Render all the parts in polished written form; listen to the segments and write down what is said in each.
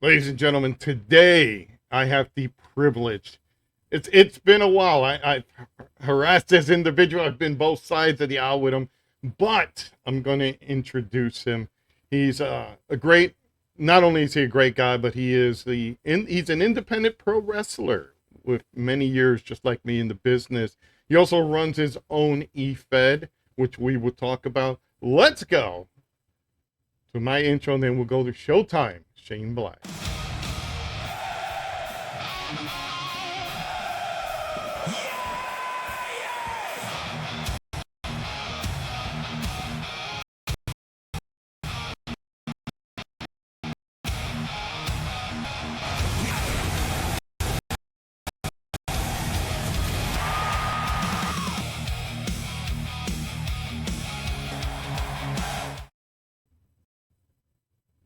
Ladies and gentlemen, today I have the privilege. It's been a while. I've harassed this individual. I've been both sides of the aisle with him, but I'm going to introduce him. He's a great. Not only is he a great guy, but he's an independent pro wrestler with many years, just like me, in the business. He also runs his own eFed, which we will talk about. Let's go to my intro, and then we'll go to Showtime. Shane Black.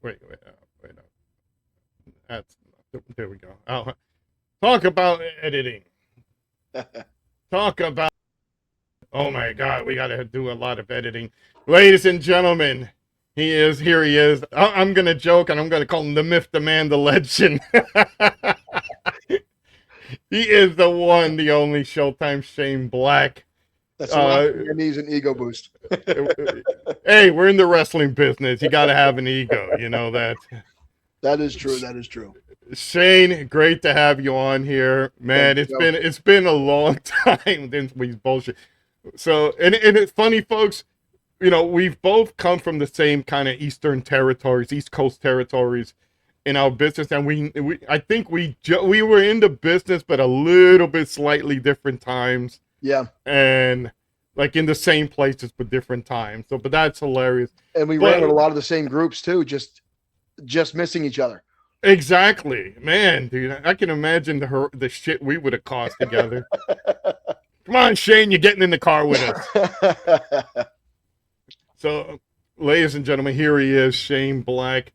Wait. That's there we go. Talk about editing. Talk about. Oh my God, we got to do a lot of editing, ladies and gentlemen. He is here. He is. I'm gonna joke, and I'm gonna call him the myth, the man, the legend. He is the one, the only Showtime Shane Black. That's your knees and ego boost. Hey, we're in the wrestling business. You got to have an ego. You know that. That is true. That is true. Shane, great to have you on here, man. It's been a long time since we bullshit. So, and it's funny, folks. You know, we've both come from the same kind of Eastern territories, East Coast territories in our business, and I think we were in the business, but a little bit slightly different times. Yeah, and like in the same places but different times. So, but that's hilarious. And we ran with a lot of the same groups too, just missing each other. Exactly, man, dude. I can imagine the shit we would have caused together. Come on, Shane, you're getting in the car with us. So, ladies and gentlemen, here he is, Shane Black.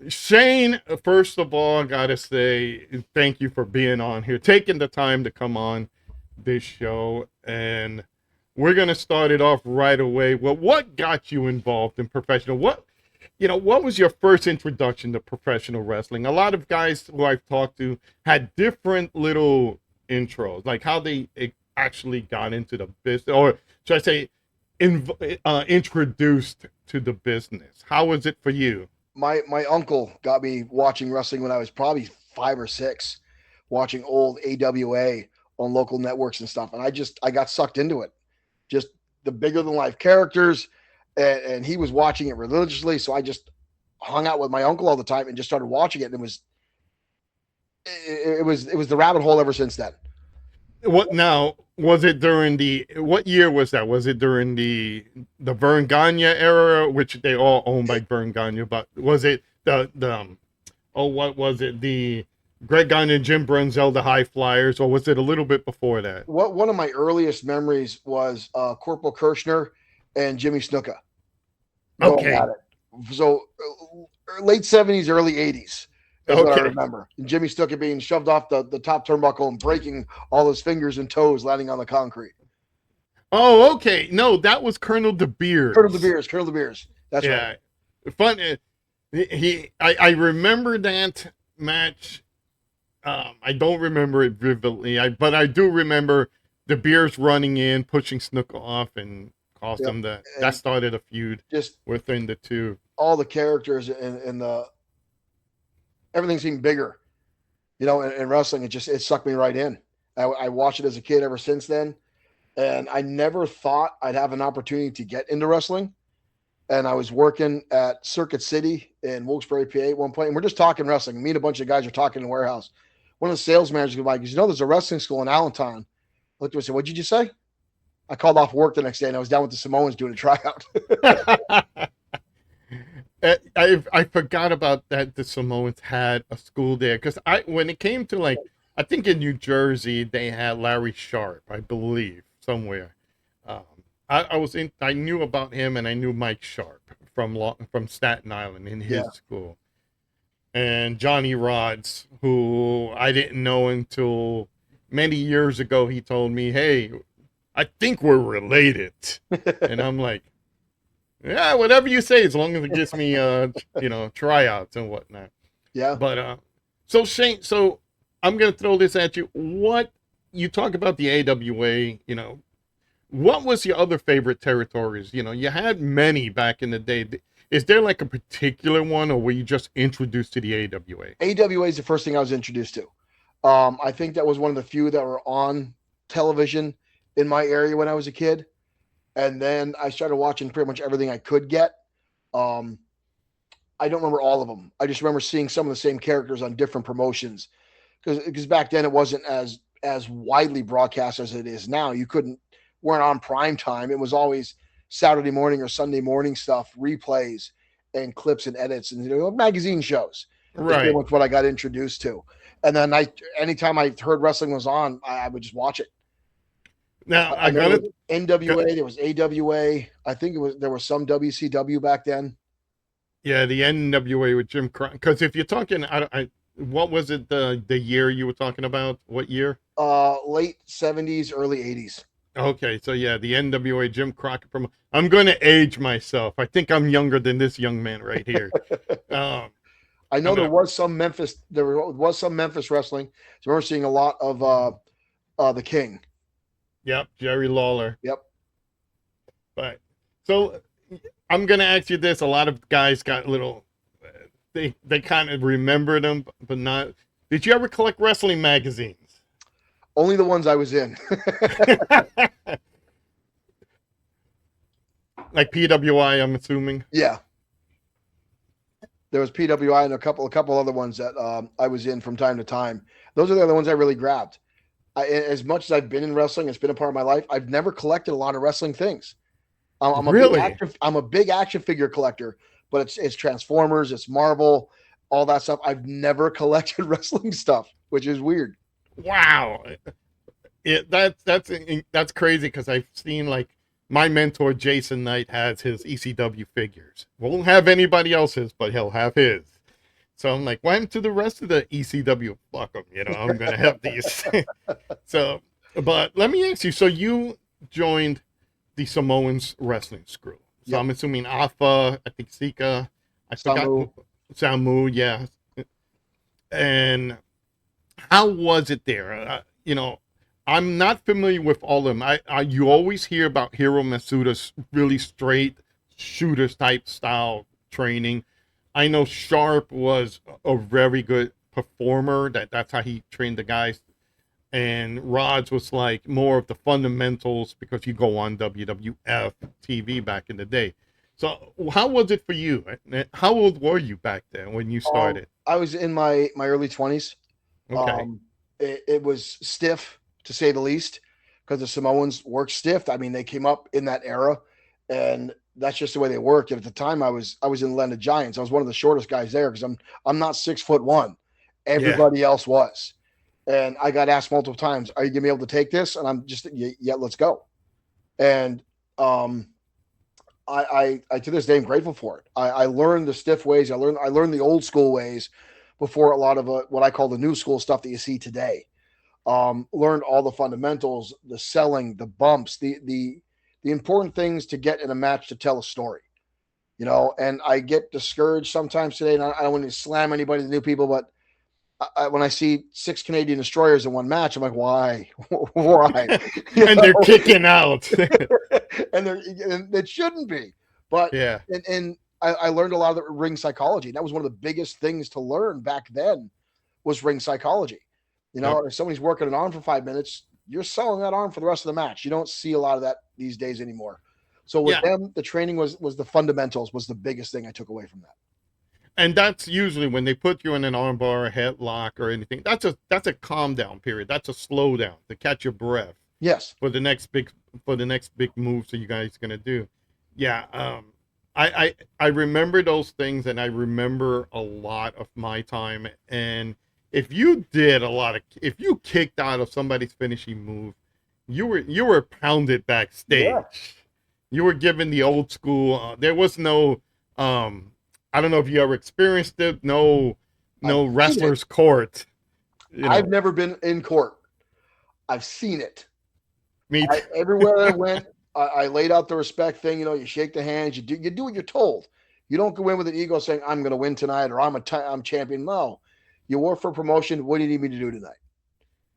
Shane, first of all, I gotta say thank you for being on here, taking the time to come on this show, and we're gonna start it off right away. Well, what got you involved in professional? What was your first introduction to professional wrestling? A lot of guys who I've talked to had different little intros, like how they actually got into the business, or should I say, introduced to the business. How was it for you? My uncle got me watching wrestling when I was probably 5 or 6, watching old AWA on local networks and stuff, and I got sucked into it. Just the bigger than life characters, and he was watching it religiously, so I just hung out with my uncle all the time and just started watching it, and it was the rabbit hole ever since then. What now? Was it during what year was that? Was it during the Vern Gagne era, which they all owned by Vern Gagne? But was it what was it? The Greg Gagne and Jim Brunzell, the High Flyers, or was it a little bit before that? One of my earliest memories was Corporal Kirshner and Jimmy Snuka. Okay. So late 70s, early 80s. That's okay. What I remember. And Jimmy Snuka being shoved off the top turnbuckle and breaking all his fingers and toes landing on the concrete. Oh, okay. No, that was Colonel De Beers. Colonel De Beers. That's right. Fun. I remember that match. I don't remember it vividly, but I do remember De Beers running in, pushing Snuka off, and caused them that started a feud just within the two. All the characters and the everything seemed bigger, in wrestling. It sucked me right in. I watched it as a kid ever since then, and I never thought I'd have an opportunity to get into wrestling. And I was working at Circuit City in Wilkes-Barre, PA at one point, and we're just talking wrestling. Me and a bunch of guys are talking in the warehouse. One of the sales managers goes by, goes, there's a wrestling school in Allentown. I looked at him and said, "What did you say?" I called off work the next day, and I was down with the Samoans doing a tryout. I forgot about that. The Samoans had a school there, because when it came to I think in New Jersey they had Larry Sharp, I believe, somewhere. I knew about him, and I knew Mike Sharp from Staten Island in his school, and Johnny Rods, who I didn't know until many years ago. He told me, "Hey, I think we're related," and I'm like, yeah, whatever you say, as long as it gets me, tryouts and whatnot. Yeah. But so Shane, so I'm gonna throw this at you. What you talk about the AWA, what was your other favorite territories? You had many back in the day. Is there like a particular one, or were you just introduced to the AWA? AWA is the first thing I was introduced to. I think that was one of the few that were on television in my area when I was a kid. And then I started watching pretty much everything I could get. Um, I don't remember all of them. I just remember seeing some of the same characters on different promotions because back then it wasn't as widely broadcast as it is now. You couldn't weren't on prime time. It was always Saturday morning or Sunday morning stuff, replays and clips and edits and magazine shows. Is pretty Right. much what I got introduced to. And then anytime I heard wrestling was on, I would just watch it. Now I I know there gotta was NWA, there was AWA. I think there was some WCW back then. Yeah, the NWA with Jim Crockett. Because if you're talking, what was it the year you were talking about? What year? Late 70s, early 80s. Okay, so yeah, the NWA Jim Crockett from. I'm going to age myself. I think I'm younger than this young man right here. Um, I know I'm there gonna. was some Memphis. Was some Memphis wrestling. So I remember seeing a lot of the King. Yep, Jerry Lawler. Yep. But so I'm going to ask you this: a lot of guys got little. They kind of remember them, but not. Did you ever collect wrestling magazines? Only the ones I was in. Like PWI, I'm assuming. Yeah. There was PWI and a couple other ones that I was in from time to time. Those are the other ones I really grabbed. As much as I've been in wrestling, it's been a part of my life. I've never collected a lot of wrestling things. Really? I'm a big action figure collector, but it's Transformers, it's Marvel, all that stuff. I've never collected wrestling stuff, which is weird. Wow. That's crazy because I've seen like my mentor Jason Knight has his ECW figures. Won't have anybody else's, but he'll have his. So I'm like, why am to the rest of the ECW? Fuck them, I'm gonna have these. So, but let me ask you. So you joined the Samoans wrestling school. So Yep. I'm assuming Alpha, I think Sika, I Samu. forgot Samu, yeah. And how was it there? I'm not familiar with all of them. You always hear about Hiro Masuda's really straight shooters type style training. I know Sharp was a very good performer. That's how he trained the guys. And Rods was like more of the fundamentals because you go on WWF TV back in the day. So how was it for you? How old were you back then when you started? I was in my early 20s. Okay. It was stiff to say the least because the Samoans worked stiff. I mean, they came up in that era, and that's just the way they worked. And at the time, I was in Land of Giants. I was one of the shortest guys there because I'm not 6'1". Everybody else was, and I got asked multiple times, "Are you gonna be able to take this?" And I'm just, yeah, let's go. And I to this day am grateful for it. I learned the stiff ways. I learned the old school ways before a lot of what I call the new school stuff that you see today. Learned all the fundamentals, the selling, the bumps, the important things to get in a match to tell a story. And I get discouraged sometimes today, and I don't want to slam anybody, the new people, but when I see 6 Canadian destroyers in one match, I'm like, why? Why? And they're kicking out. and it shouldn't be. But Yeah. and I learned a lot of the ring psychology. And that was one of the biggest things to learn back then was ring psychology. Yep. If somebody's working an arm for 5 minutes, you're selling that arm for the rest of the match. You don't see a lot of that these days anymore. So with them, the training was the fundamentals was the biggest thing I took away from that. And that's usually when they put you in an armbar, a headlock, or anything. That's a calm down period. That's a slow down to catch your breath. Yes. For the next big moves that you guys are gonna do. Yeah. I remember those things, and I remember a lot of my time. And if you kicked out of somebody's finishing move, you were pounded backstage. Yeah. You were given the old school. There was no. I don't know if you ever experienced it. No wrestler's court. I've never been in court. I've seen it. Everywhere I went, I laid out the respect thing. You shake the hands. You do what you're told. You don't go in with an ego saying, I'm going to win tonight or I'm champion. No, you work for promotion. What do you need me to do tonight?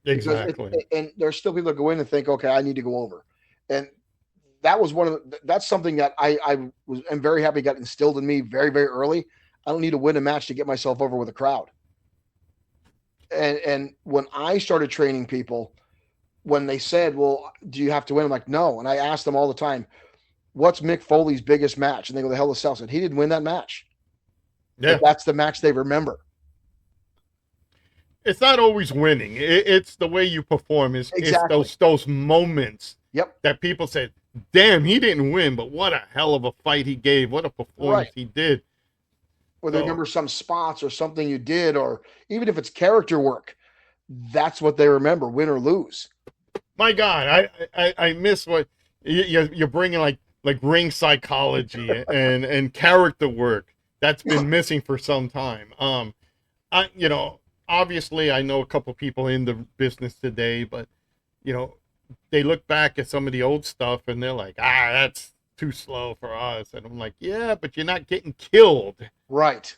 Because Exactly. and there's still people that go in and think, okay, I need to go over. And that was that's something that am very happy got instilled in me very, very early. I don't need to win a match to get myself over with a crowd. And when I started training people, when they said, well, do you have to win? I'm like, no. And I ask them all the time, what's Mick Foley's biggest match? And they go, the Hell in a Cell. I said, he didn't win that match. Yeah. But that's the match they remember. It's not always winning. It's the way you perform. Exactly. It's those moments Yep. that people said, damn, he didn't win, but what a hell of a fight he gave. What a performance he did. Or they remember some spots or something you did, or even if it's character work, that's what they remember, win or lose. My God, I miss what you're bringing, like ring psychology and character work that's been missing for some time. Obviously I know a couple people in the business today, but they look back at some of the old stuff and they're like, that's too slow for us. And I'm like, yeah, but you're not getting killed. Right.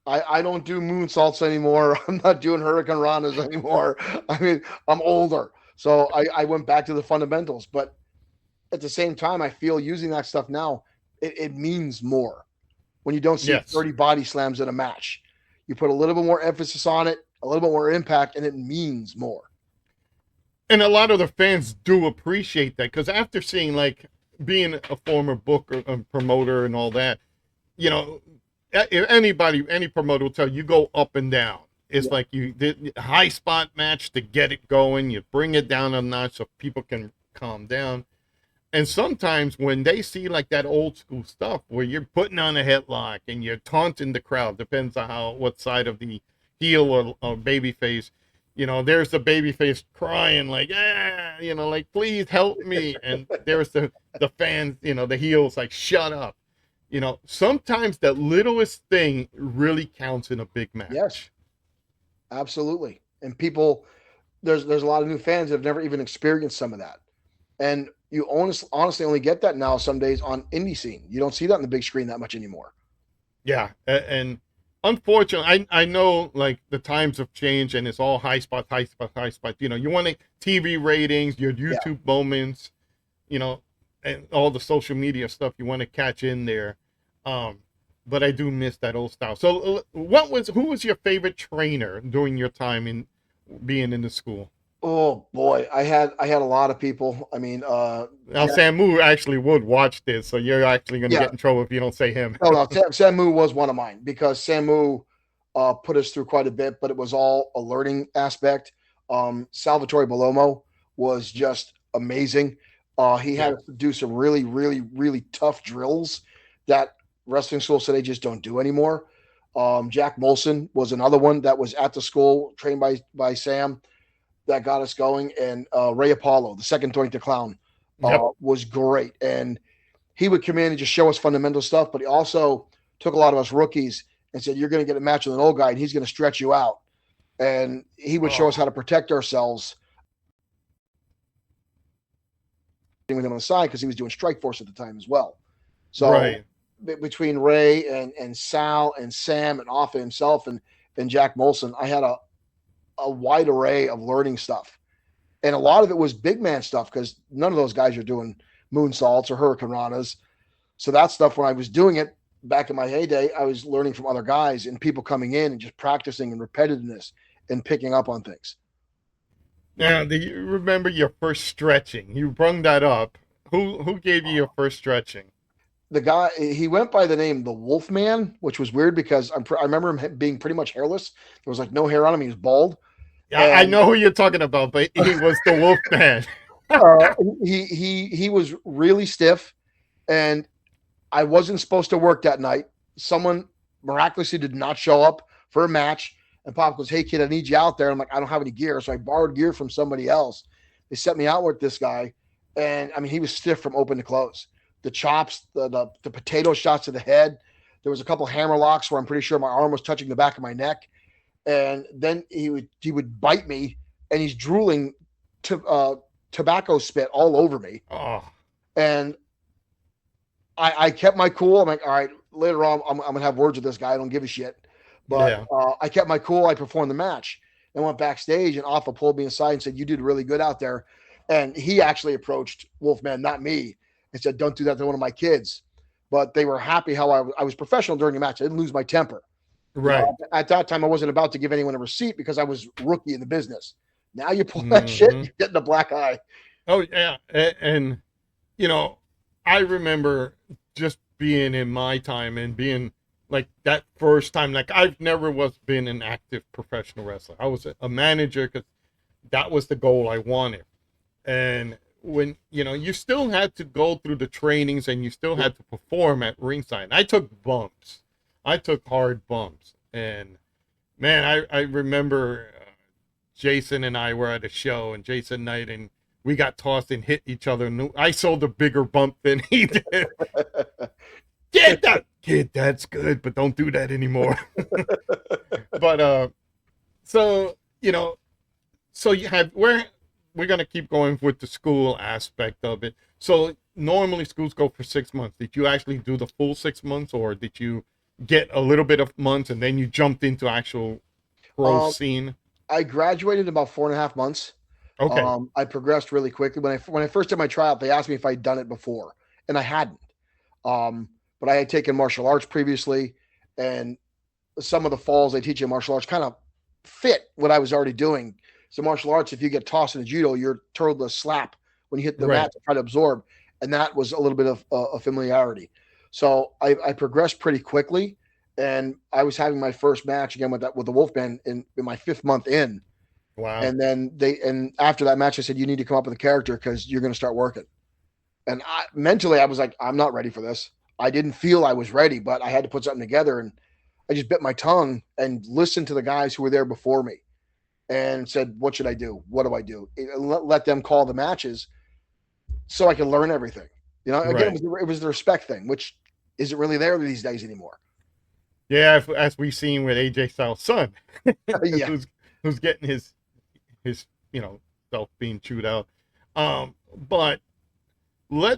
I don't do moonsaults anymore. I'm not doing hurricane ranas anymore. I mean, I'm older. So I went back to the fundamentals. But at the same time, I feel using that stuff now, it means more. When you don't see 30 body slams in a match, you put a little bit more emphasis on it, a little bit more impact, and it means more. And a lot of the fans do appreciate that, because after seeing, like, being a former booker and promoter and all that, any promoter will tell you go up and down. It's like you did a high spot match to get it going. You bring it down a notch so people can calm down. And sometimes when they see like that old school stuff where you're putting on a headlock and you're taunting the crowd, depends on what side of the heel or baby face, there's the baby face crying like, like, please help me. And there's the fans, the heels like, shut up. Sometimes that littlest thing really counts in a big match. Yes, absolutely. And people, there's a lot of new fans that have never even experienced some of that. And you honestly only get that now some days on indie scene. You don't see that on the big screen that much anymore. Yeah. And unfortunately, I know like the times have changed and it's all high spot. You want TV ratings, your YouTube moments, and all the social media stuff you want to catch in there. But I do miss that old style. So who was your favorite trainer during your time in being in the school? Oh boy, I had a lot of people. I mean, now Samu actually would watch this, so you're actually going to get in trouble if you don't say him. No, Samu was one of mine because Samu put us through quite a bit, but it was all a learning aspect. Salvatore Bellomo was just amazing. He had us to do some really, really, really tough drills that wrestling schools today just don't do anymore. Jack Molson was another one that was at the school, trained by Sam, that got us going. And Ray Apollo, the second Doink the Clown, was great. And he would come in and just show us fundamental stuff, but he also took a lot of us rookies and said, you're going to get a match with an old guy and he's going to stretch you out. And he would show us how to protect ourselves with him on the side because he was doing Strike Force at the time as well. So between Ray and Sal and Sam and Offa himself and Jack Molson, I had a wide array of learning stuff. And a lot of it was big man stuff because none of those guys are doing moonsaults or hurricane ranas. So that stuff, when I was doing it back in my heyday, I was learning from other guys and people coming in and just practicing and repetitiveness and picking up on things. Now, do you remember your first stretching? You brung that up. Who gave you your first stretching? The guy, he went by the name the Wolfman, which was weird because I remember him being pretty much hairless. There was like no hair on him. He was bald. Yeah, I know who you're talking about, but he was the Wolfman. He was really stiff, and I wasn't supposed to work that night. Someone miraculously did not show up for a match, and Pop goes, "Hey kid, I need you out there." I'm like, "I don't have any gear," so I borrowed gear from somebody else. They set me out with this guy, and I mean, he was stiff from open to close. The chops, the potato shots to the head. There was a couple hammer locks where I'm pretty sure my arm was touching the back of my neck. And then he would bite me, and he's drooling tobacco spit all over me. Oh. And I kept my cool. I'm like, all right, later on, I'm gonna have words with this guy. I don't give a shit. But Yeah. I kept my cool. I performed the match and went backstage, and Alpha pulled me aside and said, "You did really good out there." And he actually approached Wolfman, not me, and said, "Don't do that to one of my kids." But they were happy how I was professional during the match. I didn't lose my temper. You Right. know, at that time, I wasn't about to give anyone a receipt because I was rookie in the business. Now you pull that shit, Hmm. you're getting a black eye. Oh yeah, and you know, I remember just being in my time and being like that first time. Like I've never was been an active professional wrestler. I was a manager because that was the goal I wanted. And when you still had to go through the trainings and you still Yep. had to perform at ringside. I took bumps. I took hard bumps, and man, I remember Jason and I were at a show, and Jason Knight, and we got tossed and hit each other. And I sold a bigger bump than he did. Kid, that's good, but don't do that anymore. But so so you have we're gonna keep going with the school aspect of it. So normally schools go for 6 months. Did you actually do the full 6 months, or did you get a little bit of months and then you jumped into actual pro Um, scene? I graduated in about 4.5 months. Okay. I progressed really quickly. When I first did my tryout, they asked me if I'd done it before, and I hadn't. Um, but I had taken martial arts previously, and some of the falls they teach you in martial arts kind of fit what I was already doing. So martial arts, if you get tossed in a judo, you're told to slap when you hit the Right. mat to try to absorb, and that was a little bit of a familiarity. So I progressed pretty quickly, and I was having my first match again with the Wolfman in my 5th month in, Wow. and then after that match, I said, "You need to come up with a character because you're going to start working." And mentally, I was like, "I'm not ready for this." I didn't feel I was ready, but I had to put something together, and I just bit my tongue and listened to the guys who were there before me and said, "What should I do? What do I do?" Let them call the matches so I could learn everything. Again, Right. it was the respect thing, which isn't really there these days anymore. Yeah, as we've seen with AJ Styles' son, Yeah. who's who's getting his self being chewed out. But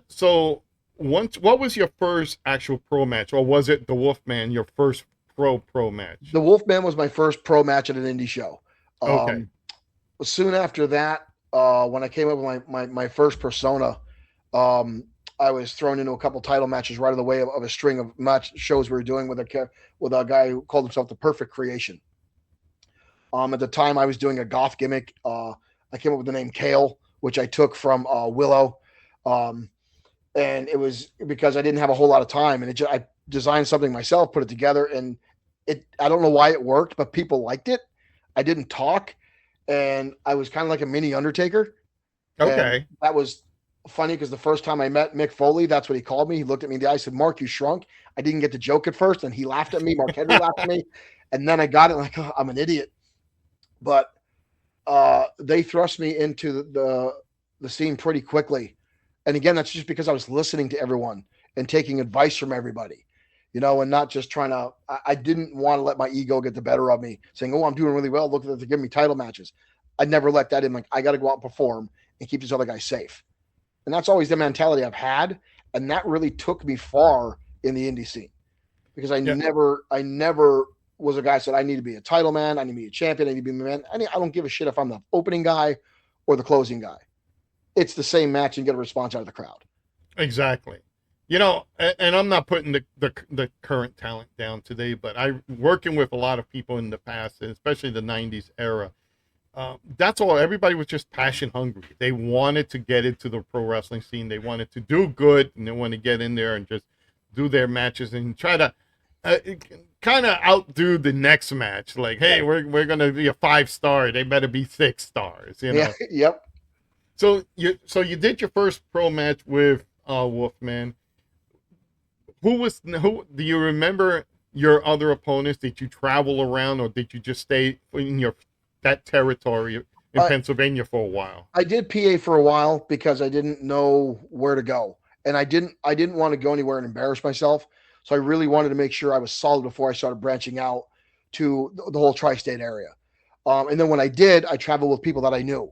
so once, what was your first actual pro match, or was it the Wolfman your first pro match? The Wolfman was my first pro match at an indie show. Okay. Um, Soon after that, when I came up with my first persona, um, I was thrown into a couple title matches right of the way of a string of match shows we were doing with a guy who called himself the Perfect Creation. At the time, I was doing a goth gimmick. I came up with the name Kale, which I took from Willow, um, and it was because I didn't have a whole lot of time, and I designed something myself, put it together, and I don't know why it worked, but people liked it. I didn't talk, and I was kind of like a mini Undertaker. And Okay. that was funny because the first time I met Mick Foley, that's what he called me. He looked at me in the eye, said, "Mark, you shrunk." I didn't get the joke at first, and he laughed at me. Mark Henry laughed at me, and then I got it. Like, oh, I'm an idiot. But they thrust me into the scene pretty quickly. And again, that's just because I was listening to everyone and taking advice from everybody, and not just trying to. I didn't want to let my ego get the better of me, saying, "Oh, I'm doing really well. Look at that, they're giving me title matches." I never let that in. Like, I got to go out and perform and keep this other guy safe. And that's always the mentality I've had. And that really took me far in the indie scene because Yeah. I never was a guy that said, I need to be a title man. I need to be a champion. I need to be a man. I don't give a shit if I'm the opening guy or the closing guy. It's the same match and get a response out of the crowd. Exactly. And I'm not putting the current talent down today, but I working with a lot of people in the past, especially the '90s era. That's all. Everybody was just passion hungry. They wanted to get into the pro wrestling scene. They wanted to do good, and they want to get in there and just do their matches and try to kind of outdo the next match. Like, hey, we're gonna be a 5-star. They better be 6 stars. Yeah. Yep. So you did your first pro match with Wolfman. Who do you remember your other opponents? Did you travel around, or did you just stay in that territory in I, Pennsylvania for a while? I did PA for a while because I didn't know where to go. And I didn't want to go anywhere and embarrass myself. So I really wanted to make sure I was solid before I started branching out to the whole tri-state area. And then when I did, I traveled with people that I knew.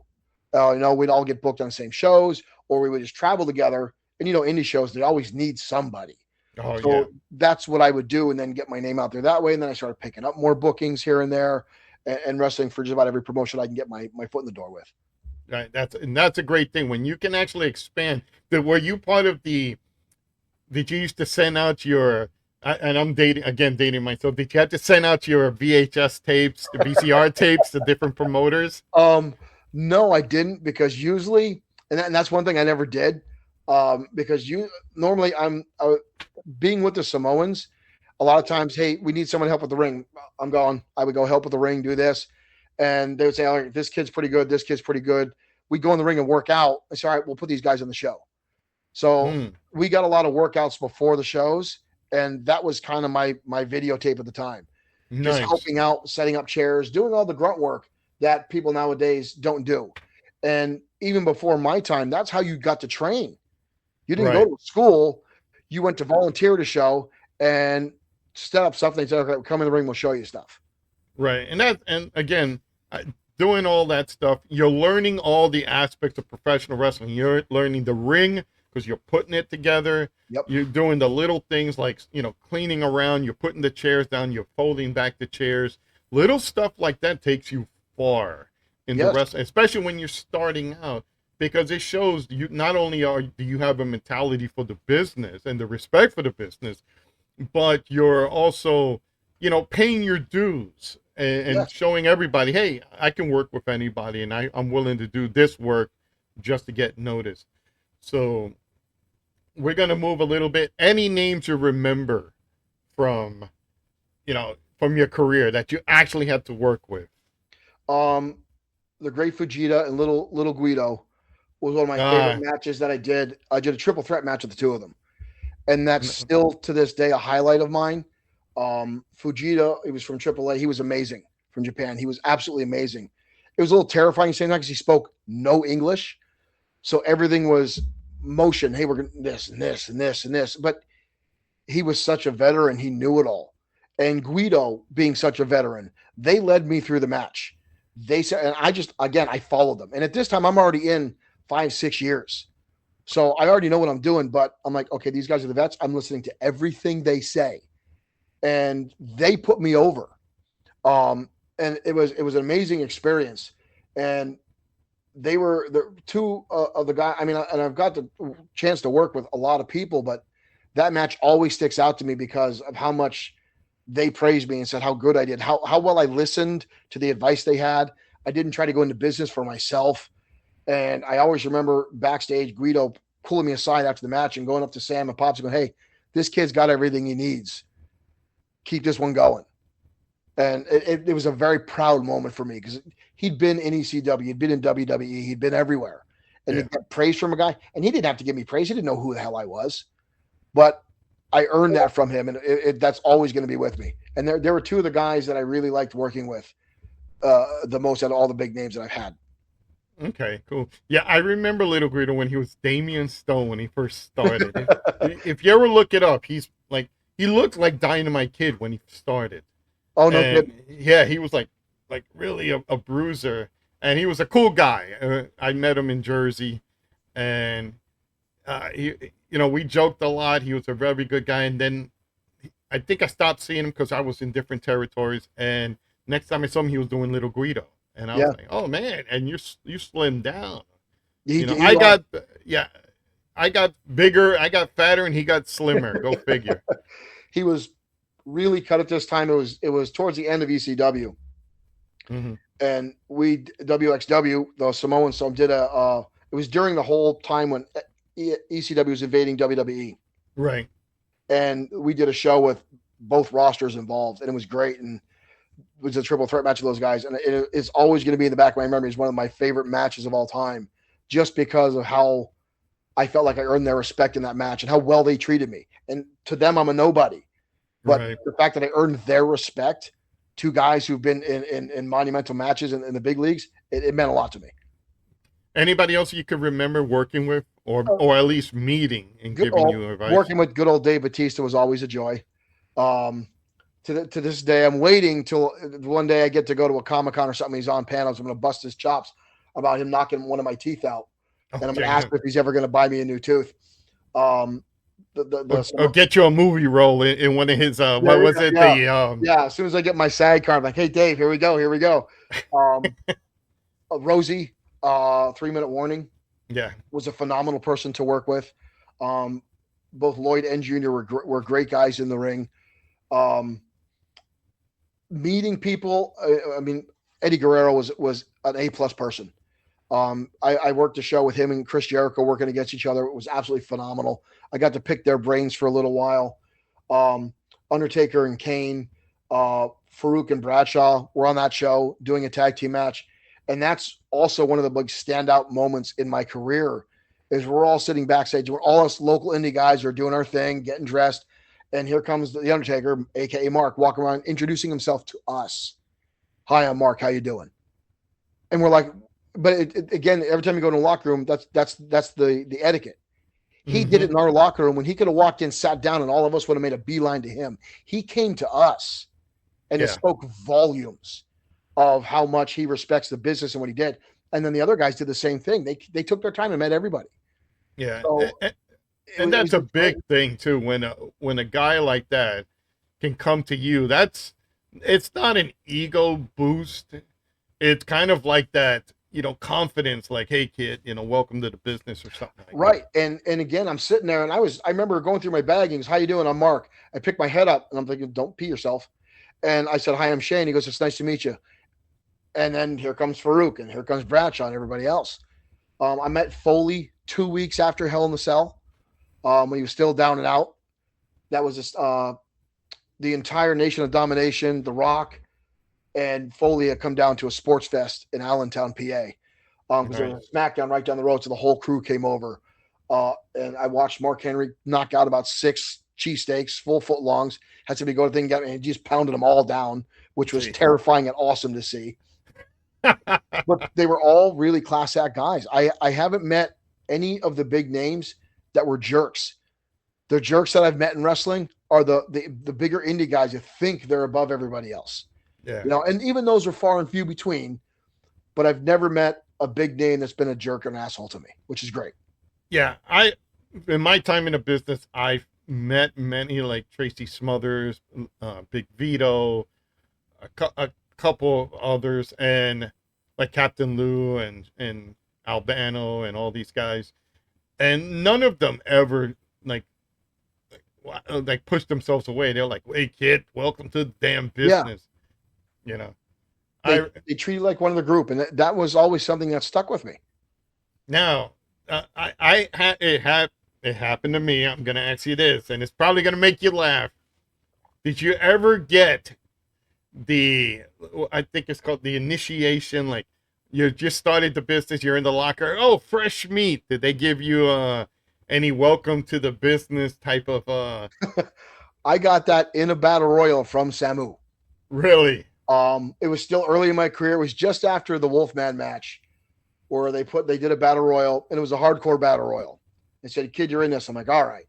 We'd all get booked on the same shows, or we would just travel together. And indie shows, they always need somebody. Oh yeah. So that's what I would do, and then get my name out there that way. And then I started picking up more bookings here and there, and wrestling for just about every promotion I can get my foot in the door with. Right. That's a great thing when you can actually expand. Were you part of the? Did you used to send out your? And I'm dating myself. Did you have to send out your VHS tapes, the VCR tapes to different promoters? No, I didn't, because usually, and that's one thing I never did, because you normally being with the Samoans. A lot of times, hey, we need someone to help with the ring. I'm going. I would go help with the ring, do this, and they would say, "All right, this kid's pretty good. This kid's pretty good." We go in the ring and work out. I say, "All right, we'll put these guys on the show." So Hmm. we got a lot of workouts before the shows, and that was kind of my videotape at the time, just Nice. helping out, setting up chairs, doing all the grunt work that people nowadays don't do. And even before my time, that's how you got to train. You didn't go Right. to school, you went to volunteer to show and set up stuff. They said, okay, come in the ring, we'll show you stuff. Right. And again, doing all that stuff, you're learning all the aspects of professional wrestling. You're learning the ring because you're putting it together. Yep. You're doing the little things like, cleaning around, you're putting the chairs down, you're folding back the chairs. Little stuff like that takes you far in the Yes. wrestling, especially when you're starting out, because it shows you not only do you have a mentality for the business and the respect for the business, but you're also, paying your dues and Yes. showing everybody, hey, I can work with anybody and I'm willing to do this work just to get noticed. So we're going to move a little bit. Any names you remember from, from your career that you actually had to work with? Um, the Great Fujita and Little Guido was one of my favorite Ah, matches that I did. I did a triple threat match with the two of them, and that's n- still to this day a highlight of mine. Fujita, he was from AAA. He was amazing from Japan. He was absolutely amazing. It was a little terrifying same time because he spoke no English, so everything was motion. Hey, we're going this and this and this and this. But he was such a veteran; he knew it all. And Guido, being such a veteran, they led me through the match. They said, and I just again I followed them. And at this time, I'm already in 5-6 years. So I already know what I'm doing, but I'm like, okay, these guys are the vets. I'm listening to everything they say, and they put me over. Um, and it was an amazing experience. And they were the two of the guy. I mean, and I've got the chance to work with a lot of people, but that match always sticks out to me because of how much they praised me and said how good I did, how well I listened to the advice they had. I didn't try to go into business for myself. And I always remember backstage Guido pulling me aside after the match and going up to Sam and Pops and going, "Hey, this kid's got everything he needs. Keep this one going." And it was a very proud moment for me because he'd been in ECW, he'd been in WWE, he'd been everywhere. And to yeah. get praise from a guy, and he didn't have to give me praise. He didn't know who the hell I was, but I earned that from him, and that's always going to be with me. And there were two of the guys that I really liked working with the most out of all the big names that I've had. Okay, cool. Yeah, I remember Little Guido when he was Damian Stone when he first started. If you ever look it up, he looked like Dynamite Kid when he started. Oh, no And kidding. yeah, he was like really a bruiser, and he was a cool guy. I met him in Jersey, and he, we joked a lot. He was a very good guy, and then I think I stopped seeing him because I was in different territories. And next time I saw him, he was doing Little Guido, and I was Yeah, like, oh man, and you slimmed down. he I was. got yeah, I got bigger, I got fatter, and he got slimmer. Go figure. He was really cut at this time. It was towards the end of ECW, Hmm. and we WXW the Samoan some did a. It was during the whole time when ECW was invading WWE, Right. and we did a show with both rosters involved, and it was great. And it was a triple threat match of those guys, and it's always going to be in the back of my memory as one of my favorite matches of all time, just because of how I felt like I earned their respect in that match and how well they treated me. And to them, I'm a nobody. But Right. the fact that I earned their respect, two guys who've been in monumental matches in the big leagues, it meant a lot to me. Anybody else you could remember working with, or Uh, or at least meeting and good giving old you advice? working with good old Dave Batista was always a joy. Um, to this day, I'm waiting till one day I get to go to a Comic Con or something. He's on panels. I'm going to bust his chops about him knocking one of my teeth out, and I'm going to Okay. ask him if he's ever going to buy me a new tooth. Um, or get you a movie role in one of his what was it? Yeah, as soon as I get my SAG card, I'm like, hey Dave, here we go. Rosie, 3 minute warning. Yeah. Was a phenomenal person to work with. Both Lloyd and Junior were great guys in the ring. Meeting people, I mean, Eddie Guerrero was an A+ person. I worked a show with him and Chris Jericho working against each other. It was absolutely phenomenal. I got to pick their brains for a little while. Undertaker and Kane, Farouk and Bradshaw were on that show doing a tag team match. And that's also one of the big standout moments in my career is we're all sitting backstage. We're all us local indie guys are doing our thing, getting dressed. And here comes the Undertaker, a.k.a. Mark, walking around, introducing himself to us. Hi, I'm Mark. How you doing? And we're like, but again, every time you go to a locker room, that's the etiquette. He did it in our locker room when he could have walked in, sat down, and all of us would have made a beeline to him. He came to us, and it spoke volumes of how much he respects the business and what he did. And then the other guys did the same thing. They took their time and met everybody. Yeah. So, and that's a big thing too. When a guy like that can come to you, it's not an ego boost. It's kind of like that, confidence, like, hey kid, welcome to the business or something like right. That. And again, I'm sitting there and I remember going through my baggings. How you doing? I'm Mark. I picked my head up and I'm thinking, don't pee yourself. And I said, hi, I'm Shane. He goes, it's nice to meet you. And then here comes Farouk and here comes Bradshaw and everybody else. I met Foley 2 weeks after Hell in the Cell when he was still down and out. That was just the entire Nation of Domination, The Rock, and Foley had come down to a sports fest in Allentown, PA. Because there was a SmackDown right down the road, so the whole crew came over. And I watched Mark Henry knock out about 6 cheesesteaks, full foot longs. Had somebody go to the thing and he just pounded them all down, which was terrifying and awesome to see. But they were all really class act guys. I haven't met any of the big names that were jerks. The jerks that I've met in wrestling are the bigger indie guys that think they're above everybody else. Yeah. And even those are far and few between, but I've never met a big name that's been a jerk or an asshole to me, which is great. Yeah. In my time in the business, I've met many like Tracy Smothers, Big Vito, a couple others, and like Captain Lou and Albano and all these guys, and none of them ever like pushed themselves away. They're like, hey kid, welcome to the damn business. They treat you like one of the group, and that was always something that stuck with me. Now it happened to me. I'm gonna ask you this, and it's probably gonna make you laugh. Did you ever get I think it's called the initiation, like you just started the business, you're in the locker, oh, fresh meat? Did they give you any welcome to the business type of I got that in a battle royal from Samu. Really? It was still early in my career. It was just after the Wolfman match where they did a battle royal, and it was a hardcore battle royal. They said, kid, you're in this. I'm like, all right.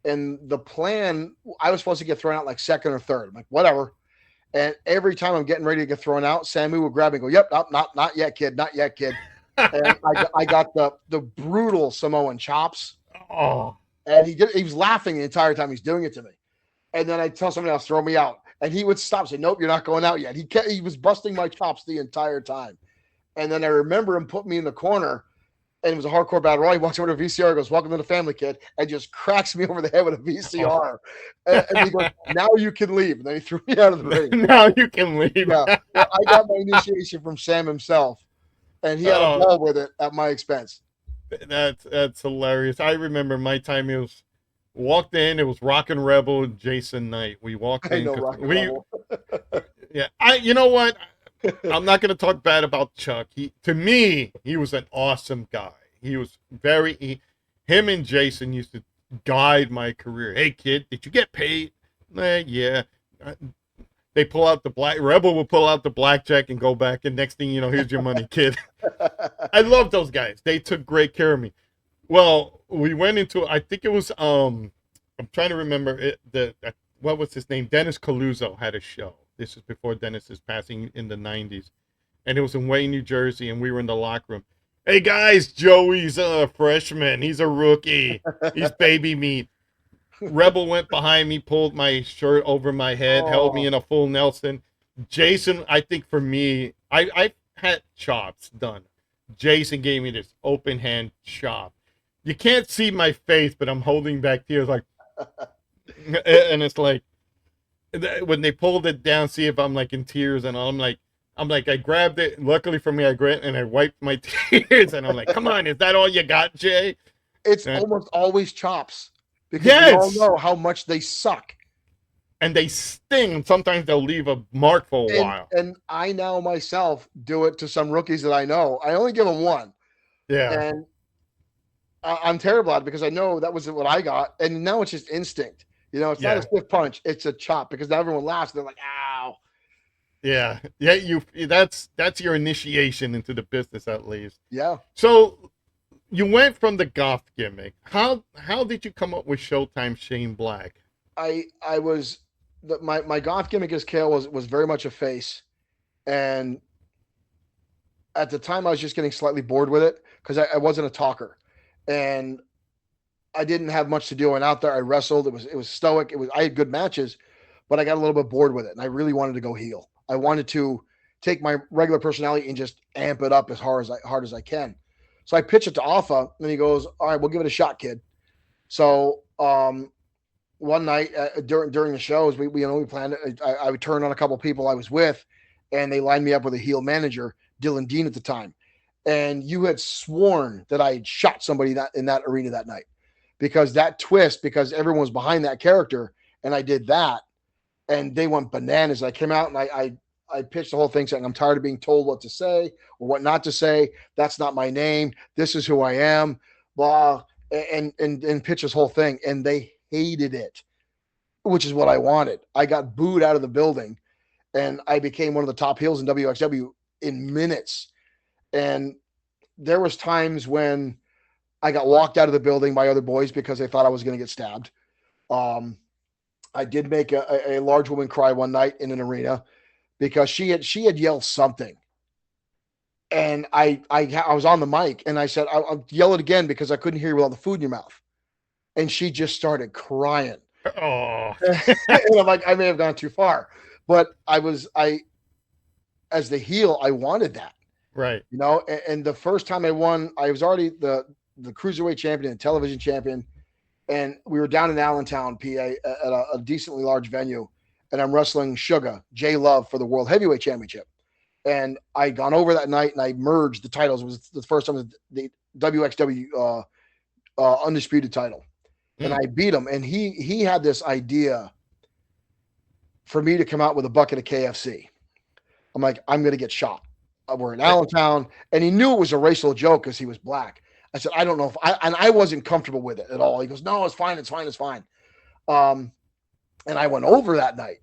And the plan, I was supposed to get thrown out like second or third. I'm like, whatever. And every time I'm getting ready to get thrown out, Samu would grab me and go, yep, not yet, kid. Not yet, kid. And I got the brutal Samoan chops. Oh. And he was laughing the entire time he's doing it to me. And then I tell somebody else, throw me out. And he would stop, say, nope, you're not going out yet. He was busting my chops the entire time. And then I remember him putting me in the corner, and it was a hardcore battle royal. He walks over to a VCR, goes, welcome to the family, kid, and just cracks me over the head with a VCR. And he goes, now you can leave. And then he threw me out of the ring. Now you can leave. Yeah. Well, I got my initiation from Sam himself, and he had a ball with it at my expense. That's hilarious. I remember my time. It was Rockin' Rebel, Jason Knight. We walked in. Rebel. Yeah. You know what? I'm not going to talk bad about Chuck. To me, he was an awesome guy. He was him and Jason used to guide my career. Hey kid, did you get paid? Yeah. They pull out Rebel will pull out the blackjack and go back, and next thing you know, here's your money, kid. I love those guys. They took great care of me. Well, we went into, I think it was, I'm trying to remember what was his name? Dennis Caluso had a show. This is before Dennis's passing in the 90s. And it was in Wayne, New Jersey, and we were in the locker room. Hey guys, Joey's a freshman. He's a rookie. He's baby meat. Rebel went behind me, pulled my shirt over my head, held me Oh, in a full Nelson. Jason, I think for me, I had chops done. Jason gave me this open hand chop. You can't see my face, but I'm holding back tears, like, and it's like when they pulled it down, see if I'm like in tears, and I'm like, I grabbed it. Luckily for me, I grabbed and I wiped my tears, and I'm like, come on, is that all you got, Jay? it's And, almost always chops because we all yes, know how much they suck. and they sting, and sometimes they'll leave a mark for a while. And I now myself do it to some rookies that I know. I only give them one, Yeah, and I'm terrible at it because I know that was what I got, and now it's just instinct. It's not a yeah, stiff punch; it's a chop because now everyone laughs. They're like, "Ow!" yeah, yeah. That's your initiation into the business, at least. Yeah, So you went from the goth gimmick. How did you come up with Showtime Shane Black? I was my goth gimmick as Kale was very much a face, and at the time I was just getting slightly bored with it because I wasn't a talker, and I didn't have much to do. And out there, I wrestled. It was stoic. I had good matches, but I got a little bit bored with it, and I really wanted to go heel. I wanted to take my regular personality and just amp it up as hard as I can. So I pitched it to Alpha, and he goes, "All right, we'll give it a shot, kid." So one night during the shows, we planned it. I would turn on a couple of people I was with, and they lined me up with a heel manager, Dylan Dean at the time. And you had sworn that I had shot somebody in that arena that night because that twist, because everyone was behind that character, and I did that, and they went bananas. I came out and I pitched the whole thing saying I'm tired of being told what to say or what not to say. That's not my name. This is who I am. Blah, and pitch this whole thing, and they hated it, which is what I wanted. I got booed out of the building, and I became one of the top heels in WXW in minutes. And there was times when I got walked out of the building by other boys because they thought I was going to get stabbed. I did make a large woman cry one night in an arena because she had yelled something, and I was on the mic and I said I'll yell it again because I couldn't hear you with all the food in your mouth, and she just started crying. Oh, And I'm like, I may have gone too far, but I as the heel, I wanted that, right. and the first time I won, I was already the cruiserweight champion and television champion. And we were down in Allentown, PA, at a decently large venue, and I'm wrestling Sugar J Love for the World Heavyweight Championship. And I'd gone over that night, and I merged the titles. It was the first time the WXW undisputed title, and I beat him. And he had this idea for me to come out with a bucket of KFC. I'm like, I'm going to get shot. We're in Allentown, and he knew it was a racial joke because he was black. I said, I don't know if I wasn't comfortable with it at all. He goes, no, it's fine. It's fine. It's fine. And I went over that night,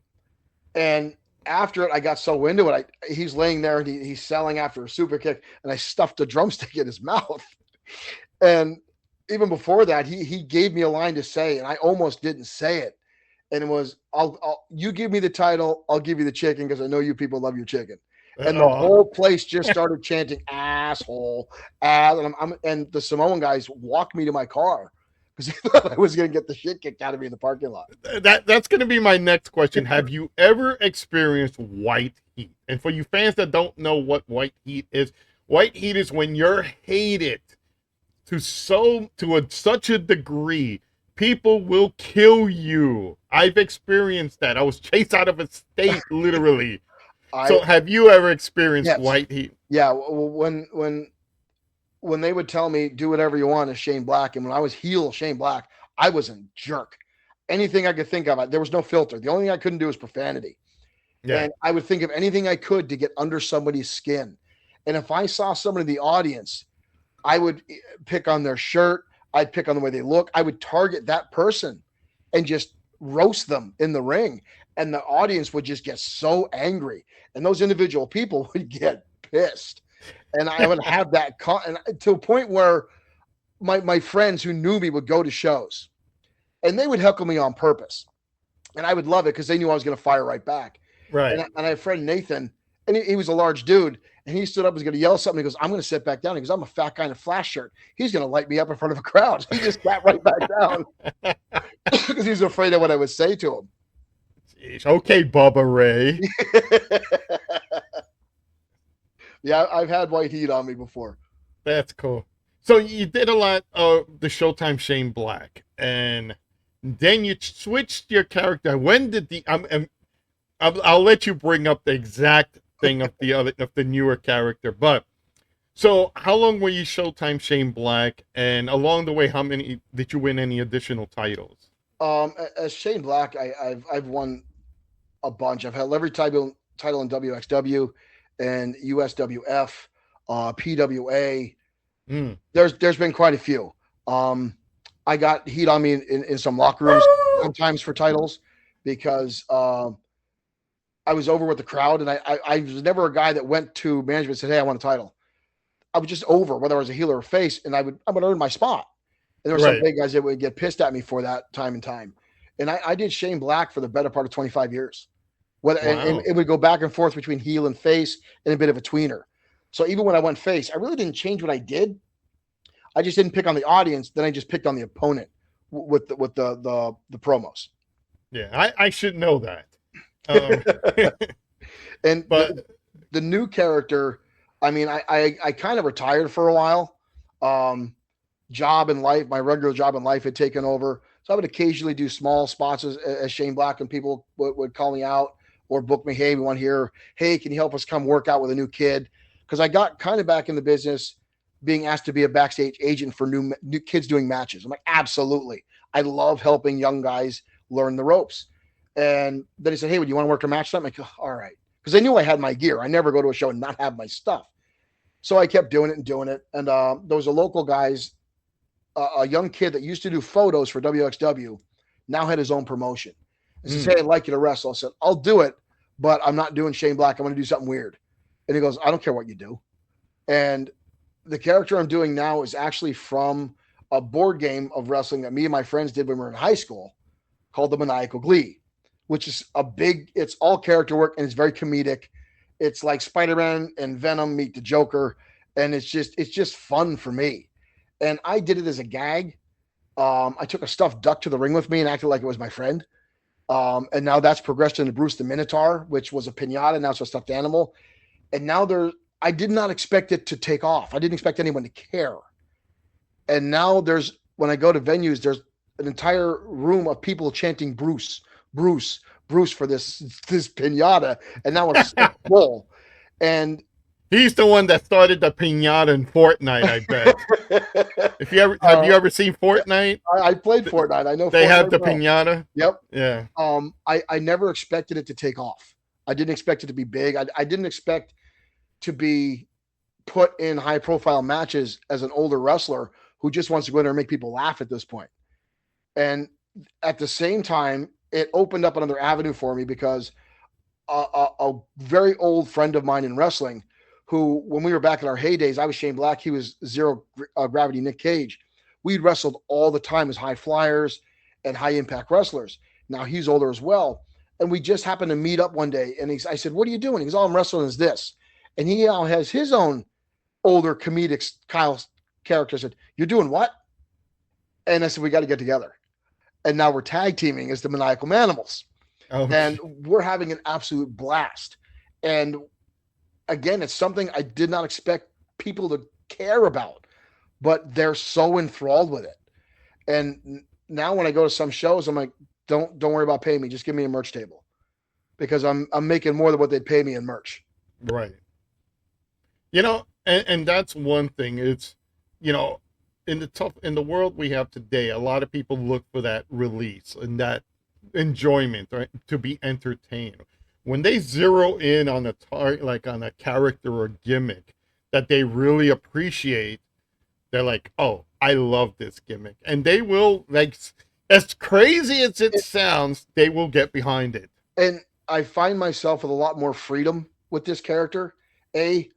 and after it, I got so into it. He's laying there and he's selling after a super kick, and I stuffed a drumstick in his mouth. And even before that, he gave me a line to say, and I almost didn't say it. And it was, you give me the title, I'll give you the chicken because I know you people love your chicken. And the whole place just started chanting asshole, and the Samoan guys walked me to my car because they thought I was going to get the shit kicked out of me in the parking lot. That's going to be my next question. Have you ever experienced white heat? And for you fans that don't know what white heat is when you're hated to such a degree, people will kill you. I've experienced that. I was chased out of a state, literally. So have you ever experienced white heat? Yeah. When they would tell me do whatever you want as Shane Black, and when I was heel Shane Black, I was a jerk. Anything I could think of, there was no filter. The only thing I couldn't do was profanity. Yeah. And I would think of anything I could to get under somebody's skin. And if I saw someone in the audience, I would pick on their shirt. I'd pick on the way they look. I would target that person and just roast them in the ring. And the audience would just get so angry. And those individual people would get pissed. And I would have that and to a point where my friends who knew me would go to shows. And they would heckle me on purpose. And I would love it because they knew I was going to fire right back. Right. And I had a friend, Nathan, and he was a large dude. And he stood up, was going to yell something. He goes, I'm going to sit back down. He goes, I'm a fat guy in a flash shirt. He's going to light me up in front of a crowd. He just sat right back down. because he was afraid of what I would say to him. Jeez. Okay, Bubba Ray. Yeah, I've had white heat on me before. That's cool. So you did a lot of the Showtime Shane Black, and then you switched your character. When did I'll let you bring up the exact thing of the newer character, but so how long were you Showtime Shane Black, and along the way, how many did you win any additional titles? As Shane Black, I've won a bunch. I've had every title in WXW and USWF, PWA. Mm. There's been quite a few. I got heat on me in some locker rooms sometimes for titles because I was over with the crowd, and I was never a guy that went to management and said, "Hey, I want a title." I was just over, whether I was a heel or a face, and I would earn my spot. And there were some Right. big guys that would get pissed at me for that time and time. And I did Shane Black for the better part of 25 years. And Wow. it would go back and forth between heel and face and a bit of a tweener. So even when I went face, I really didn't change what I did. I just didn't pick on the audience. Then I just picked on the opponent with the promos. Yeah, I should know that. And But the new character, I mean, I kind of retired for a while. Job in life, my regular job in life had taken over. So I would occasionally do small spots as Shane Black, and people would call me out or book me. Hey, we want to hear, hey, can you help us come work out with a new kid? Because I got kind of back in the business being asked to be a backstage agent for new kids doing matches. I'm like, absolutely. I love helping young guys learn the ropes. And then he said, hey, would you want to work a match? I'm like, oh, all right. Because they knew I had my gear. I never go to a show and not have my stuff. So I kept doing it. And there was a local guy's, a young kid that used to do photos for WXW, now had his own promotion. He says, hey, I'd like you to wrestle. I said, I'll do it, but I'm not doing Shane Black. I'm going to do something weird. And he goes, I don't care what you do. And the character I'm doing now is actually from a board game of wrestling that me and my friends did when we were in high school called the Maniacal Glee, which is it's all character work, and it's very comedic. It's like Spider-Man and Venom meet the Joker. And it's just fun for me. And I did it as a gag. I took a stuffed duck to the ring with me and acted like it was my friend. And now that's progressed into Bruce the Minotaur, which was a piñata. Now it's a stuffed animal. And now I did not expect it to take off. I didn't expect anyone to care. And now when I go to venues, there's an entire room of people chanting Bruce, Bruce, Bruce for this piñata. And now it's full. And he's the one that started the piñata in Fortnite, I bet. If you ever have you ever seen Fortnite? I played Fortnite. I know they Fortnite have the well. piñata. Yep. Yeah. I never expected it to take off. I didn't expect it to be big. I didn't expect to be put in high profile matches as an older wrestler who just wants to go in there and make people laugh at this point. And at the same time, it opened up another avenue for me because a very old friend of mine in wrestling, who, when we were back in our heydays, I was Shane Black, he was Zero Gravity Nick Cage. We wrestled all the time as high flyers and high impact wrestlers. Now he's older as well. And we just happened to meet up one day. And I said, what are you doing? He goes, all I'm wrestling is this. And he now has his own older comedic Kyle character. I said, you're doing what? And I said, we got to get together. And now we're tag teaming as the Maniacal Manimals. Oh. And we're having an absolute blast. And again, it's something I did not expect people to care about, but they're so enthralled with it. And now when I go to some shows, I'm like, don't worry about paying me. Just give me a merch table, because I'm making more than what they'd pay me in merch. Right. And that's one thing. It's, in the world we have today, a lot of people look for that release and that enjoyment, right? To be entertained. When they zero in on on a character or gimmick that they really appreciate, they're like, oh, I love this gimmick. And they will, like, as crazy as it sounds, they will get behind it. And I find myself with a lot more freedom with this character. The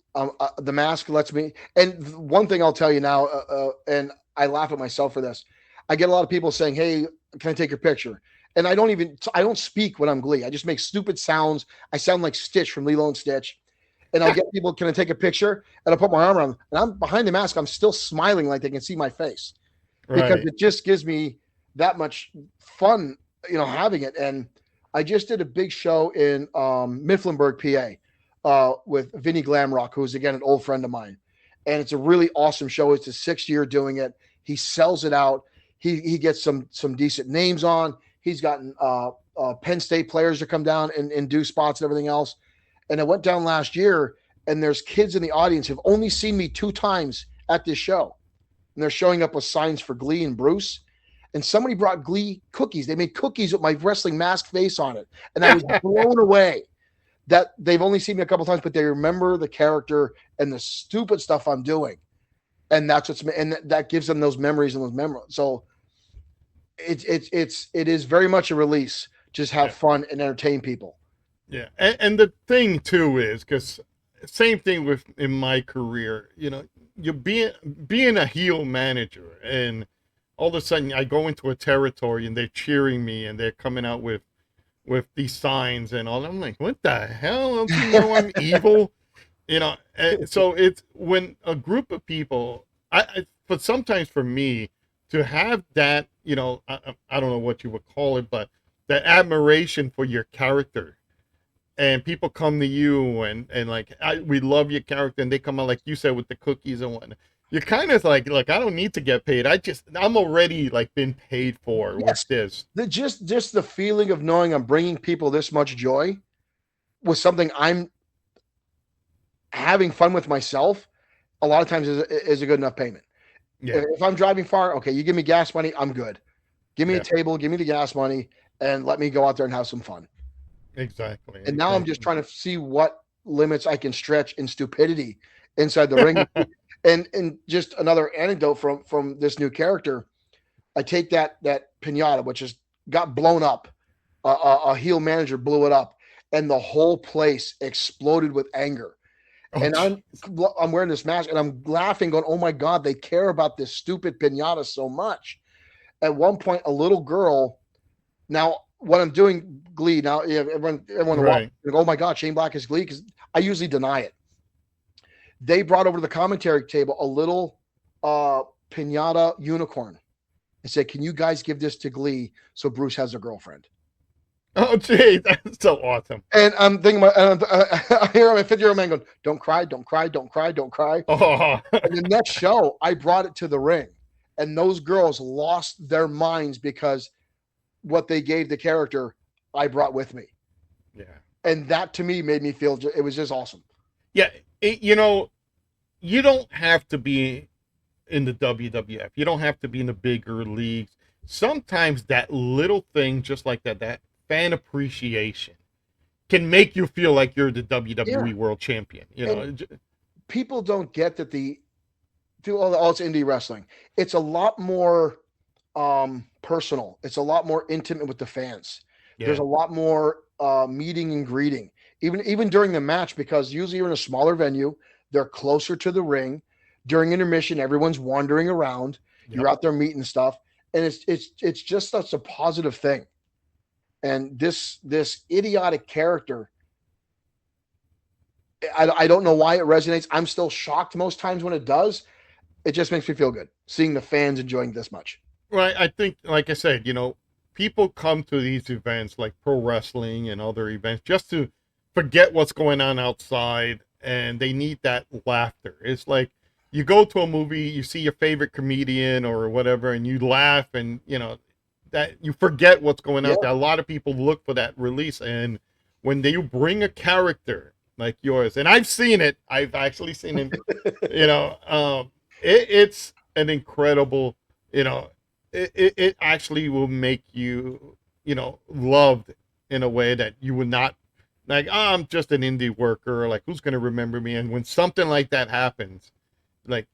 mask lets me, and one thing I'll tell you now, and I laugh at myself for this. I get a lot of people saying, hey, can I take your picture? And I don't speak when I'm Glee. I just make stupid sounds. I sound like Stitch from Lilo and Stitch. And I'll get people, can I take a picture? And I'll put my arm around them. And I'm behind the mask. I'm still smiling like they can see my face. Because it just gives me that much fun, having it. And I just did a big show in Mifflinburg, PA, with Vinny Glamrock, who is again an old friend of mine, and it's a really awesome show. It's his 6th year doing it. He sells it out. He gets some decent names on. He's gotten Penn State players to come down and do spots and everything else. And I went down last year, and there's kids in the audience who've only seen me 2 times at this show, and they're showing up with signs for Glee and Bruce. And somebody brought Glee cookies. They made cookies with my wrestling mask face on it, and I was blown away that they've only seen me a couple times, but they remember the character and the stupid stuff I'm doing, and that gives them those memories and those memories. So it is very much a release. Just have fun and entertain people. Yeah, and the thing too is, because same thing with in my career, you're being a heel manager, and all of a sudden I go into a territory and they're cheering me and they're coming out with these signs and all. I'm like, what the hell? Don't you know I'm evil? And so it's when a group of people, but sometimes for me to have that, I don't know what you would call it, but that admiration for your character, and people come to you and like, we love your character, and they come out like you said with the cookies and whatnot. You're kind of like, look, I don't need to get paid. I'm already like been paid for with this. Just the feeling of knowing I'm bringing people this much joy with something I'm having fun with myself, a lot of times is a good enough payment. Yeah. If I'm driving far, okay, you give me gas money, I'm good. Give me a table, give me the gas money, and let me go out there and have some fun. Exactly. And now I'm just trying to see what limits I can stretch in stupidity inside the ring. And just another anecdote from this new character, I take that pinata, which has got blown up. A heel manager blew it up, and the whole place exploded with anger. Oh, and I'm wearing this mask, and I'm laughing, going, "Oh my God, they care about this stupid pinata so much." At one point, a little girl. Now, when I'm doing Glee, now everyone right. Walks, oh my God, Shane Black is Glee, because I usually deny it. They brought over to the commentary table a little pinata unicorn and said, "Can you guys give this to Glee so Bruce has a girlfriend?" Oh, gee, that's so awesome. And I'm thinking, I hear my 50-year-old man going, "Don't cry, don't cry, don't cry, don't cry." Oh. And the next show, I brought it to the ring, and those girls lost their minds because what they gave the character, I brought with me. Yeah. And that to me made me feel, it was just awesome. Yeah. You don't have to be in the WWF. You don't have to be in the bigger leagues. Sometimes that little thing, just like that fan appreciation, can make you feel like you're the WWE World Champion. People don't get that through all it's indie wrestling. It's a lot more personal. It's a lot more intimate with the fans. Yeah. There's a lot more meeting and greeting. Even during the match, because usually you're in a smaller venue, they're closer to the ring. During intermission, everyone's wandering around. Yep. You're out there meeting stuff, and it's just such a positive thing. And this idiotic character, I don't know why it resonates. I'm still shocked most times when it does. It just makes me feel good seeing the fans enjoying this much. Right. I think, like I said, people come to these events like pro wrestling and other events just to forget what's going on outside, and they need that laughter. It's like you go to a movie, you see your favorite comedian or whatever, and you laugh, and that you forget what's going on. A lot of people look for that release, and when you bring a character like yours, and I've seen it, I've actually seen it, it's an incredible, it actually will make you, loved in a way that you would not, like, I'm just an indie worker, like, who's going to remember me? And when something like that happens, like,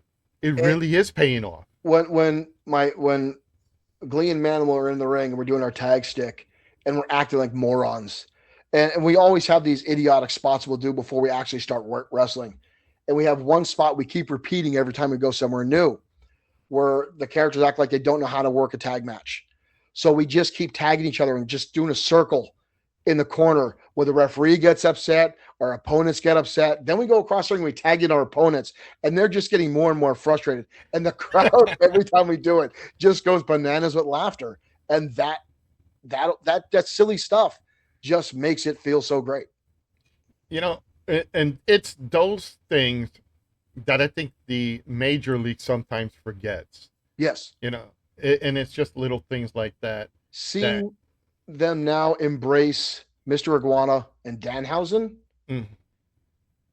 it really is paying off. When Glee and Manimal are in the ring and we're doing our tag stick and we're acting like morons, and we always have these idiotic spots we'll do before we actually start wrestling. And we have one spot we keep repeating every time we go somewhere new, where the characters act like they don't know how to work a tag match. So we just keep tagging each other and just doing a circle in the corner where the referee gets upset, our opponents get upset. Then we go across the ring, we tag in our opponents, and they're just getting more and more frustrated. And the crowd, every time we do it, just goes bananas with laughter. and that silly stuff just makes it feel so great. You know, and it's those things that I think the major league sometimes forgets. Yes, You know, and it's just little things like that. That seeing them now embrace Mr. Iguana and Danhausen, mm,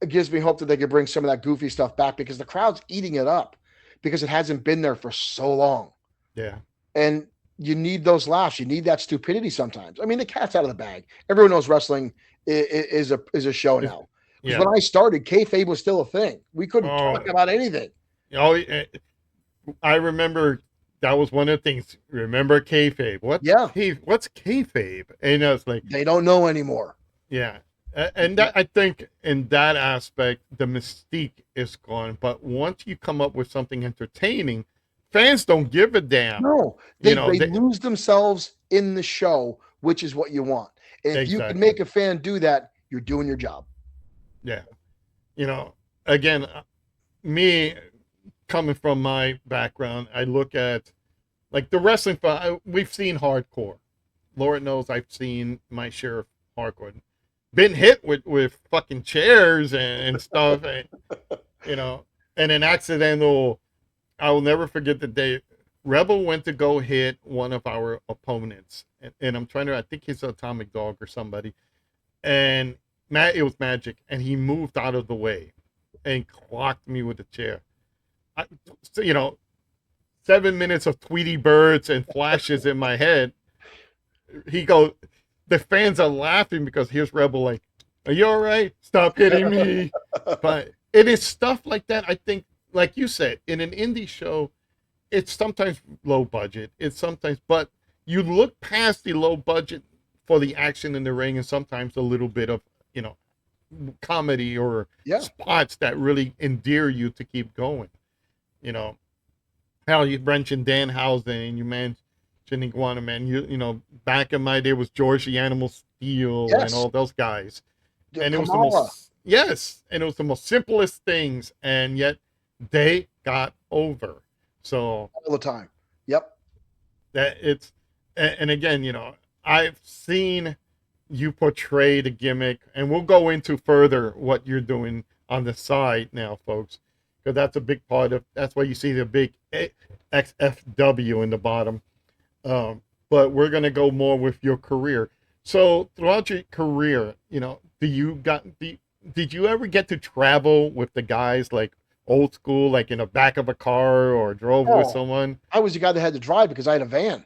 it gives me hope that they could bring some of that goofy stuff back because the crowd's eating it up because it hasn't been there for so long. yeah, And you need those laughs. You need that stupidity sometimes. I mean, the cat's out of the bag. Everyone knows wrestling is a show it's, now. Because yeah. when I started, kayfabe was still a thing. We couldn't talk Oh, about anything. oh, I remember that was one of the things. Remember kayfabe? Yeah, What's kayfabe? And I was like, they don't know anymore. yeah, and that I think in that aspect the mystique is gone. But once you come up with something entertaining, fans don't give a damn. No, You they know, they lose themselves in the show, which is what you want. And if you can exactly. make a fan do that, you're doing your job. Yeah, you know, again, me coming from my background, I look at like the wrestling. We've seen hardcore. Lord knows I've seen my share of hardcore. Been hit with fucking chairs and stuff, and, you know, and an accidental. I will never forget the day Rebel went to go hit one of our opponents, and I'm trying to. I think he's Atomic Dog or somebody, and Matt, it was Magic, and he moved out of the way and clocked me with a chair. I, so, 7 minutes of Tweety birds and flashes in my head. He goes, the fans are laughing because here's Rebel like, "Are you all right? Stop hitting me." But it is stuff like that. I think, like you said, in an indie show, it's sometimes low budget. It's sometimes, but you look past the low budget for the action in the ring, and sometimes a little bit of you know comedy or Yeah. spots that really endear you to keep going. You know, hell, you mentioned Danhausen and you mentioned Iguana Man. Back in my day was George the Animal Steel and Yes. all those guys, and it was the Kamala most yes, and it was the most simplest things, and yet they got over. So all the time. Yep. that it's and again, I've seen you portray the gimmick, and we'll go into further what you're doing on the side now, folks, because that's a big part of. That's why you see the big XFW in the bottom. But we're gonna go more with your career. So throughout your career, did you ever get to travel with the guys like old school, like in the back of a car or drove with Oh, someone? I was the guy that had to drive because I had a van.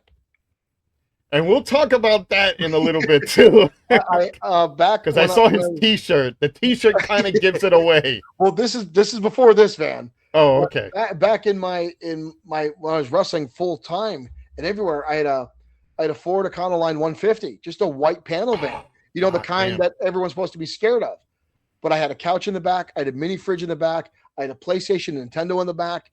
And we'll talk about that in a little bit too. I back Because I when I saw his was, T-shirt. The T-shirt kind of gives it away. well, this is before this van. Oh, But okay. back in my when I was wrestling full time and everywhere, I had a Ford Econoline 150, just a white panel van. Oh, The God kind damn. that everyone's supposed to be scared of. But I had a couch in the back, I had a mini fridge in the back, I had a PlayStation, Nintendo in the back.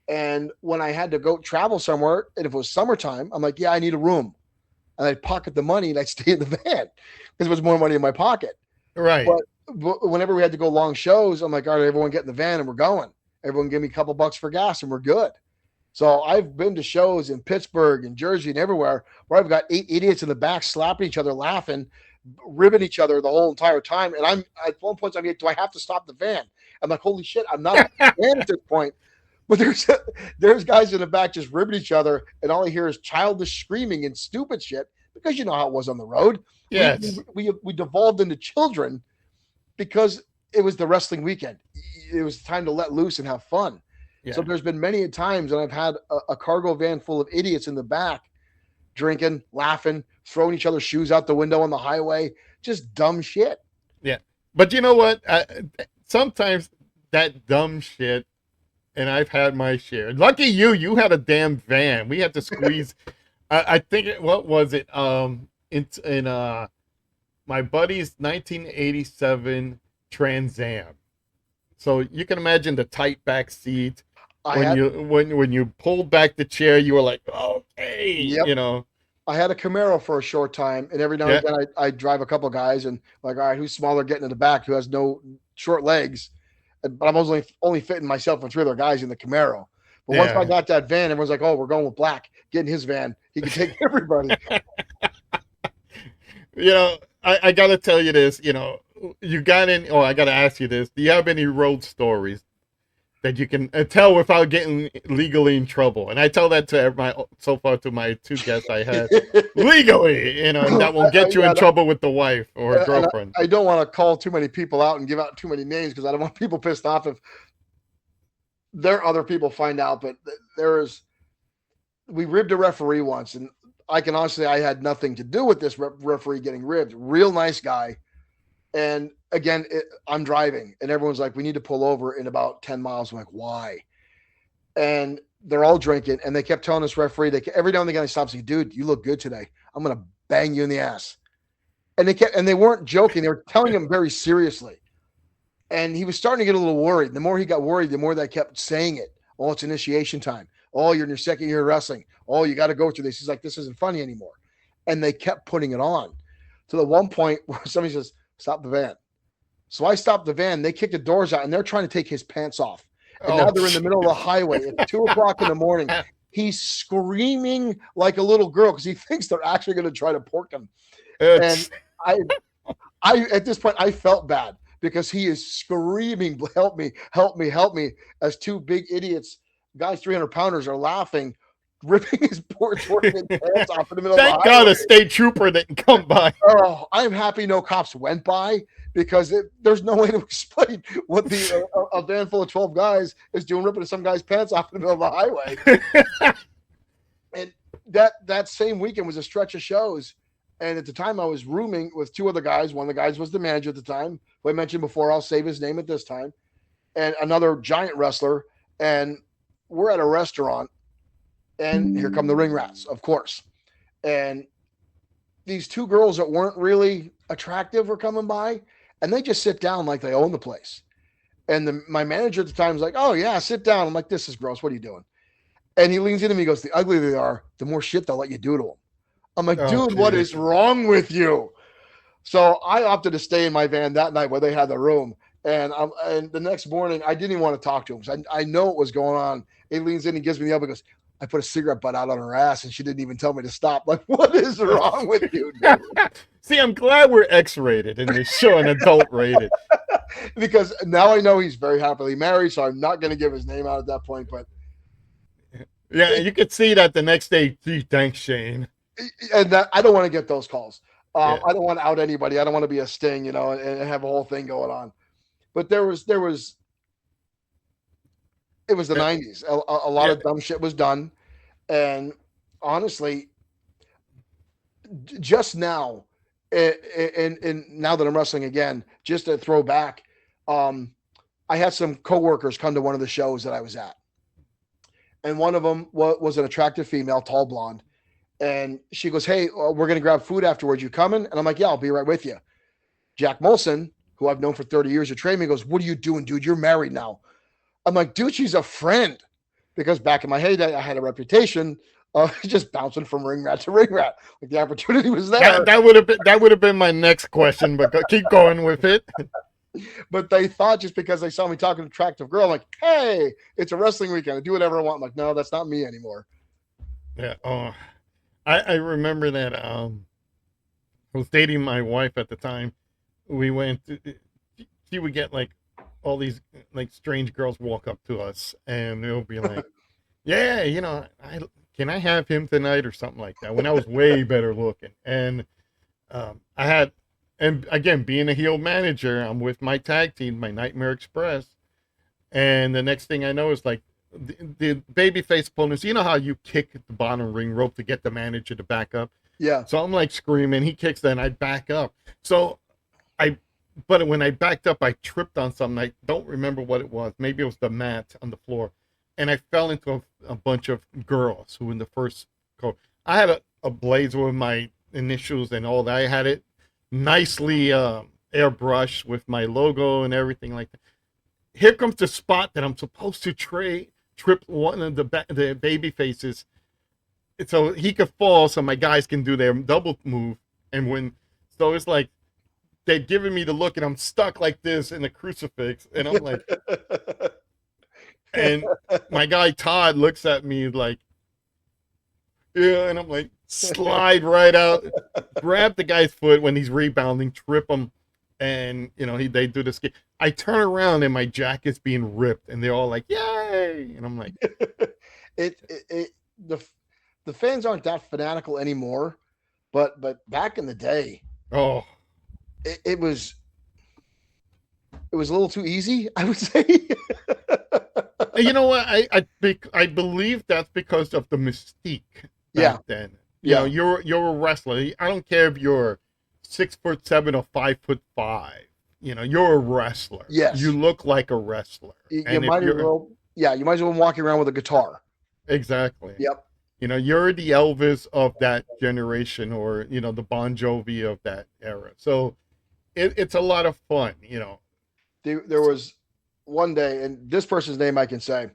And when I had to go travel somewhere, and if it was summertime, I'm like, yeah, I need a room. And I'd pocket the money and I'd stay in the van because there was more money in my pocket. Right. But whenever we had to go long shows, I'm like, all right, everyone get in the van and we're going. Everyone give me a couple bucks for gas and we're good. So I've been to shows in Pittsburgh and Jersey and everywhere where I've got 8 idiots in the back slapping each other, laughing, ribbing each other the whole entire time. And I'm at one point, I'm like, do I have to stop the van? I'm like, holy shit, I'm not a fan at this point. But there's guys in the back just ribbing each other, and all I hear is childish screaming and stupid shit because you know how it was on the road. We Yes. we devolved into children because it was the wrestling weekend. It was time to let loose and have fun. Yeah. So there's been many times when I've had a cargo van full of idiots in the back, drinking, laughing, throwing each other's shoes out the window on the highway, just dumb shit. Yeah. But you know what? Sometimes that dumb shit, and I've had my share. Lucky you had a damn van. We had to squeeze. I think what was it? It's in my buddy's 1987 Trans Am. So you can imagine the tight back seat. I When had you pulled back the chair, you were like, okay, Yep. I had a Camaro for a short time, and every now and Yeah. again I drive a couple guys and like, all right, who's smaller, getting in the back, who has no short legs. But I'm only fitting myself and three other guys in the Camaro. But once I got that van, everyone's like, "Oh, we're going with Black. Get in his van. He can take everybody." I gotta tell you this. You got any? Oh, I gotta ask you this. Do you have any road stories that you can tell without getting legally in trouble? And I tell that to my two guests I had legally, and that won't get you in trouble with the wife or girlfriend. I don't want to call too many people out and give out too many names because I don't want people pissed off if other people find out. But we ribbed a referee once, and I can honestly, I had nothing to do with this referee getting ribbed. Real nice guy. And again, I'm driving, and everyone's like, "We need to pull over in about 10 miles." I'm like, "Why?" And they're all drinking, and they kept telling this referee, every now and again, they stopped saying, "Dude, you look good today. I'm going to bang you in the ass." And they weren't joking. They were telling him very seriously. And he was starting to get a little worried. The more he got worried, the more they kept saying it. "Oh, it's initiation time. Oh, you're in your second year of wrestling. Oh, you got to go through this." He's like, "This isn't funny anymore." And they kept putting it on to the one point where somebody says, "Stop the van." So I stopped the van. They kicked the doors out, and they're trying to take his pants off. And now they're in the middle of the highway. It's 2:00 in the morning. He's screaming like a little girl because he thinks they're actually going to try to pork him. And I at this point, I felt bad because he is screaming, "Help me, help me, help me," as two big idiots, guys, 300-pounders, are laughing, ripping his poor pants off in the middle of the highway. Thank God a state trooper didn't come by. Oh, I'm happy no cops went by because there's no way to explain what a van full of 12 guys is doing, ripping some guy's pants off in the middle of the highway. And that same weekend was a stretch of shows. And at the time, I was rooming with two other guys. One of the guys was the manager at the time, who I mentioned before. I'll save his name at this time. And another giant wrestler. And we're at a restaurant. And here come the ring rats, of course. And these two girls that weren't really attractive were coming by. And they just sit down like they own the place. And my manager at the time was like, "Oh, yeah, sit down." I'm like, "This is gross. What are you doing?" And he leans into me and goes, "The uglier they are, the more shit they'll let you do to them." I'm like, "Dude, what is wrong with you?" So I opted to stay in my van that night where they had the room. And the next morning, I didn't even want to talk to him because I know what was going on. He leans in and gives me the elbow and goes, "I put a cigarette butt out on her ass and she didn't even tell me to stop." Like, what is wrong with you, dude? See, I'm glad we're X-rated in this show and adult-rated. Because now I know he's very happily married, so I'm not going to give his name out at that point. But yeah, you could see that the next day. Gee, thanks, Shane. And that I don't want to get those calls. I don't want to out anybody. I don't want to be a sting, and have a whole thing going on. But it was the 90s. A lot of dumb shit was done. And honestly, just now, and now that I'm wrestling again, just to throw back, I had some coworkers come to one of the shows that I was at. And one of them was an attractive female, tall blonde. And she goes, "Hey, we're going to grab food afterwards. You coming?" And I'm like, "Yeah, I'll be right with you." Jack Molson, who I've known for 30 years, who trained me, goes, "What are you doing, dude? You're married now." I'm like, "Dude, she's a friend." Because back in my heyday, I had a reputation of just bouncing from ring rat to ring rat. Like, the opportunity was there. That would have been my next question, but keep going with it. But they thought just because they saw me talking to an attractive girl, I'm like, "Hey, it's a wrestling weekend. I do whatever I want." I'm like, "No, that's not me anymore." Yeah. Oh, I remember that. I was dating my wife at the time. We went. She would get like all these like strange girls walk up to us, and they'll be like, "Yeah, can I have him tonight?" or something like that. When I was way better looking, and and again, being a heel manager, I'm with my tag team, my Nightmare Express, and the next thing I know is like the babyface opponents. You know how you kick the bottom ring rope to get the manager to back up? Yeah. So I'm like screaming. He kicks, then I back up. But when I backed up, I tripped on something. I don't remember what it was. Maybe it was the mat on the floor, and I fell into a bunch of girls who in the first court. I had a blazer with my initials and all that. I had it nicely airbrushed with my logo and everything like that. Here comes the spot that I'm supposed to trip one of the baby faces, so he could fall, so my guys can do their double move and win. So it's like they're giving me the look, and I'm stuck like this in a crucifix, and I'm like, And my guy Todd looks at me like, yeah, and I'm like, slide right out, grab the guy's foot when he's rebounding, trip him, and they do this. I turn around and my jacket's being ripped, and they're all like, "Yay!" And I'm like, it the the fans aren't that fanatical anymore, but back in the day, "Oh, it was a little too easy, I would say. you know what? I believe that's because of the mystique back Yeah, then. yeah, You're a wrestler. I don't care if you're 6'7" or 5'5". You're a wrestler. You yes. look like a wrestler, You and if might as you're well, yeah, you might as well be walking around with a guitar. exactly, Yep. you're the Elvis of that generation, or the Bon Jovi of that era. So it's a lot of fun. There was one day, and this person's name I can say,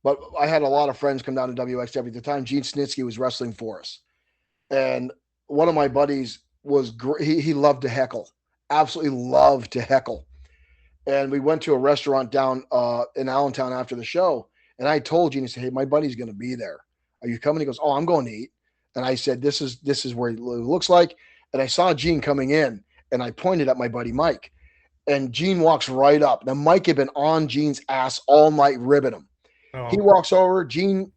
but I had a lot of friends come down to WXW at the time. Gene Snitsky was wrestling for us, and one of my buddies was he loved to heckle, absolutely loved to heckle. And we went to a restaurant down in Allentown after the show, and I told Gene, he said, "Hey, my buddy's going to be there. Are you coming?" He goes, "Oh, I'm going to eat." And I said, "This is where it looks like." And I saw Gene coming in, and I pointed at my buddy Mike, and Gene walks right up. Now Mike had been on Gene's ass all night, ribbing him. He Oh, walks over. Gene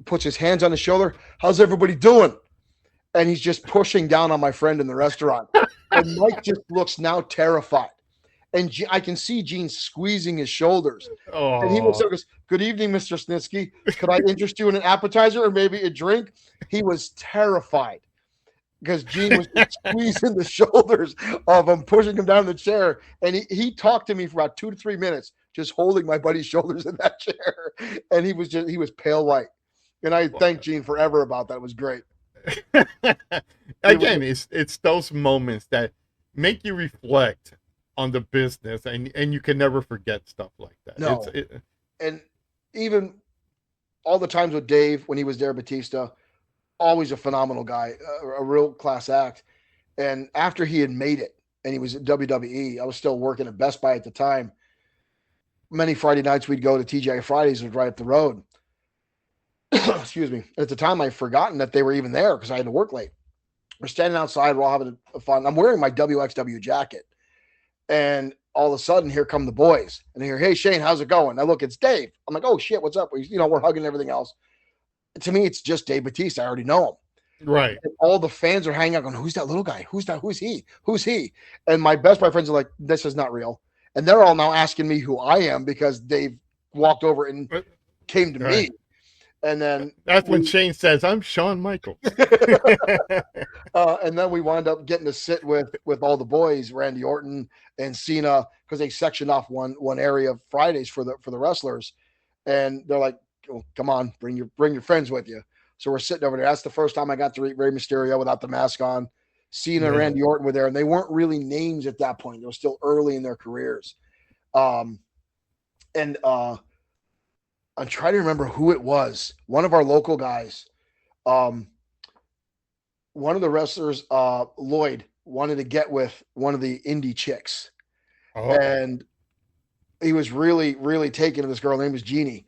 puts his hands on his shoulder. "How's everybody doing?" And he's just pushing down on my friend in the restaurant. And Mike just looks now terrified. And I can see Gene squeezing his shoulders. And he looks oh, up and goes, "Good evening, Mr. Snitsky. Could I interest you in an appetizer or maybe a drink?" He was terrified because Gene was just squeezing the shoulders of him, pushing him down the chair. And he talked to me for about 2 to 3 minutes, just holding my buddy's shoulders in that chair. And he was pale white. And I thank Gene forever about that. It was great. It was, again, it's those moments that make you reflect on the business, and you can never forget stuff like that. no. And even all the times with Dave when he was there, Batista, always a phenomenal guy, a real class act. And after he had made it and he was at WWE, I was still working at Best Buy at the time. Many Friday nights we'd go to TGI Fridays, was right up the road. Excuse me. At the time, I'd forgotten that they were even there because I had to work late. We're standing outside, we're all having fun. I'm wearing my WXW jacket. And all of a sudden, here come the boys. And they hear, "Hey, Shane, how's it going?" I look, it's Dave. I'm like, "Oh, shit, what's up?" We're hugging everything else. To me, it's just Dave Batista. I already know him. Right. And all the fans are hanging out going, "Who's that little guy? Who's that? Who's he? Who's he?" And my Best Buy friends are like, "This is not real." And they're all now asking me who I am because Dave walked over and came to Right. me. And then That's when Shane says, "I'm Shawn Michaels." and then we wound up getting to sit with all the boys, Randy Orton and Cena, because they sectioned off one area of Fridays for the wrestlers. And they're like, "Oh, come on, bring your friends with you." So we're sitting over there. That's the first time I got to eat Rey Mysterio without the mask on. Cena and Yeah. Randy Orton were there, and they weren't really names at that point. They were still early in their careers. And I'm trying to remember who it was. One of our local guys, um, one of the wrestlers, Lloyd, wanted to get with one of the indie chicks, Oh, and he was really, really taken to this girl. Her name was Jeannie.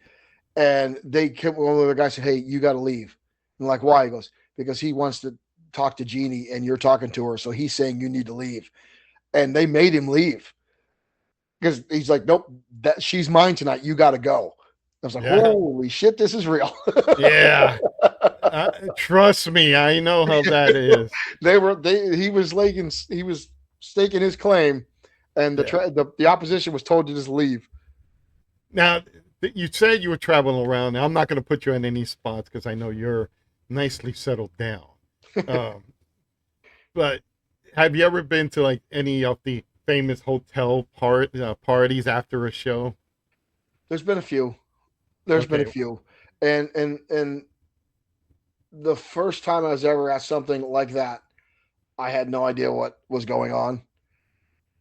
And they came, one of the guys said, "Hey, you got to leave." I'm like, "Why?" He goes, "Because he wants to talk to Jeannie and you're talking to her. So he's saying you need to leave." And they made him leave because he's like, "Nope, that she's mine tonight. You got to go." I was like, yeah. "Holy shit, this is real." Yeah. Trust me, I know how that is. He was staking his claim, and Yeah. the opposition was told to just leave. Now, you said you were traveling around. Now, I'm not going to put you in any spots because I know you're nicely settled down. Um, but have you ever been to like any of the famous hotel parties after a show? There's been a few. There's been a Okay. few, and the first time I was ever at something like that, I had no idea what was going on.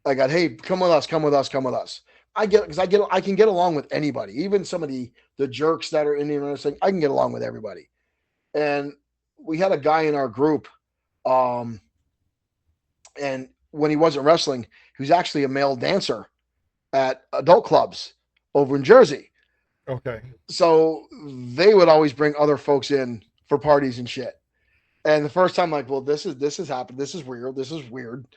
I got, "Hey, come with us, come with us, come with us." I can get along with anybody, even some of the jerks that are in the wrestling. I can get along with everybody. And we had a guy in our group, um, and when he wasn't wrestling, he was actually a male dancer at adult clubs over in Jersey. Okay. So they would always bring other folks in for parties and shit. And the first time, like, well, this has happened. This is weird. This is weird.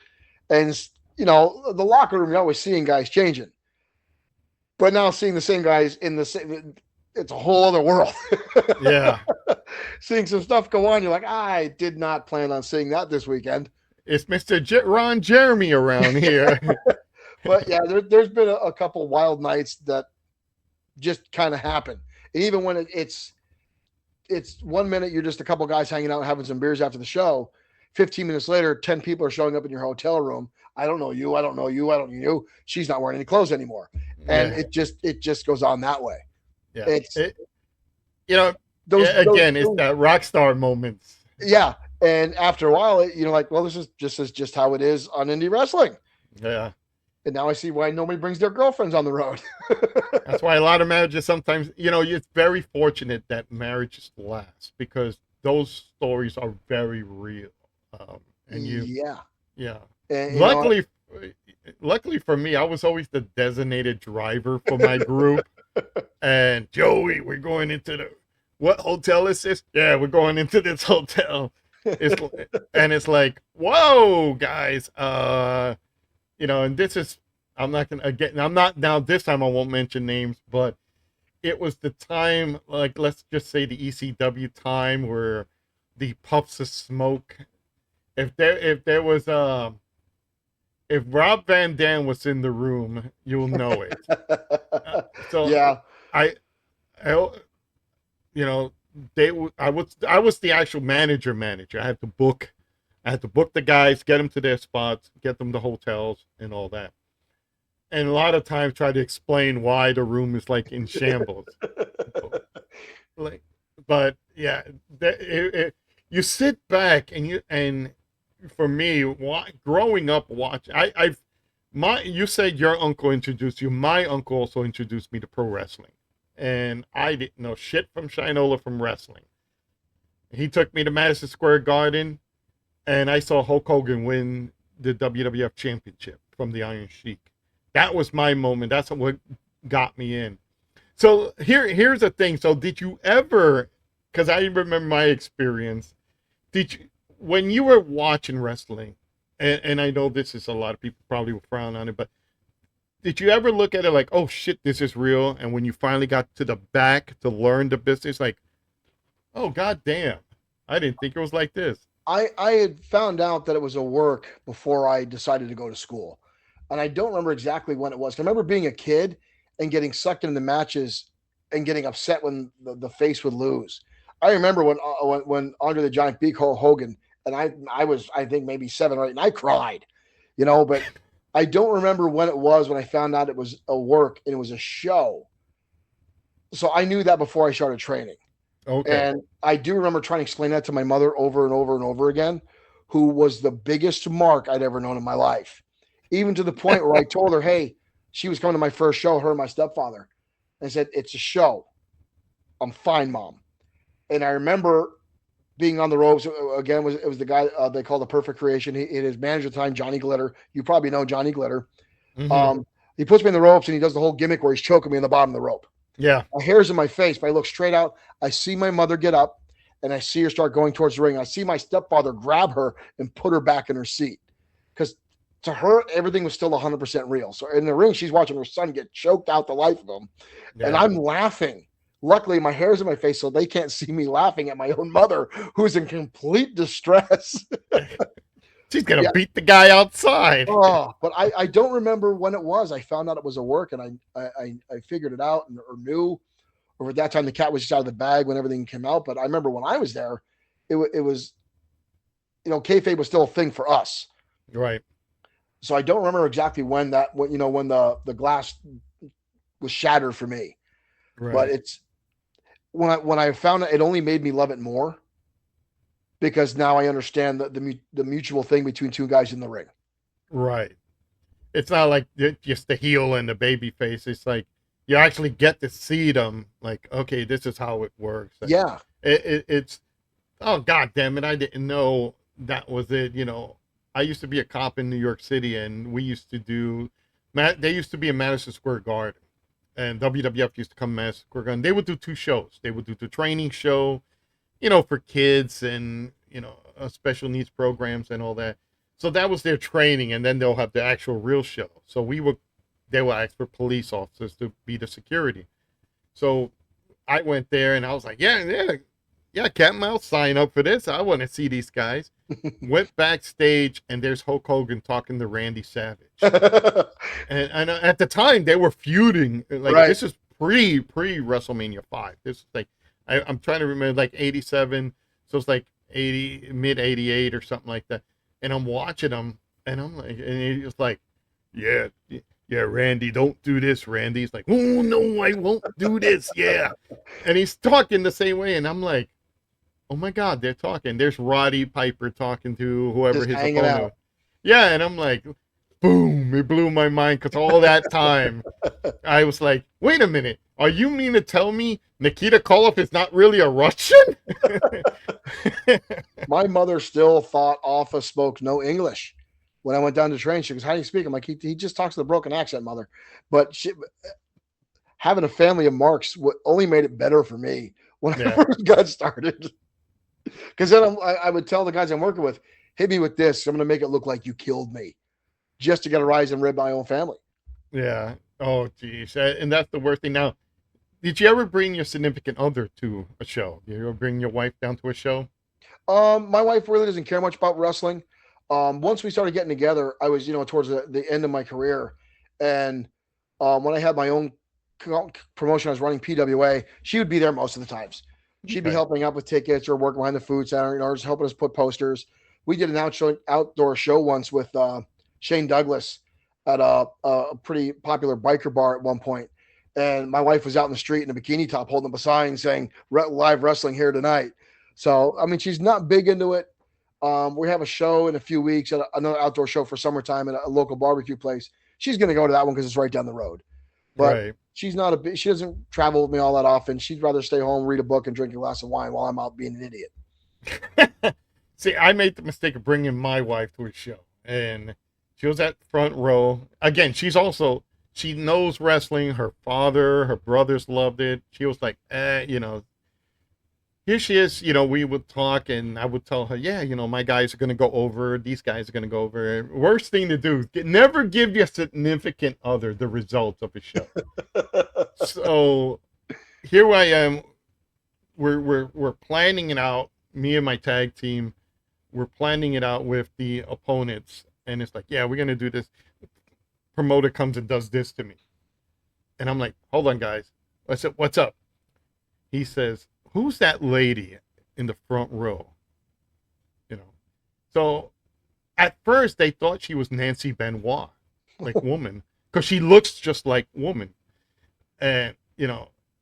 And the locker room, you're always seeing guys changing, but now seeing the same guys in the same, it's a whole other world. Yeah. Seeing some stuff go on, you're like, I did not plan on seeing that this weekend. It's Mr. Ron Jeremy around here. But yeah, there's been a couple wild nights that just kind of happen. And even when it's 1 minute you're just a couple guys hanging out having some beers after the show. 15 minutes later, 10 people are showing up in your hotel room. I don't know you. I don't know you. I don't know you. She's not wearing any clothes anymore, and Yeah. it just goes on that way. Yeah. It's You know, again, it's that rock star moments. Yeah, and after a while, like, well, this is just how it is on indie wrestling. Yeah. And now I see why nobody brings their girlfriends on the road. That's why a lot of marriages sometimes, it's very fortunate that marriages last because those stories are very real. And yeah. And, Luckily for me, I was always the designated driver for my group. And Joey, we're going into what hotel is this? Yeah, we're going into this hotel. It's like, whoa, guys. And this is, I'm not now this time I won't mention names, but it was the time, like, let's just say the ECW time where the puffs of smoke. If there was if Rob Van Dam was in the room, you'll know it. So yeah, I I was the actual manager. I had to book the guys, get them to their spots, get them to hotels and all that. And a lot of times try to explain why the room is like in shambles. But yeah, you sit back and for me, growing up watching, you said your uncle introduced you. My uncle also introduced me to pro wrestling, and I didn't know shit from Shinola from wrestling. He took me to Madison Square Garden, and I saw Hulk Hogan win the WWF Championship from the Iron Sheik. That was my moment. That's what got me in. So here's the thing. So did you ever? Because I remember my experience. When you were watching wrestling, and I know this is a lot of people probably will frown on it, but did you ever look at it like, oh shit, this is real? And when you finally got to the back to learn the business, like, oh god damn, I didn't think it was like this. I had found out that it was a work before I decided to go to school, and I don't remember exactly when it was. I remember being a kid and getting sucked into the matches and getting upset when the face would lose. I remember when Andre the Giant beat Hulk Hogan, and I was, I think, maybe 7 or 8, and I cried, but I don't remember when it was when I found out it was a work and it was a show. So I knew that before I started training. Okay. And I do remember trying to explain that to my mother over and over and over again, who was the biggest mark I'd ever known in my life. Even to the point where I told her, hey, she was coming to my first show, her and my stepfather. And I said, it's a show. I'm fine, Mom. And I remember being on the ropes again. It was the guy they call the Perfect Creation. His manager at the time, Johnny Glitter. You probably know Johnny Glitter. Mm-hmm. He puts me in the ropes and he does the whole gimmick where he's choking me in the bottom of the rope. Yeah, my hair's in my face, but I look straight out. I see my mother get up, and I see her start going towards the ring. I see my stepfather grab her and put her back in her seat, because to her everything was still 100% real. So in the ring, she's watching her son get choked out the life of him, and I'm laughing. Luckily, my hair's in my face, so they can't see me laughing at my own mother, who's in complete distress. She's gonna beat the guy outside. Oh, but I don't remember when it was. I found out it was a work, and I figured it out or knew. Or at that time, the cat was just out of the bag when everything came out. But I remember when I was there, it was, kayfabe was still a thing for us, right? So I don't remember exactly when the glass was shattered for me, right. But it's when I found it only made me love it more. Because now I understand the mutual thing between two guys in the ring. Right. It's not like just the heel and the baby face. It's like you actually get to see them. Like, okay, this is how it works. And yeah. It's, oh, God damn it. I didn't know that was it. I used to be a cop in New York City, and we used to do, there used to be a Madison Square Garden. and WWF used to come Madison Square Garden. They would do two shows. They would do the training show, you know, for kids and, you know, special needs programs and all that. So that was their training, and then they'll have the actual real show. So they will ask for police officers to be the security. So I went there and I was like, yeah, Captain, I'll sign up for this. I want to see these guys. Went backstage and there's Hulk Hogan talking to Randy Savage. and at the time they were feuding. Like Right. this is pre WrestleMania 5. This is like I'm trying to remember, like 87. So it's like 80, mid 88 or something like that. And I'm watching them and I'm like, and he's like, yeah, Randy, don't do this, Randy. He's like, oh, no, I won't do this. Yeah. And he's talking the same way. And I'm like, oh, my God, they're talking. There's Roddy Piper talking to whoever Just his hanging opponent. out. Yeah. And I'm like, boom, it blew my mind because all that time I was like, wait a minute. Are you mean to tell me Nikita Koloff is not really a Russian? My mother still thought Offa spoke no English. When I went down to train, she goes, how do you speak? I'm like, he just talks with a broken accent, mother. But having a family of marks only made it better for me when I first got started. Because then I would tell the guys I'm working with, hit me with this. I'm going to make it look like you killed me just to get a rise and rib my own family. Yeah. Oh, geez. And that's the worst thing. Now, did you ever bring your significant other to a show? Did you ever bring your wife down to a show? My wife really doesn't care much about wrestling. Once we started getting together, I was, towards the end of my career. And when I had my own promotion, I was running PWA, she would be there most of the times. She'd be helping out with tickets or working behind the food center, just helping us put posters. We did an outdoor show once with Shane Douglas at a pretty popular biker bar at one point. And my wife was out in the street in a bikini top holding up a sign saying, live wrestling here tonight. So, I mean, she's not big into it. We have a show in a few weeks, another outdoor show for summertime at a local barbecue place. She's going to go to that one because it's right down the road. But she's not she doesn't travel with me all that often. She'd rather stay home, read a book, and drink a glass of wine while I'm out being an idiot. See, I made the mistake of bringing my wife to a show, and she was at front row. Again, she knows wrestling. Her father, her brothers loved it. She was like, here she is, we would talk and I would tell her, my guys are going to go over. These guys are going to go over. Worst thing to do, never give your significant other the results of a show. So here I am. We're planning it out. Me and my tag team, we're planning it out with the opponents. And it's like, we're going to do this. Promoter comes and does this to me. And I'm like, hold on, guys. I said, what's up? He says, who's that lady in the front row? So at first they thought she was Nancy Benoit, like woman, because she looks just like woman. And,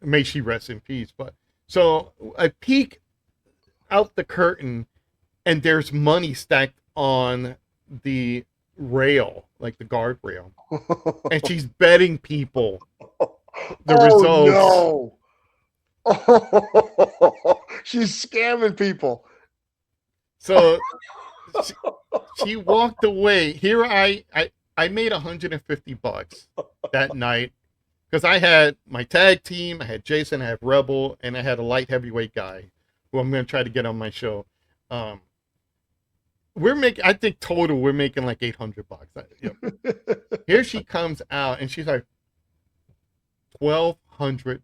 may she rest in peace. But so I peek out the curtain and there's money stacked on the rail, like the guardrail. And she's betting people the results. No. Oh, she's scamming people. So she walked away. Here I made $150 that night because I had my tag team, I had Jason, I had Rebel, and I had a light heavyweight guy who I'm going to try to get on my show. I think total we're making like $800. Here she comes out and she's like $1,200.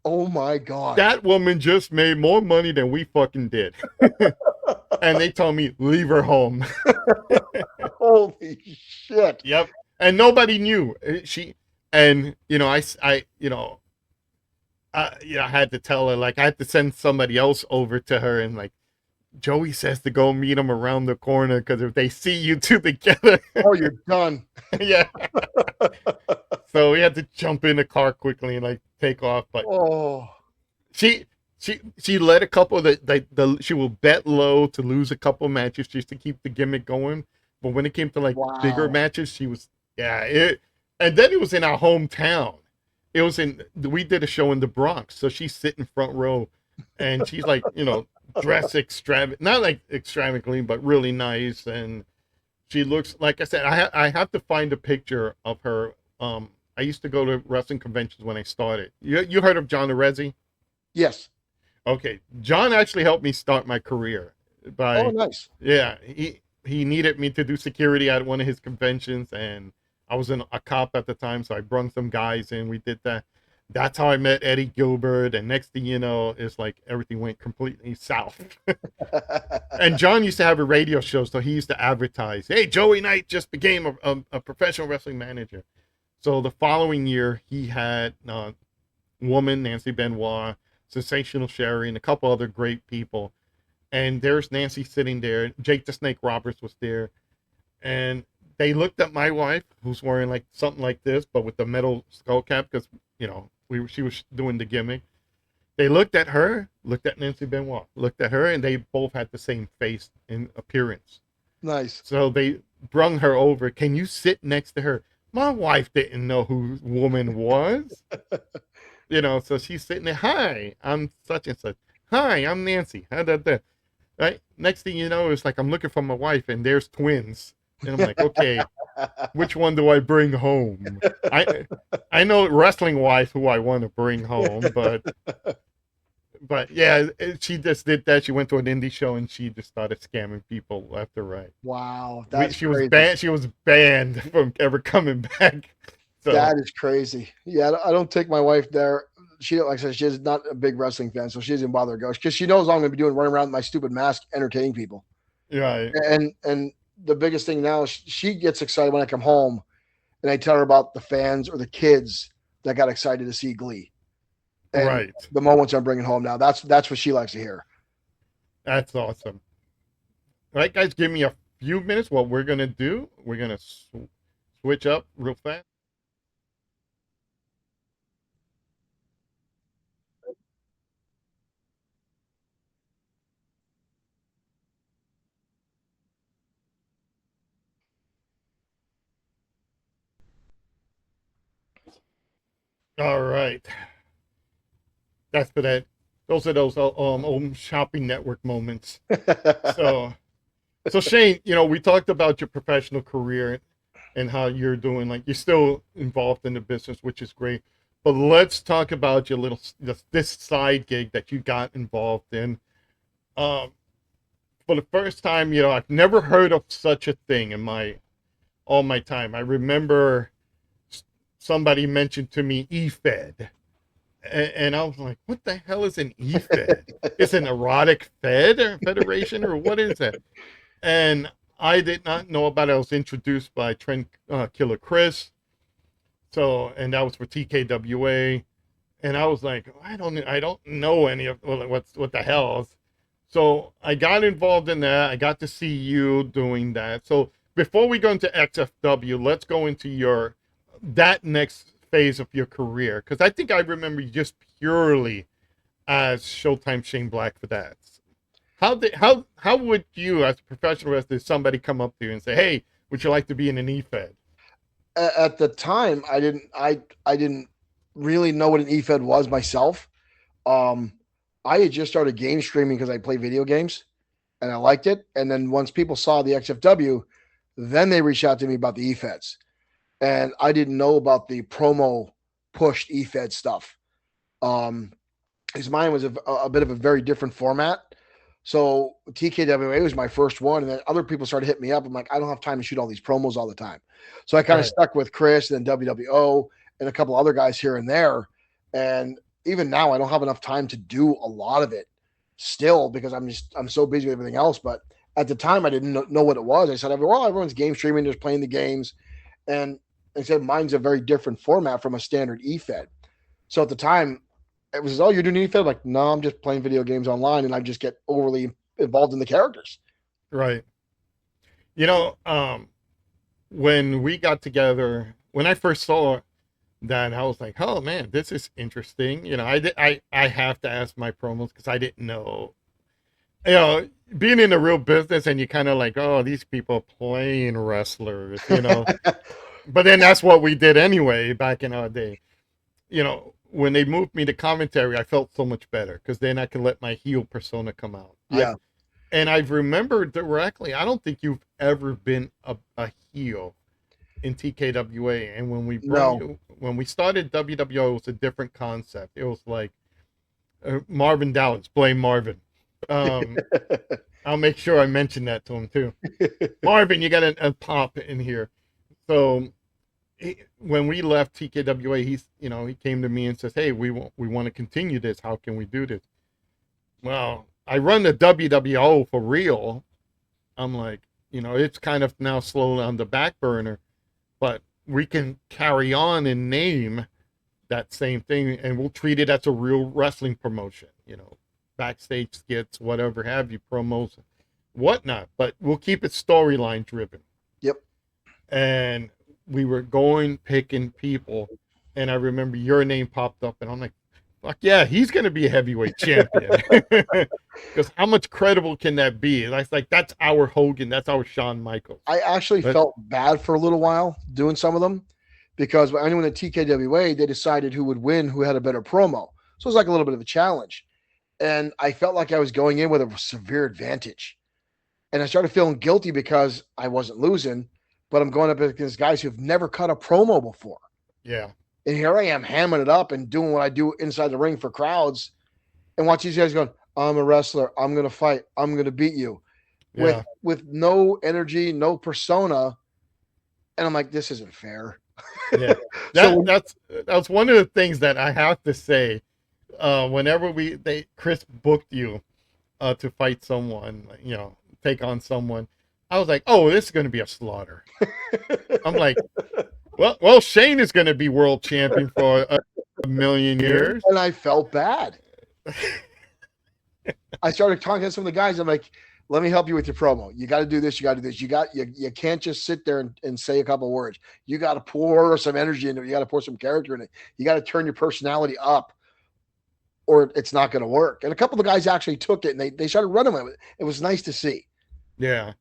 Oh my God. That woman just made more money than we fucking did. And they told me, leave her home. Holy shit. Yep. And nobody knew. I had to tell her, like, I had to send somebody else over to her and like, Joey says to go meet him around the corner because if they see you two together. Oh, you're done. Yeah. So we had to jump in the car quickly and like take off. But she let a couple that she will bet low to lose a couple matches just to keep the gimmick going. But when it came to like bigger matches, she was and then it was in our hometown. We did a show in the Bronx, so she's sitting front row, and she's like dressed not like extravagantly, but really nice, and she looks like I said. I have to find a picture of her I used to go to wrestling conventions when I started. You heard of John Arezzi? Yes. Okay, John actually helped me start my career Oh, by, nice. yeah, he needed me to do security at one of his conventions, and I was a cop at the time, so I brung some guys in. We did that. That's how I met Eddie Gilbert, and next thing you know, it's like everything went completely south. And John used to have a radio show, so he used to advertise, "Hey, Joey Knight just became a professional wrestling manager." So the following year, he had Woman, Nancy Benoit, Sensational Sherry, and a couple other great people. And there's Nancy sitting there. Jake the Snake Roberts was there. And they looked at my wife, who's wearing like something like this, but with the metal skull cap, because, she was doing the gimmick. They looked at her, looked at Nancy Benoit, looked at her, and they both had the same face and appearance. Nice. So they brung her over. Can you sit next to her? My wife didn't know who Woman was. So she's sitting there. Hi, I'm such and such. Hi, I'm Nancy. Right? Next thing you know, it's like I'm looking for my wife, and there's twins. And I'm like, okay, which one do I bring home? I know wrestling wise who I want to bring home, but yeah, she just did that. She went to an indie show and she just started scamming people left or right. Wow, that's She was crazy. banned. She was banned from ever coming back. So That is crazy. Yeah, I don't take my wife there. She, like I said, she's not a big wrestling fan, so she doesn't bother to go because she knows all I'm going to be doing, running around with my stupid mask, entertaining people. right, And the biggest thing now is she gets excited when I come home, and I tell her about the fans or the kids that got excited to see Glee, and right. the moments I'm bringing home now. That's what she likes to hear. That's awesome. All right, guys, give me a few minutes. What we're gonna do? We're gonna switch up real fast. All right. That's for that. Those are those old shopping network moments. So, so Shane, we talked about your professional career and how you're doing. Like you're still involved in the business, which is great. But let's talk about your this side gig that you got involved in. Um, for the first time, I've never heard of such a thing in all my time. I remember somebody mentioned to me eFed. And I was like, what the hell is an eFed? It's an erotic fed or federation or what is it? And I did not know about it. I was introduced by Trent Killer Chris. So, and that was for TKWA. And I was like, I don't know any of what the hell. So I got involved in that. I got to see you doing that. So before we go into XFW, let's go into that next phase of your career, because I think I remember you just purely as Showtime Shane Black for that. How would you, as a professional wrestler, somebody come up to you and say, "Hey, would you like to be in an eFed?" At the time, I didn't really know what an eFed was myself. Um, I had just started game streaming because I play video games and I liked it. And then once people saw the XFW, then they reached out to me about the eFeds. And I didn't know about the promo pushed eFed stuff. His mine was a bit of a very different format. So TKWA was my first one, and then other people started hitting me up. I'm like, I don't have time to shoot all these promos all the time. So I kind of Right. stuck with Chris and then WWO and a couple other guys here and there. And even now, I don't have enough time to do a lot of it still because I'm so busy with everything else. But at the time, I didn't know what it was. I said, well, everyone's game streaming, just playing the games, and I said mine's a very different format from a standard eFed. So at the time, it was, oh, you're doing eFed? Like, no, I'm just playing video games online, and I just get overly involved in the characters. Right. You know, when we got together, when I first saw that, I was like, "Oh man, this is interesting." I have to ask my promos because I didn't know. Being in the real business, and you kind of like, "Oh, these people playing wrestlers." But then that's what we did anyway back in our day. When they moved me to commentary, I felt so much better because then I could let my heel persona come out. Yeah. I've remembered directly, I don't think you've ever been a heel in TKWA. And when we No. when we started WWO, it was a different concept. It was like Marvin Dallas, blame Marvin. Um, I'll make sure I mention that to him too. Marvin, you got a pop in here. So when we left TKWA, he came to me and says, "Hey, we want to continue this. How can we do this?" Well, I run the WWO for real. I'm like, it's kind of now slowly on the back burner, but we can carry on and name that same thing, and we'll treat it as a real wrestling promotion. Backstage skits, whatever have you, promos, whatnot. But we'll keep it storyline driven. Yep. And we were picking people, and I remember your name popped up, and I'm like, fuck yeah, he's going to be a heavyweight champion. Because how much credible can that be? And I was like, that's our Hogan, that's our Shawn Michaels. I actually felt bad for a little while doing some of them, because when I went to TKWA, they decided who would win, who had a better promo. So it was like a little bit of a challenge. And I felt like I was going in with a severe advantage. And I started feeling guilty because I wasn't losing, but I'm going up against guys who've never cut a promo before. Yeah. And here I am hamming it up and doing what I do inside the ring for crowds, and watch these guys going, I'm a wrestler. I'm going to fight. I'm going to beat you. Yeah. With no energy, no persona. And I'm like, this isn't fair. Yeah. That's one of the things that I have to say. Whenever Chris booked you to fight someone, take on someone, I was like, oh, this is going to be a slaughter. I'm like, well, Shane is going to be world champion for a million years. And I felt bad. I started talking to some of the guys. I'm like, let me help you with your promo. You got to do this. You got to do this. You can't just sit there and say a couple words. You got to pour some energy into it. You got to pour some character in it. You got to turn your personality up, or it's not going to work. And a couple of the guys actually took it, and they started running with it. It was nice to see. Yeah.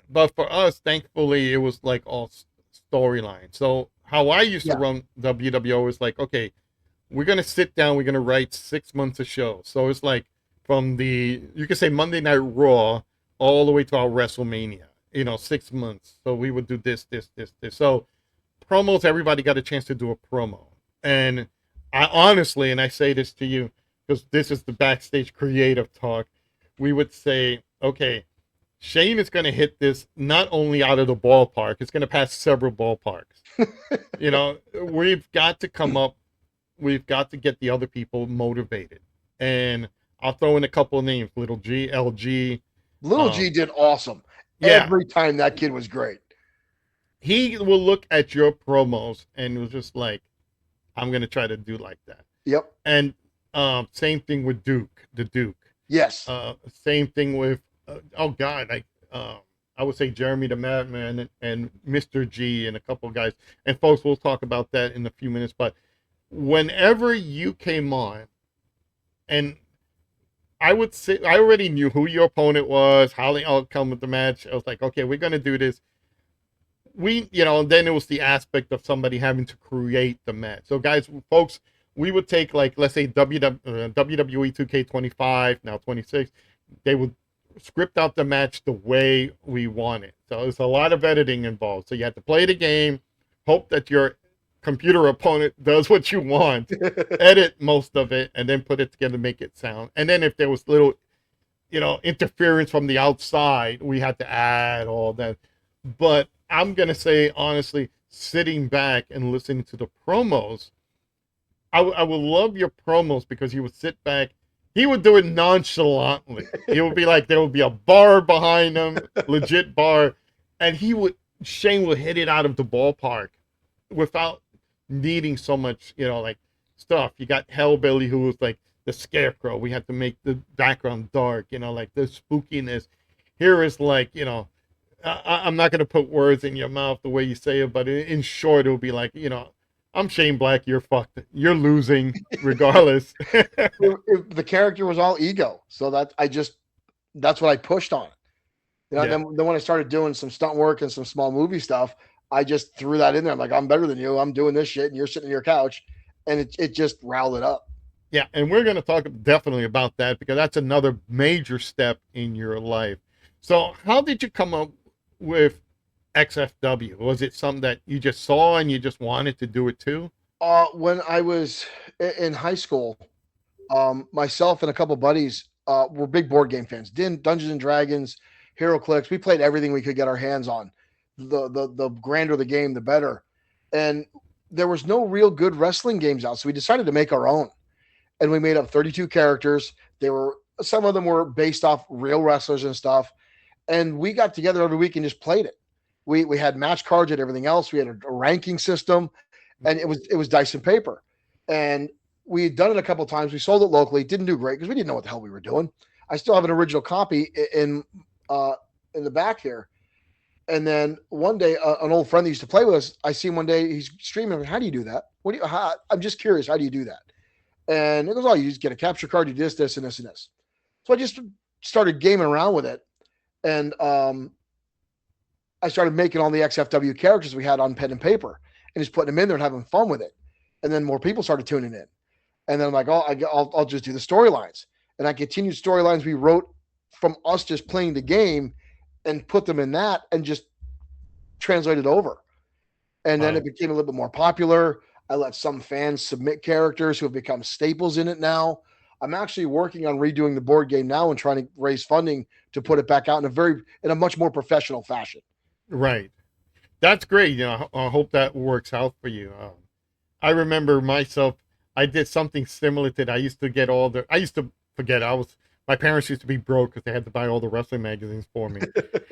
But for us, thankfully, it was like all storyline. So how I used to run WWO is like, okay, we're going to sit down. We're going to write 6 months of show. So it's like from you could say Monday Night Raw all the way to our WrestleMania, 6 months. So we would do this. So promos, everybody got a chance to do a promo. And I honestly, and I say this to you because this is the backstage creative talk, we would say, okay, Shane is going to hit this not only out of the ballpark, it's going to pass several ballparks. We've got to come up, we've got to get the other people motivated. And I'll throw in a couple of names, Little G, LG. Little G did awesome. Yeah. Every time that kid was great. He will look at your promos and was just like, I'm going to try to do like that. Yep. And same thing with the Duke. Yes. Same thing with, I would say Jeremy the Madman and Mr. G and a couple of guys. And folks, we'll talk about that in a few minutes. But whenever you came on, and I would say, I already knew who your opponent was, how the outcome of the match. I was like, okay, we're going to do this. Then it was the aspect of somebody having to create the match. So guys, folks, we would take let's say WWE 2K25, now 26, they would script out the match the way we want it. So there's a lot of editing involved. So you have to play the game, hope that your computer opponent does what you want, edit most of it, and then put it together, make it sound. And then if there was little, interference from the outside, we had to add all that. But I'm going to say, honestly, sitting back and listening to the promos, I would love your promos because he would sit back. He would do it nonchalantly. It would be like there would be a bar behind him, legit bar, and Shane would hit it out of the ballpark without needing so much, stuff. You got Hellbilly, who was like the scarecrow. We had to make the background dark, like the spookiness. Here is like, I'm not going to put words in your mouth the way you say it, but in short, it'll be like, I'm Shane Black, you're fucked. You're losing regardless. The character was all ego. So that's what I pushed on. Then when I started doing some stunt work and some small movie stuff, I just threw that in there. I'm like, I'm better than you. I'm doing this shit and you're sitting on your couch. And it just riled it up. Yeah. And we're going to talk definitely about that because that's another major step in your life. So how did you come up with XFW? Was it something that you just saw and you just wanted to do it too? When I was in high school, myself and a couple buddies were big board game fans. Dungeons and Dragons, Hero Clicks. We played everything we could get our hands on. The grander the game, the better. And there was no real good wrestling games out, so we decided to make our own. And we made up 32 characters. They were some of them were based off real wrestlers and stuff. And we got together every week and just played it. We had match cards and everything else. We had a ranking system, and it was dice and paper. And we had done it a couple of times. We sold it locally. Didn't do great because we didn't know what the hell we were doing. I still have an original copy in the back here. And then one day, an old friend that used to play with us, I see him one day. He's streaming. How do you do that? I'm just curious. How do you do that? And it goes, oh, you just get a capture card. You do this, and this, and this. So I just started gaming around with it, and I started making all the XFW characters we had on pen and paper, and just putting them in there and having fun with it. And then more people started tuning in. And then I'm like, oh, I'll just do the storylines. And I continued storylines we wrote from us just playing the game and put them in that and just translate it over. And then it became a little bit more popular. I let some fans submit characters who have become staples in it now. I'm actually working on redoing the board game now and trying to raise funding to put it back out in a much more professional fashion. Right. That's great. You know, I hope that works out for you. I remember myself, I did something similar to that. I used to forget. My parents used to be broke because they had to buy all the wrestling magazines for me.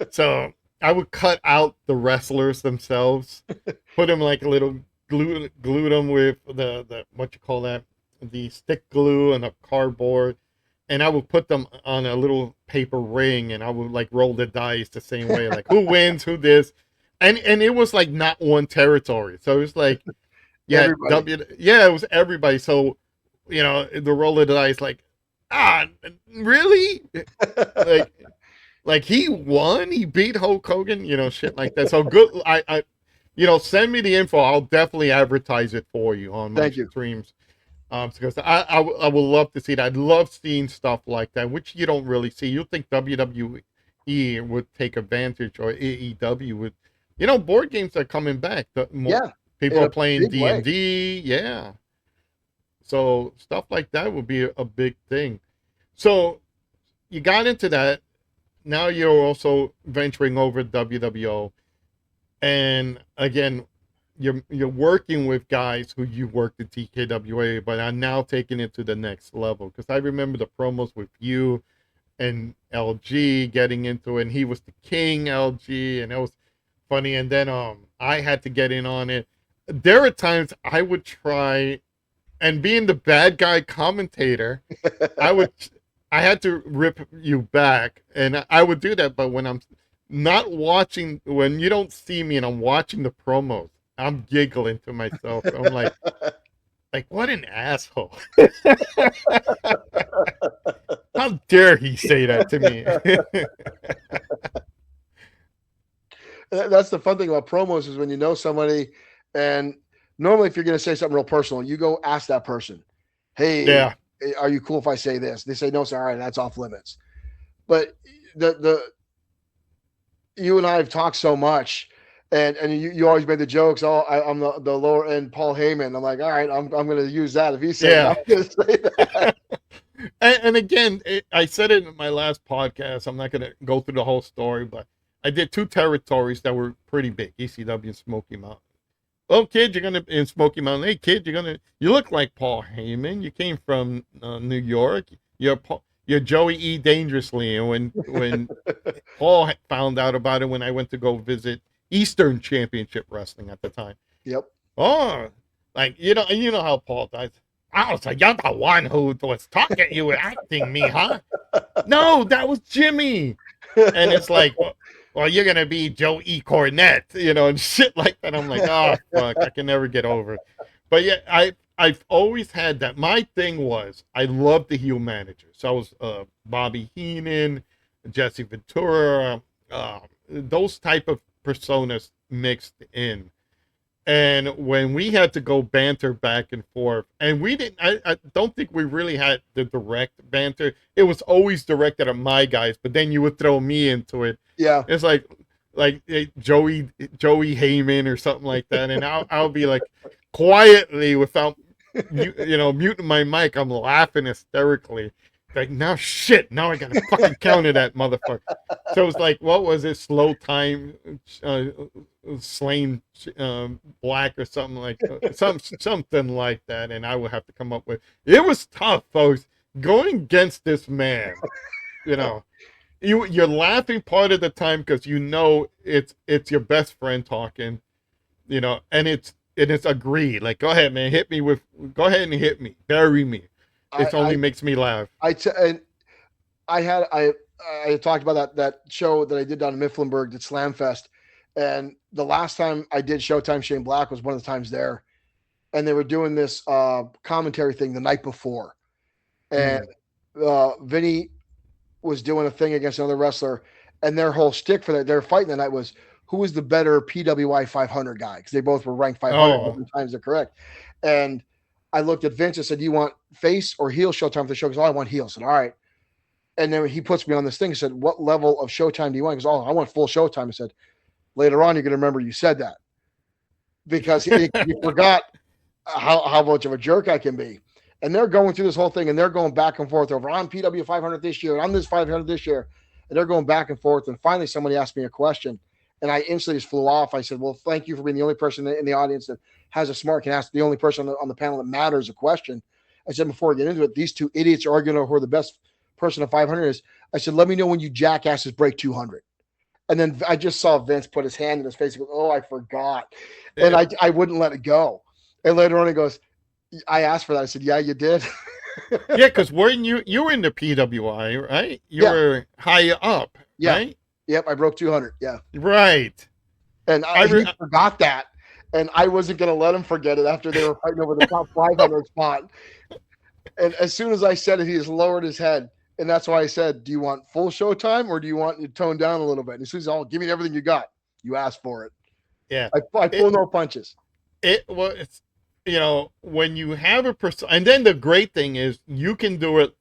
So I would cut out the wrestlers themselves, put them like a little, glue them with the what you call that, the stick glue and a cardboard. And I would put them on a little paper ring, and I would like roll the dice the same way, like who wins, who this. And it was like not one territory. So it was like, yeah, it was everybody. So, you know, the roll of the dice, like, really? like he won? He beat Hulk Hogan? You know, shit like that. So good. Send me the info. I'll definitely advertise it for you on my streams. Because I would love to see that. I'd love seeing stuff like that, which you don't really see. You think WWE would take advantage, or AEW would. You know, board games are coming back. People are playing D&D. Yeah. So stuff like that would be a big thing. So you got into that. Now you're also venturing over WWO. And again, you're working with guys who you worked at TKWA, but are now taking it to the next level. Because I remember the promos with you and LG getting into it, and he was the king, LG, and it was funny. And then I had to get in on it. There are times I would try, and being the bad guy commentator, I had to rip you back, and I would do that. But when I'm not watching, when you don't see me and I'm watching the promos, I'm giggling to myself. I'm like what an asshole! How dare he say that to me? That's the fun thing about promos is when you know somebody, and normally if you're going to say something real personal, you go ask that person, "Hey, are you cool if I say this?" They say no, so all right, that's off limits. But you and I have talked so much. And you always made the jokes. Oh, I'm the lower end Paul Heyman. I'm like, all right, I'm going to use that. If he said it, I'm going to say that. and again, I said it in my last podcast. I'm not going to go through the whole story, but I did 2 territories that were pretty big: ECW and Smoky Mountain. Oh, kid, in Smoky Mountain. Hey, kid, you look like Paul Heyman. You came from New York. You're Joey E. Dangerously. And when Paul found out about it, when I went to go visit Eastern Championship Wrestling at the time. Yep. Oh, like, you know how Paul does. Oh, so you're the one who was talking, you were acting me, huh? No, that was Jimmy. And it's like, well, you're going to be Joe E. Cornette, and shit like that. I'm like, oh, fuck, I can never get over it. But yeah, I've always had that. My thing was, I loved the heel manager. So I was Bobby Heenan, Jesse Ventura, those type of personas mixed in. And when we had to go banter back and forth, and I don't think we really had the direct banter. It was always directed at my guys, but then you would throw me into it. Yeah. It's like Joey Heyman or something like that. And I'll be like, quietly without muting my mic. I'm laughing hysterically. Like, now shit, now I gotta fucking counter that motherfucker. So it's like, what was it? Slow time, uh, slain black or something like something like that. And I will have to come up with. It was tough, folks, going against this man. You know, you're laughing part of the time because it's your best friend talking. And it's agreed. Like, go ahead, man, go ahead and hit me, bury me. It only makes me laugh. And I talked about that show that I did down in Mifflinburg, that Slam Fest, and the last time I did Showtime Shane Black was one of the times there, and they were doing this commentary thing the night before, and Vinny was doing a thing against another wrestler, and their whole shtick for their fight that night was who was the better PWI 500 guy, because they both were ranked 500 times they're correct. And I looked at Vince and said, "Do you want face or heel Showtime for the show?" Because I want heel. I said, "All right." And then he puts me on this thing and said, "What level of Showtime do you want?" Because I want full Showtime. I said, "Later on, you're going to remember you said that," because you forgot how much of a jerk I can be. And they're going through this whole thing, and they're going back and forth over, I'm PW 500 this year, and I'm this 500 this year. And they're going back and forth. And finally, somebody asked me a question, and I instantly just flew off. I said, "Well, thank you for being the only person in the audience that has a smart, can ask the only person on the panel that matters a question." I said, before I get into it, these two idiots are arguing over who the best person at 500 is. I said, "Let me know when you jackasses break 200. And then I just saw Vince put his hand in his face and go, "Oh, I forgot." And I wouldn't let it go. And later on, he goes, I asked for that. I said, "Yeah, you did." Yeah, because weren't you were in the PWI, right? You were high up, right? Yep, I broke 200. Yeah. Right. And he forgot that. And I wasn't going to let him forget it after they were fighting over the top 500 spot. And as soon as I said it, he just lowered his head. And that's why I said, "Do you want full Showtime or do you want to tone down a little bit?" And as soon as give me everything you got. You asked for it. Yeah. I pull no punches. It was, when you have a person, and then the great thing is you can do it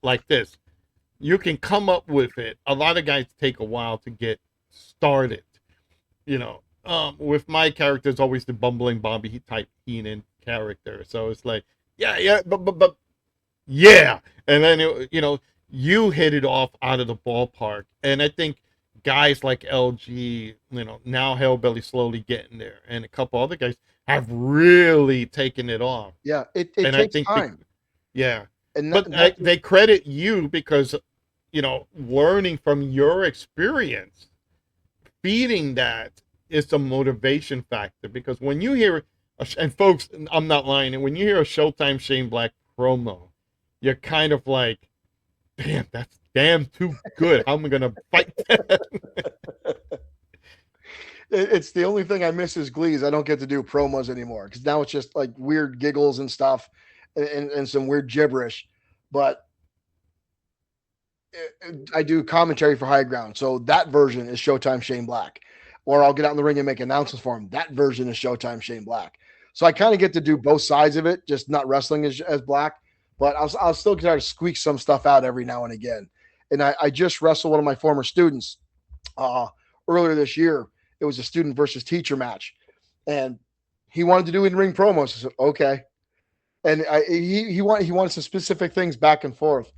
like this. You can come up with it. A lot of guys take a while to get started. With my character, it's always the bumbling Bobby type Heenan character. So it's like, yeah, but yeah. And then, you hit it off out of the ballpark. And I think guys like LG, now Hellbelly slowly getting there, and a couple other guys have really taken it off. Yeah, it takes time. But they credit you because, learning from your experience, feeding that is a motivation factor. Because when you hear, and folks, I'm not lying, and when you hear a Showtime Shane Black promo, you're kind of like, damn, that's damn too good. How am I going to fight that? It's the only thing I miss is Glees. I don't get to do promos anymore because now it's just like weird giggles and stuff and some weird gibberish. But I do commentary for High Ground. So that version is Showtime Shane Black. Or I'll get out in the ring and make announcements for him. That version is Showtime Shane Black. So I kind of get to do both sides of it, just not wrestling as Black. But I'll still try to squeak some stuff out every now and again. And I just wrestled one of my former students earlier this year. It was a student versus teacher match. And he wanted to do in-ring promos. I said, okay. And he wanted some specific things back and forth.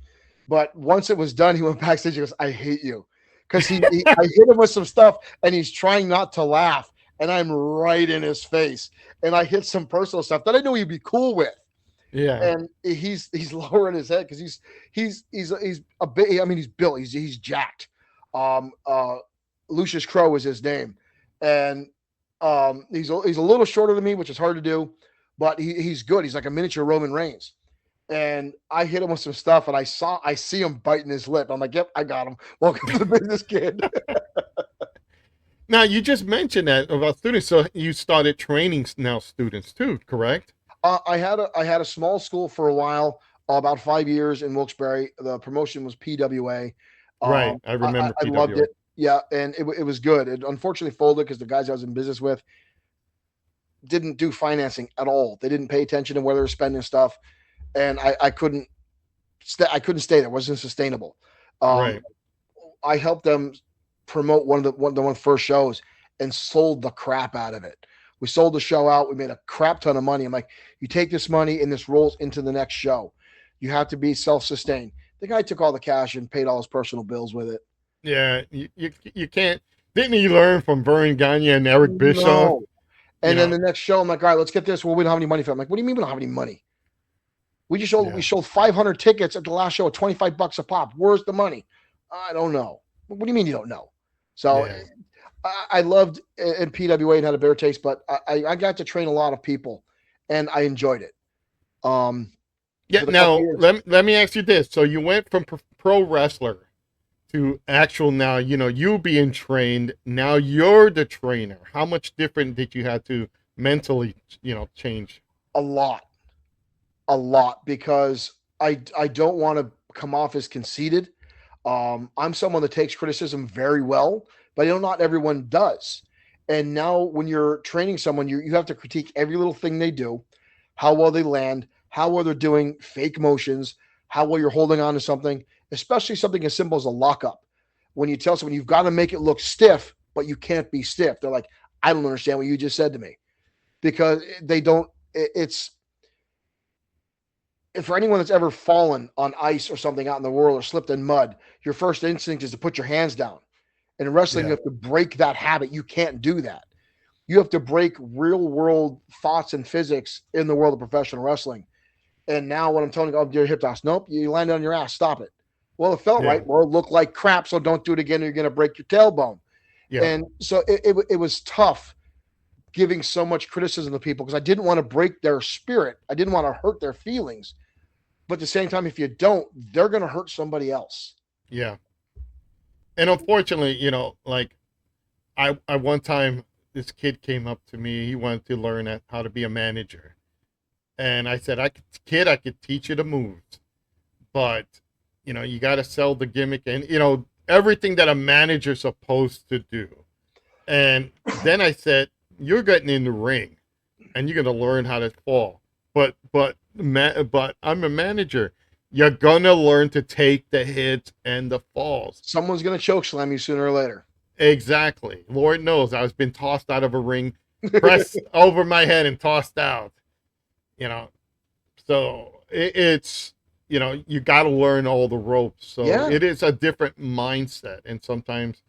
But once it was done, he went backstage and goes, "I hate you." Because I hit him with some stuff, and he's trying not to laugh. And I'm right in his face. And I hit some personal stuff that I knew he'd be cool with. Yeah. And he's lowering his head because he's a bit. I mean, he's built. He's jacked. Lucius Crow is his name, and he's a little shorter than me, which is hard to do, but he's good. He's like a miniature Roman Reigns. And I hit him with some stuff, and I see him biting his lip. I'm like, "Yep, I got him. Welcome to the business, kid." Now, you just mentioned that about students, so you started training now students too, correct? I had a small school for a while, about 5 years in Wilkes-Barre. The promotion was PWA. Right, I remember I PWA. loved it. Yeah, and it was good. It unfortunately folded because the guys I was in business with didn't do financing at all. They didn't pay attention to where they were spending stuff, and I couldn't stay there. It wasn't sustainable. Right. I helped them promote one of the first shows and sold the crap out of it. We sold the show out. We made a crap ton of money. I'm like, you take this money and this rolls into the next show. You have to be self-sustained. The guy took all the cash and paid all his personal bills with it. Yeah, you can't. Didn't he learn from Vern Gagne and Eric Bischoff? No. You And then know, the next show, I'm like, all right, let's get this. Well, we don't have any money for it. I'm like, what do you mean we don't have any money? We yeah, sold 500 tickets at the last show at $25 a pop. Where's the money? I don't know. What do you mean you don't know? So yeah, I loved in PWA and had a better taste, but I got to train a lot of people, and I enjoyed it. yeah. For the couple Now years, let me ask you this: so you went from pro wrestler to actual now, you being trained. Now you're the trainer. How much different did you have to mentally, change? a lot, because I don't want to come off as conceited. I'm someone that takes criticism very well, but not everyone does. And now, when you're training someone, you have to critique every little thing they do, how well they land, how well they're doing fake motions, how well you're holding on to something, especially something as simple as a lockup. When you tell someone you've got to make it look stiff, but you can't be stiff, they're like, I don't understand what you just said to me, because they don't. It's for anyone that's ever fallen on ice or something out in the world or slipped in mud, your first instinct is to put your hands down. And in wrestling, you Yeah, have to break that habit. You can't do that. You have to break real world thoughts and physics in the world of professional wrestling. And now, when I'm telling you, oh, your hip toss, nope, you landed on your ass, stop it. Well, it felt yeah, right. Well, it looked like crap, so don't do it again, or you're going to break your tailbone. yeah, And so it was tough giving so much criticism to people, because I didn't want to break their spirit. I didn't want to hurt their feelings. But at the same time, if you don't, they're going to hurt somebody else. yeah. And unfortunately, like I one time this kid came up to me. He wanted to learn how to be a manager, and I said, I could teach you the moves, but you got to sell the gimmick and everything that a manager's supposed to do. And then I said, you're getting in the ring, and you're gonna learn how to fall. But I'm a manager. You're gonna learn to take the hits and the falls. Someone's going to choke slam you sooner or later. Exactly. Lord knows I was been tossed out of a ring, pressed over my head and tossed out. You know, so it's you got to learn all the ropes. So Yeah. it is a different mindset, and sometimes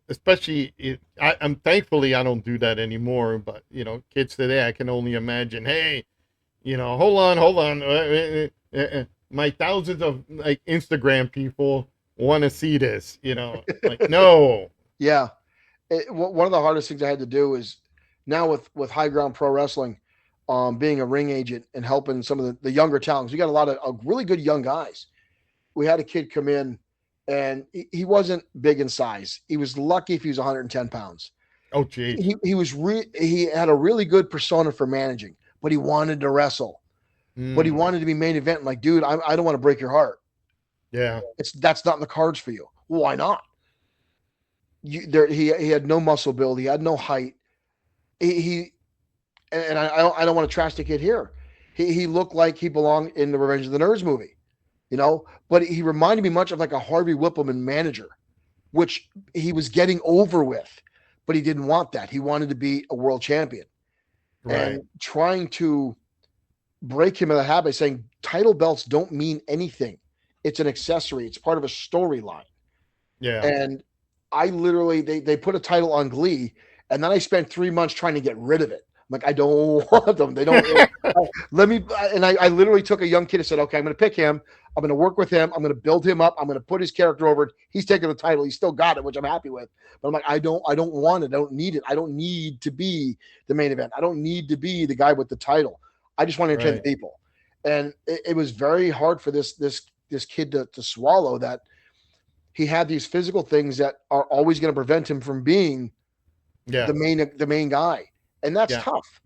especially I'm thankfully I don't do that anymore. But kids today, I can only imagine. Hey, hold on. My thousands of like Instagram people want to see this. Like no. Yeah. One of the hardest things I had to do is now with High Ground Pro Wrestling, being a ring agent and helping some of the younger talents. We got a lot of really good young guys. We had a kid come in, and he wasn't big in size. He was lucky if he was 110 pounds. Oh, geez. He had a really good persona for managing, but he wanted to wrestle. But he Mm, wanted to be main event. I'm like, dude, I don't want to break your heart. yeah. That's not in the cards for you. Well, why not? He had no muscle build. He had no height. He and I don't want to trash the kid here. He looked like he belonged in the Revenge of the Nerds movie, but he reminded me much of like a Harvey Whippleman manager, which he was getting over with, but he didn't want that. He wanted to be a world champion, Right. and trying to break him of the habit, saying title belts don't mean anything. It's an accessory. It's part of a storyline. Yeah. And I literally, they put a title on Glee, and then I spent 3 months trying to get rid of it. I'm like, I don't want them. They don't let me. And I literally took a young kid and said, okay, I'm going to pick him. I'm going to work with him. I'm going to build him up. I'm going to put his character over it. He's taking the title. He's still got it, which I'm happy with. But I'm like, I don't want it. I don't need it. I don't need to be the main event. I don't need to be the guy with the title. I just want to entertain Right. the people. And it was very hard for this kid to swallow that he had these physical things that are always going to prevent him from being Yeah. the main guy. And that's Yeah. tough.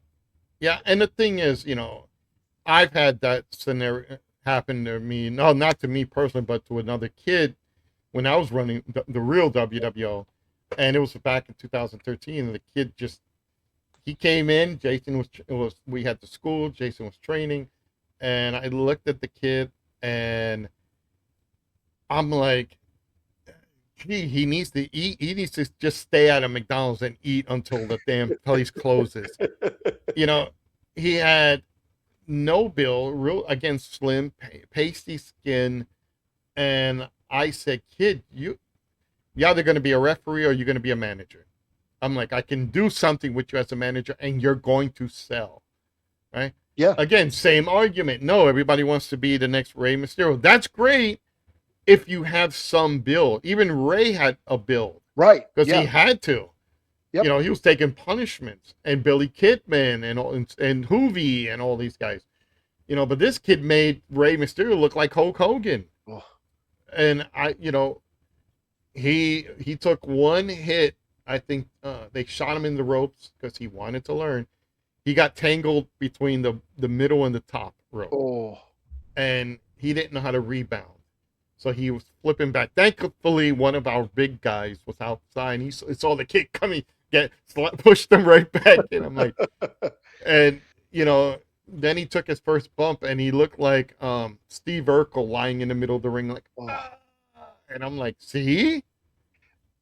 Yeah. And the thing is, I've had that scenario happen to me. No, not to me personally, but to another kid when I was running the real WWO. And it was back in 2013. And the kid he came in. Jason we had the school. Jason was training. And I looked at the kid and I'm like, gee, he needs to eat. He needs to just stay at a McDonald's and eat until the damn place closes. You know, he had no bill, real again slim, pasty skin, and I said, "Kid, you're either going to be a referee or you're going to be a manager." I'm like, I can do something with you as a manager, and you're going to sell, right? Yeah. Again, same argument. No, everybody wants to be the next Rey Mysterio. That's great if you have some build. Even Ray had a build, Right. because Yeah. he had to. Yep. You know, he was taking punishments, and Billy Kidman and Hoovy and all these guys. You know, but this kid made Rey Mysterio look like Hulk Hogan. Oh. And he took one hit. I think they shot him in the ropes because he wanted to learn. He got tangled between the middle and the top rope. Oh. And he didn't know how to rebound. So he was flipping back. Thankfully, one of our big guys was outside, and he saw the kid coming, pushed him right back. And I'm like, and, then he took his first bump, and he looked like Steve Urkel lying in the middle of the ring, like, and I'm like, see?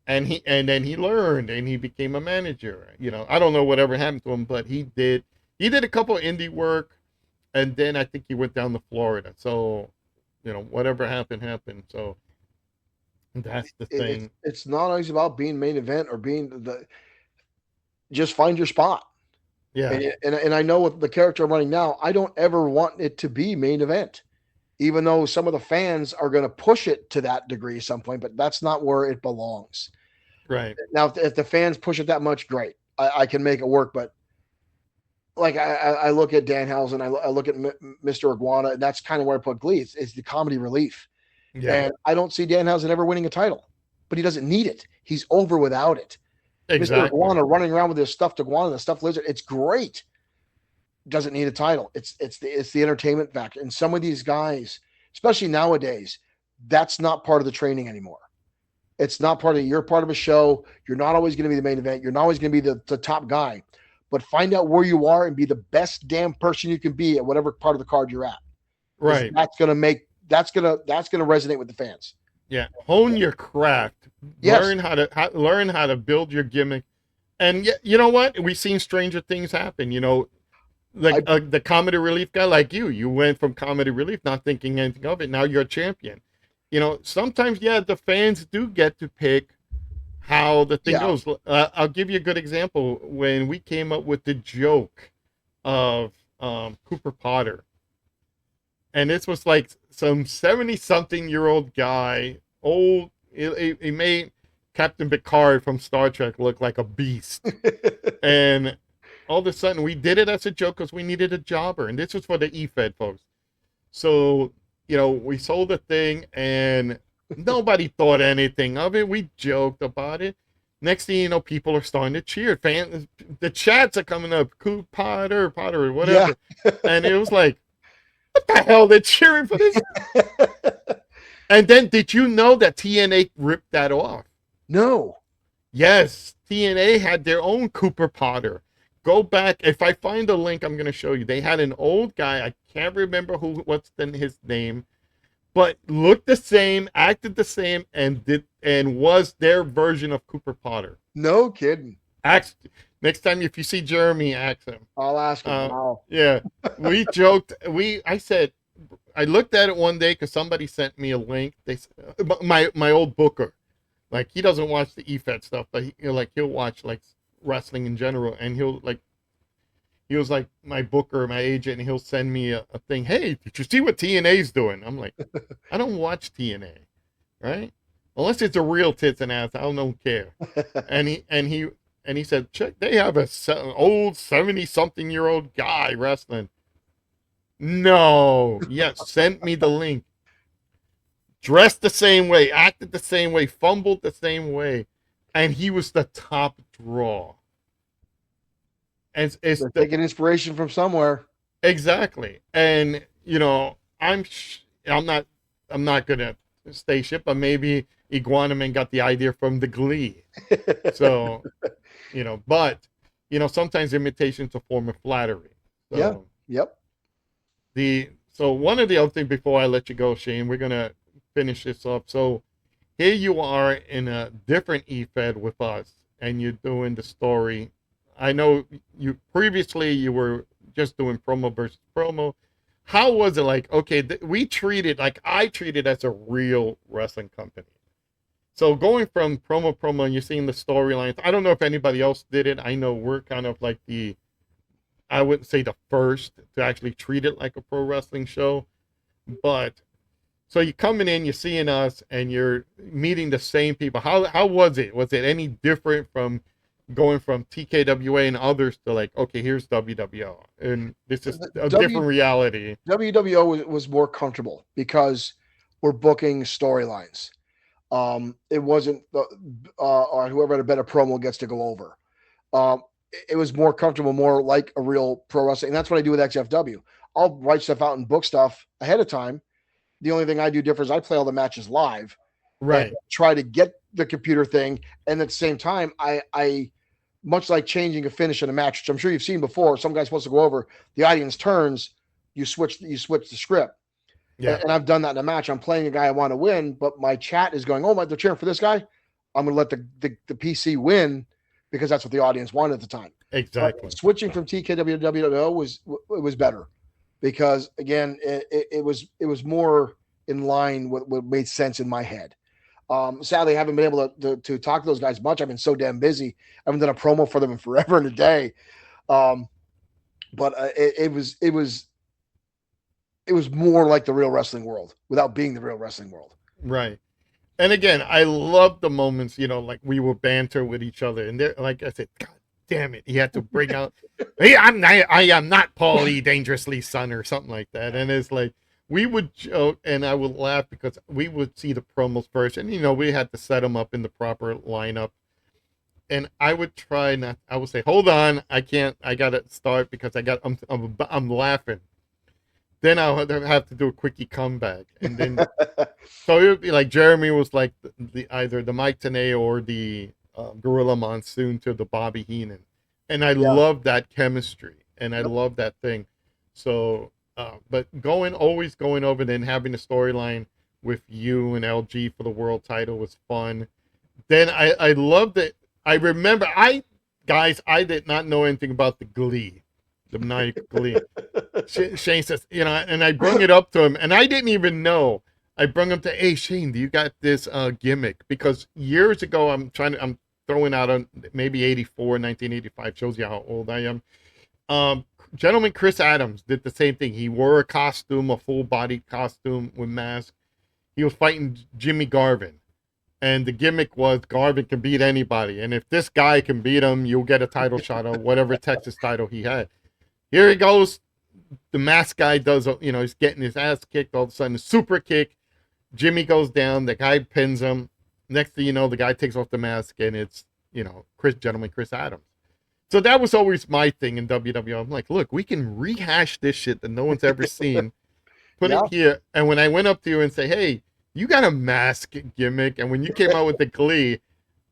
And then he learned, and he became a manager. I don't know whatever happened to him, but he did a couple of indie work, and then I think he went down to Florida. So, whatever happened. So that's the thing. It's not always about being main event or being just find your spot. Yeah. And I know with the character I'm running now, I don't ever want it to be main event, even though some of the fans are going to push it to that degree at some point, but that's not where it belongs. Right. Now, if the fans push it that much, great. I can make it work. But like I look at Danhausen, I look at Mr. Iguana, and that's kind of where I put Glee. It's the comedy relief. Yeah. And I don't see Danhausen ever winning a title, but he doesn't need it. He's over without it. Exactly. Mr. Iguana running around with his stuffed iguana, the stuffed lizard. It's great. Doesn't need a title. It's the entertainment factor. And some of these guys, especially nowadays, that's not part of the training anymore. It's not part of you're part of a show. You're not always going to be the main event. You're not always going to be the top guy. But find out where you are and be the best damn person you can be at whatever part of the card you're at. Right. That's gonna resonate with the fans. Yeah, hone your craft. Yes. Learn how to build your gimmick, and you know what? We've seen stranger things happen. The comedy relief guy like you went from comedy relief, not thinking anything of it. Now you're a champion. Sometimes the fans do get to pick how the thing goes. I'll give you a good example. When we came up with the joke of Cooper Potter. And this was like some 70-something-year-old guy, old. He made Captain Picard from Star Trek look like a beast. And all of a sudden, we did it as a joke because we needed a jobber. And this was for the EFED folks. So, we sold the thing, and nobody thought anything of it. We joked about it. Next thing you know, people are starting to cheer. Fans, the chats are coming up, Potter, whatever. Yeah. And it was like, what the hell? They're cheering for this. And then, did you know that TNA ripped that off? No. Yes, TNA had their own Cooper Potter. Go back. If I find a link, I'm going to show you. They had an old guy. I can't remember what's his name, but looked the same, acted the same, and was their version of Cooper Potter. No kidding. Next time, if you see Jeremy, ask him. I'll ask him. Yeah, we joked. I said, I looked at it one day because somebody sent me a link. They my old booker, like he doesn't watch the EFED stuff, but he'll watch like wrestling in general, and he was like my booker, my agent, and he'll send me a thing. Hey, did you see what TNA's doing? I'm like, I don't watch TNA, right? Unless it's a real tits and ass, I don't care. And he said, check, they have a old 70-something-year-old guy wrestling. No. Yes, sent me the link. Dressed the same way, acted the same way, fumbled the same way. And he was the top draw. And it's taking inspiration from somewhere. Exactly. And, I'm not going to stay shit, but maybe Iguana Man got the idea from the Glee. So... but sometimes imitation's a form of flattery. So, yeah. Yep. So one of the other things before I let you go, Shane, we're gonna finish this up. So here you are in a different EFED with us, and you're doing the story. I know you previously you were just doing promo versus promo. How was it like? Okay, we treated like I treated as a real wrestling company. So going from promo, and you're seeing the storylines. I don't know if anybody else did it. I know we're kind of like I wouldn't say the first to actually treat it like a pro wrestling show, but so you're coming in, you're seeing us, and you're meeting the same people. How was it? Was it any different from going from TKWA and others to like, okay, here's WWO, and this is a different reality? WWO was more comfortable because we're booking storylines. It wasn't or whoever had a better promo gets to go over. It was more comfortable, more like a real pro wrestling. And that's what I do with XFW. I'll write stuff out and book stuff ahead of time. The only thing I do different is I play all the matches live and Right. try to get the computer thing. And at the same time, I much like changing a finish in a match, which I'm sure you've seen before. Some guy's supposed to go over, the audience turns, you switch the script. Yeah. And I've done that in a match. I'm playing a guy I want to win, but my chat is going, "Oh my, they're cheering for this guy." I'm going to let the PC win because that's what the audience wanted at the time. Exactly. Switching from TKW to WWO was better because again, it was more in line with what made sense in my head. Sadly, I haven't been able to talk to those guys much. I've been so damn busy. I haven't done a promo for them in forever and a day. But it was more like the real wrestling world without being the real wrestling world. Right. And again, I love the moments, like we were banter with each other, and there, like I said, God damn it, he had to bring out, "Hey, I am not Paulie Dangerously son" or something like that, and it's like we would joke, and I would laugh because we would see the promos first, and we had to set them up in the proper lineup, and I would try not. I would say, "Hold on, I can't. I gotta start because I'm laughing." Then I'll have to do a quickie comeback, and then so it would be like Jeremy was like the either the Mike Tenay or the Gorilla Monsoon to the Bobby Heenan, and I love that chemistry, and I love that thing. So, but always going over, then having a storyline with you and LG for the world title was fun. Then I loved it. I remember I did not know anything about the Glee, the maniacal Glee. Shane says, and I bring it up to him, and I didn't even know. I bring him to, "Hey Shane, do you got this gimmick?" Because years ago, I'm throwing out on maybe 1985, shows you how old I am. Gentleman Chris Adams did the same thing. He wore a costume, a full body costume with mask. He was fighting Jimmy Garvin, and the gimmick was Garvin can beat anybody, and if this guy can beat him, you'll get a title shot of whatever Texas title he had. Here he goes. The mask guy does, he's getting his ass kicked. All of a sudden, a super kick. Jimmy goes down. The guy pins him. Next thing you know, the guy takes off the mask, and it's, Gentleman Chris Adams. So that was always my thing in WWE. I'm like, look, we can rehash this shit that no one's ever seen. Put it here. And when I went up to you and say, "Hey, you got a mask gimmick," and when you came out with the Glee,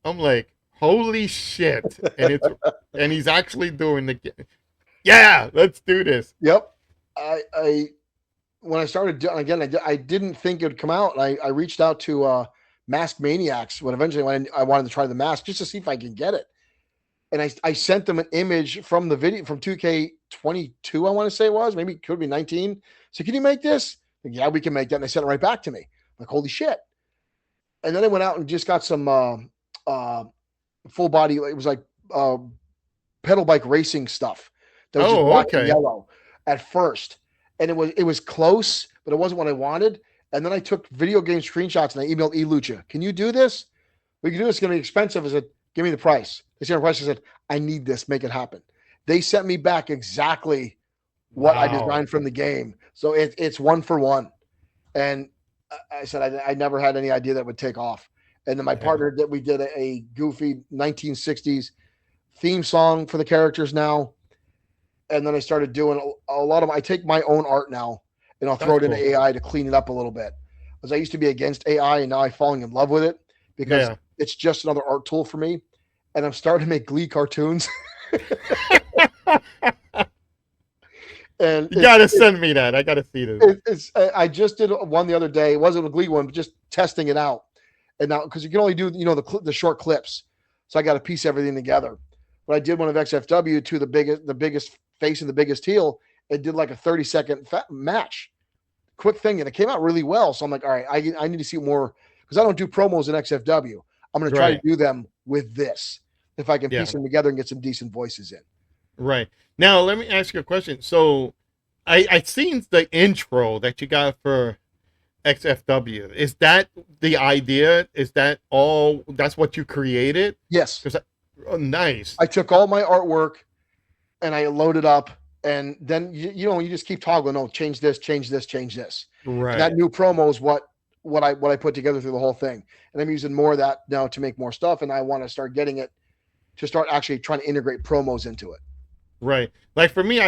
I'm like, holy shit. And he's actually doing the. Yeah, let's do this. Yep. I when I started again, I didn't think it would come out. I reached out to Mask Maniacs when I wanted to try the mask just to see if I can get it. And I sent them an image from the video from 2K22, I want to say it was, maybe it could be 19. So, "Can you make this?" Like, "Yeah, we can make that." And they sent it right back to me. I'm like, holy shit. And then I went out and just got some full body, it was like pedal bike racing stuff. That was just black and yellow at first. And it was close, but it wasn't what I wanted. And then I took video game screenshots and I emailed eLucha. "Can you do this? We can do this. It's going to be expensive." I said, "Give me the price." They sent me the price. I said, "I need this. Make it happen." They sent me back exactly what I designed from the game. So it's one for one. And I said, I never had any idea that would take off. And then my partner that we did a goofy 1960s theme song for the characters now. And then I started doing a lot of I take my own art now and I'll throw it into AI to clean it up a little bit. Because I used to be against AI and now I'm falling in love with it because it's just another art tool for me. And I'm starting to make Glee cartoons. And you gotta send me that. I gotta see this. I just did one the other day. It wasn't a Glee one, but just testing it out. And now, because you can only do, the short clips. So I got to piece everything together. But I did one of XFW to the biggest face and the biggest heel. It did like a 30-second match, quick thing, and it came out really well. So I'm like, all right, I need to see more, because I don't do promos in XFW. I'm going to try to Right. do them with this, if I can Yeah. piece them together and get some decent voices in. Right. Now, let me ask you a question. So, I seen the intro that you got for XFW. Is that the idea? Is that all? That's what you created? Yes. Oh, nice. I took all my artwork and I loaded up, and then you just keep toggling. Oh, change this, change this, change this. Right. And that new promo is what I put together through the whole thing. And I'm using more of that now to make more stuff. And I want to start getting it to start actually trying to integrate promos into it. Right. Like for me,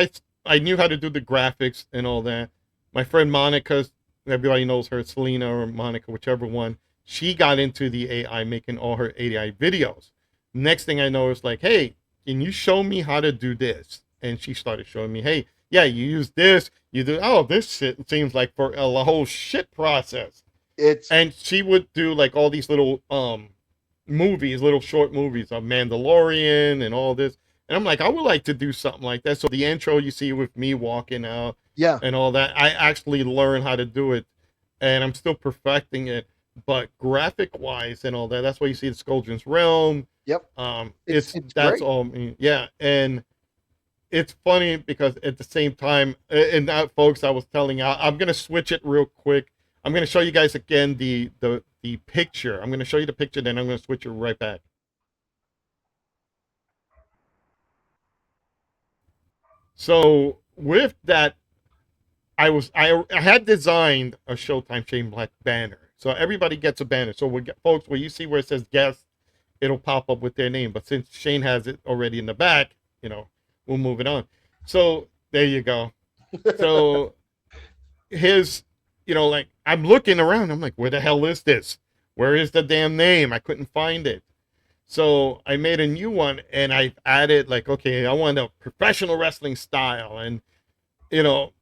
I knew how to do the graphics and all that. My friend Monica, everybody knows her, Selena or Monica, whichever one. She got into the AI, making all her AI videos. Next thing I know is like, hey, can you show me how to do this? And she started showing me, hey, yeah, you use this, you do. Oh, this shit seems like for a whole shit process. And she would do like all these little movies, little short movies of Mandalorian and all this. And I'm like, I would like to do something like that. So the intro you see with me walking out, yeah, and all that, I actually learned how to do it, and I'm still perfecting it. But graphic wise and all that, that's why you see the Skulldron's Realm. yep. It's great. that's all. I mean, yeah, and it's funny because at the same time, and that folks, I was telling, I'm gonna switch it real quick. I'm gonna show you guys again the picture. I'm gonna show you the picture, then I'm gonna switch it right back. So with that, I had designed a Showtime Shane Black banner, so everybody gets a banner. So we get folks, where you see where it says guest, it'll pop up with their name. But since Shane has it already in the back, we'll move it on. So there you go. So his, like I'm looking around, I'm like, where the hell is this? Where is the damn name? I couldn't find it. So I made a new one and I added like, okay, I want a professional wrestling style, and you know,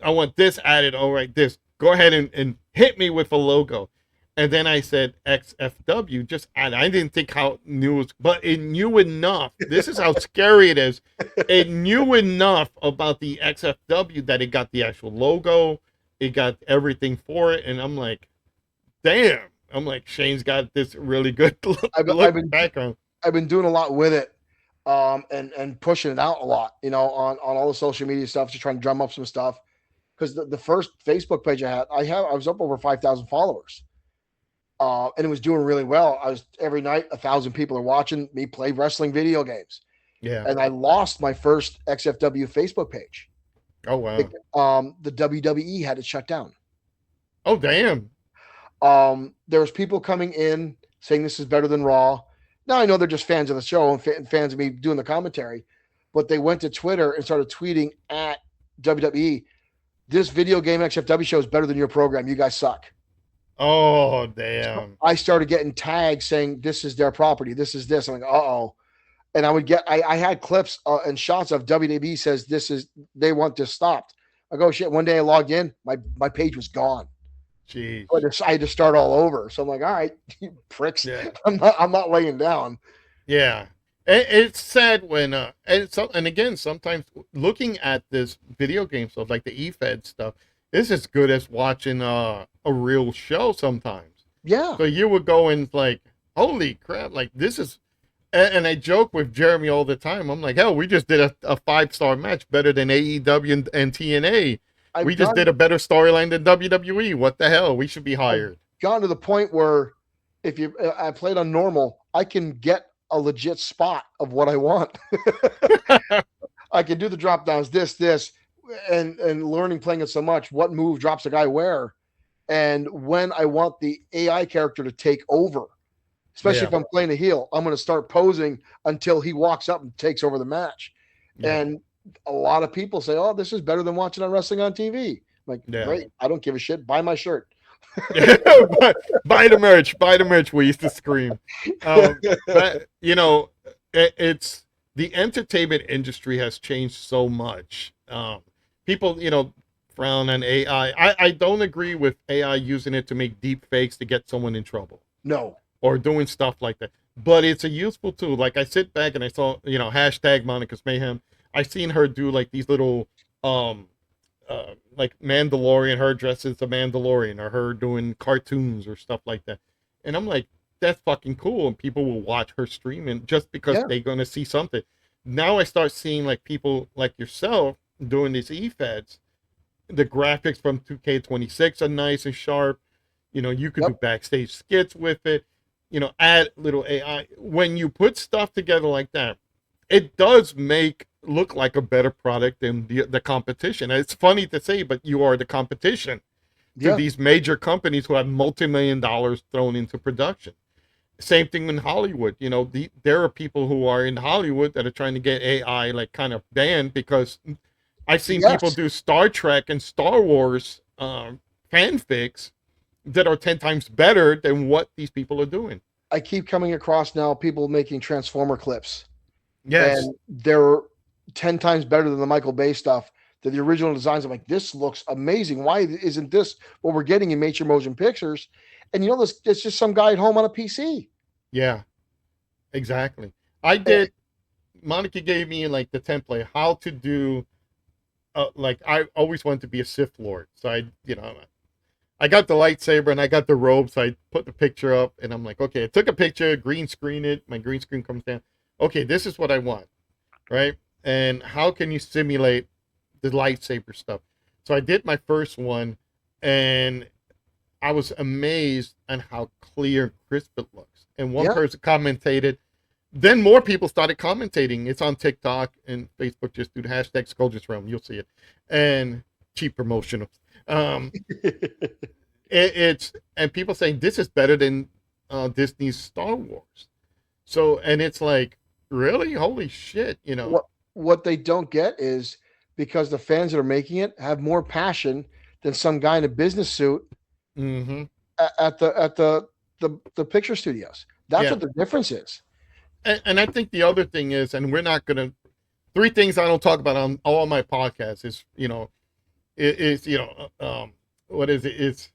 I want this added. All right, this. Go ahead and hit me with a logo. And then I said XFW, just add. I didn't think how new it was, but it knew enough. This is how scary it is. It knew enough about the XFW that it got the actual logo. It got everything for it. And I'm like, damn. I'm like, Shane's got this really good background. I've been doing a lot with it, and pushing it out a lot, on all the social media stuff, just trying to drum up some stuff. Because the first Facebook page I was up over 5,000 followers, and it was doing really well. I was every night 1,000 people are watching me play wrestling video games. Yeah. And I lost my first XFW Facebook page. Oh wow. The WWE had it shut down. Oh damn. There was people coming in saying this is better than Raw. Now I know they're just fans of the show and fans of me doing the commentary, but they went to Twitter and started tweeting at WWE, this video game XFW show is better than your program. You guys suck. Oh damn. So I started getting tags saying this is their property. This is this. I'm like, uh-oh. And I had clips and shots of WWE says they want this stopped. I go, shit. One day I logged in, my page was gone. Jeez. I had to start all over. So I'm like, all right, you pricks. Yeah. I'm not laying down. Yeah. It's sad when and again, sometimes looking at this video game stuff like the eFed stuff is as good as watching a real show sometimes. Yeah. So you would go and like, holy crap, like this is, and I joke with Jeremy all the time. I'm like, hell, we just did a 5-star match better than AEW and TNA. We just did a better storyline than WWE. What the hell? We should be hired. I've gotten to the point where I played on normal, I can get a legit spot of what I want. I can do the drop downs, this, and learning playing it so much, what move drops a guy where, and when I want the AI character to take over, especially if I'm playing a heel, I'm going to start posing until he walks up and takes over the match. Yeah. And a lot of people say, "Oh, this is better than watching on wrestling on TV." I'm like, great, I don't give a shit. Buy my shirt. Buy the merch. We used to scream. But it's the entertainment industry has changed so much. People, frown on AI. I don't agree with AI using it to make deep fakes to get someone in trouble. No. or doing stuff like that. But it's a useful tool. Like I sit back and I saw, hashtag Monica's Mayhem. I seen her do like these little um like Mandalorian, her dressed as a Mandalorian, or her doing cartoons or stuff like that. And I'm like, that's fucking cool. And people will watch her streaming just because Yeah. they're gonna see something. Now I start seeing like people like yourself doing these e-feds. The graphics from 2K26 are nice and sharp. You could do Yep. backstage skits with it. Add little AI. When you put stuff together like that, it does make look like a better product than the competition. And it's funny to say, but you are the competition to Yeah. these major companies who have multi-million dollars thrown into production. Same thing in Hollywood. There are people who are in Hollywood that are trying to get AI like kind of banned because I've seen people Yes. do Star Trek and Star Wars fanfics that are 10 times better than what these people are doing. I keep coming across now people making Transformer clips, Yes. and they're 10 times better than the Michael Bay stuff. That the original designs. I'm like, this looks amazing. Why isn't this what we're getting in major motion pictures? And this it's just some guy at home on a PC. Yeah, exactly. I Eh, did. Monica gave me like the template how to do. Like I always wanted to be a Sith Lord, so I got the lightsaber and I got the robe, so I put the picture up, and I'm like, okay, I took a picture, green screen it, my green screen comes down. Okay, this is what I want, right? And how can you simulate the lightsaber stuff? So I did my first one, and I was amazed on how clear and crisp it looks. And one yeah. person commented, then more people started commentating. It's on TikTok and Facebook. Just do the hashtag Skulldron. You'll see it. And cheap promotional. Um, it's and people saying this is better than Disney's Star Wars. So and it's like really holy shit. What they don't get is because the fans that are making it have more passion than some guy in a business suit Mm-hmm. at the picture studios. That's Yeah, what the difference is. and I think the other thing is, and we're not gonna. Three things I don't talk about on all my podcasts is is what is it? It's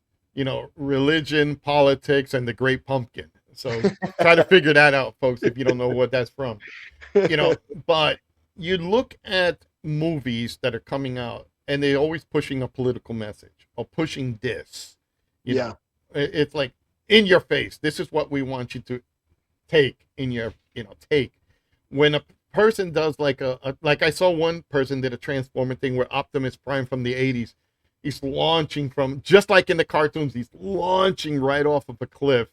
religion, politics, and the Great Pumpkin. So try to figure that out, folks, if you don't know what that's from. you know but you look at movies that are coming out and they're always pushing a political message or pushing this you Yeah. know it's like in your face, this is what we want you to take in your take. When a person does like like I saw one person did a transformer thing where Optimus Prime from the 80s, he's launching from just like in the cartoons, he's launching right off of a cliff,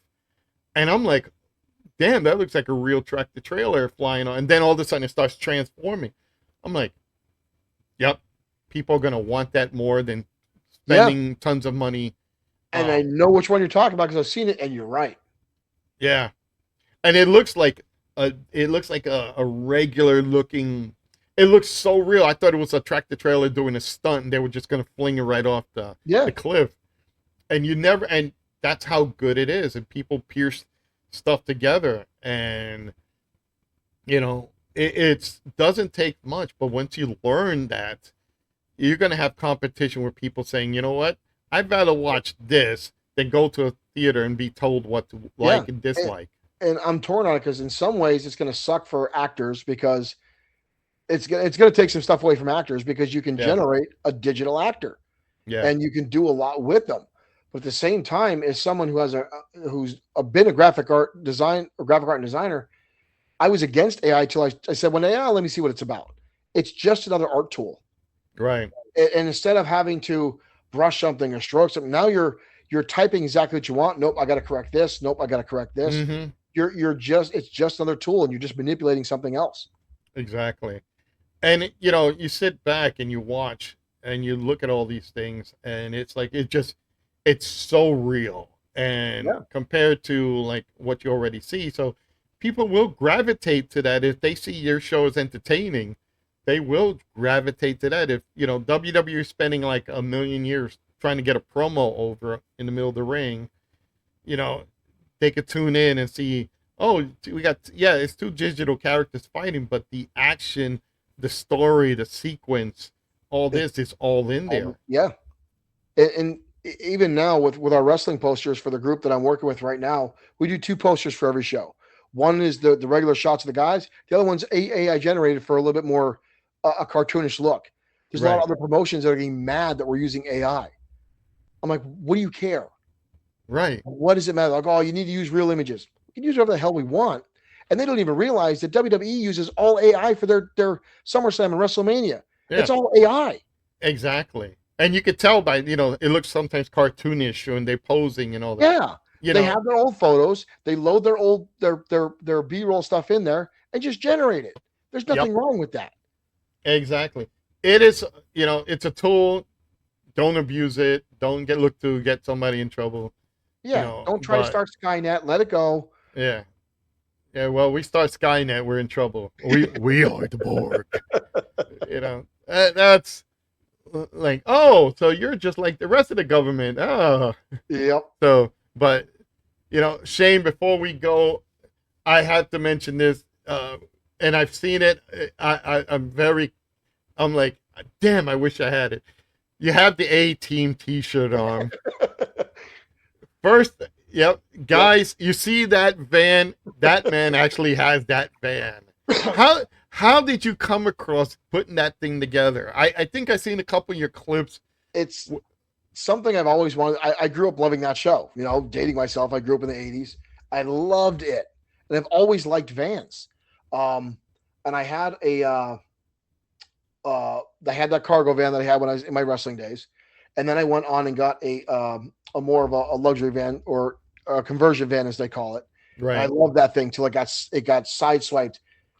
and I'm like, damn, that looks like a real tractor trailer flying on. And then all of a sudden it starts transforming. I'm like, yep, people are going to want that more than Yeah. spending tons of money. And I Um, know which one you're talking about because I've seen it, and you're right. yeah. And it looks like a regular looking, it looks so real. I thought it was a tractor trailer doing a stunt and they were just going to fling it right off Yeah. the cliff. And that's how good it is. And people pierce stuff together, and it doesn't take much, but once you learn that, you're going to have competition where people saying, you know what, I'd rather watch this than go to a theater and be told what to Yeah. like and And, dislike. and I'm torn on it because in some ways it's going to suck for actors because it's going to take some stuff away from actors because you can Yeah, generate a digital actor yeah, and you can do a lot with them. But at the same time, as someone been a graphic art design or graphic art designer, I was against AI till I said, "Well, yeah, let me see what it's about. It's just another art tool." right. And instead of having to brush something or stroke something, now you're typing exactly what you want. Nope, I got to correct this. Nope, I got to correct this. Mm-hmm. You're just it's just another tool, and you're just manipulating something else. Exactly. And you sit back and you watch and you look at all these things, and it's like it's so real and Yeah, compared to like what you already see. So people will gravitate to that if they see your show as entertaining. They will gravitate to that. If WWE is spending like a million years trying to get a promo over in the middle of the ring, you know they could tune in and see, oh, we got, yeah, it's two digital characters fighting, but the action, the story, the sequence, all it, this is all in there. yeah. And even now with our wrestling posters for the group that I'm working with right now, we do 2 posters for every show. One is the regular shots of the guys. The other one's AI generated for a little bit more a cartoonish look. There's a lot of Right. other promotions that are getting mad that we're using AI. I'm like, what do you care? Right. What does it matter? Like, oh, you need to use real images. We can use whatever the hell we want. And they don't even realize that WWE uses all AI for their SummerSlam and WrestleMania. Yeah. It's all AI. Exactly. And you could tell by, it looks sometimes cartoonish when they're posing and all that. Yeah. You They know, have their old photos. They load their old their B-roll stuff in there and just generate it. There's yep, nothing wrong with that. exactly. It is, it's a tool. Don't abuse it. Don't look to get somebody in trouble, Yeah. Don't try to but start Skynet. Let it go. yeah. Yeah, well, we start Skynet, we're in trouble. We are the Borg. That's like, oh, so you're just like the rest of the government. Oh, Yep. so, but Shane, before we go, I have to mention this, and I've seen it. I'm like, damn, I wish I had it. You have the A Team T-shirt on. First, yep, guys, you see that van? That man actually has that van. How did you come across putting that thing together? I think I've seen a couple of your clips. It's something I've always wanted. I grew up loving that show. Dating myself, I grew up in the 80s. I loved it. And I've always liked vans. And I had I had that cargo van that I had when I was in my wrestling days. And then I went on and got a more of a luxury van, or a conversion van as they call it. And I Right. love that thing till it got sideswiped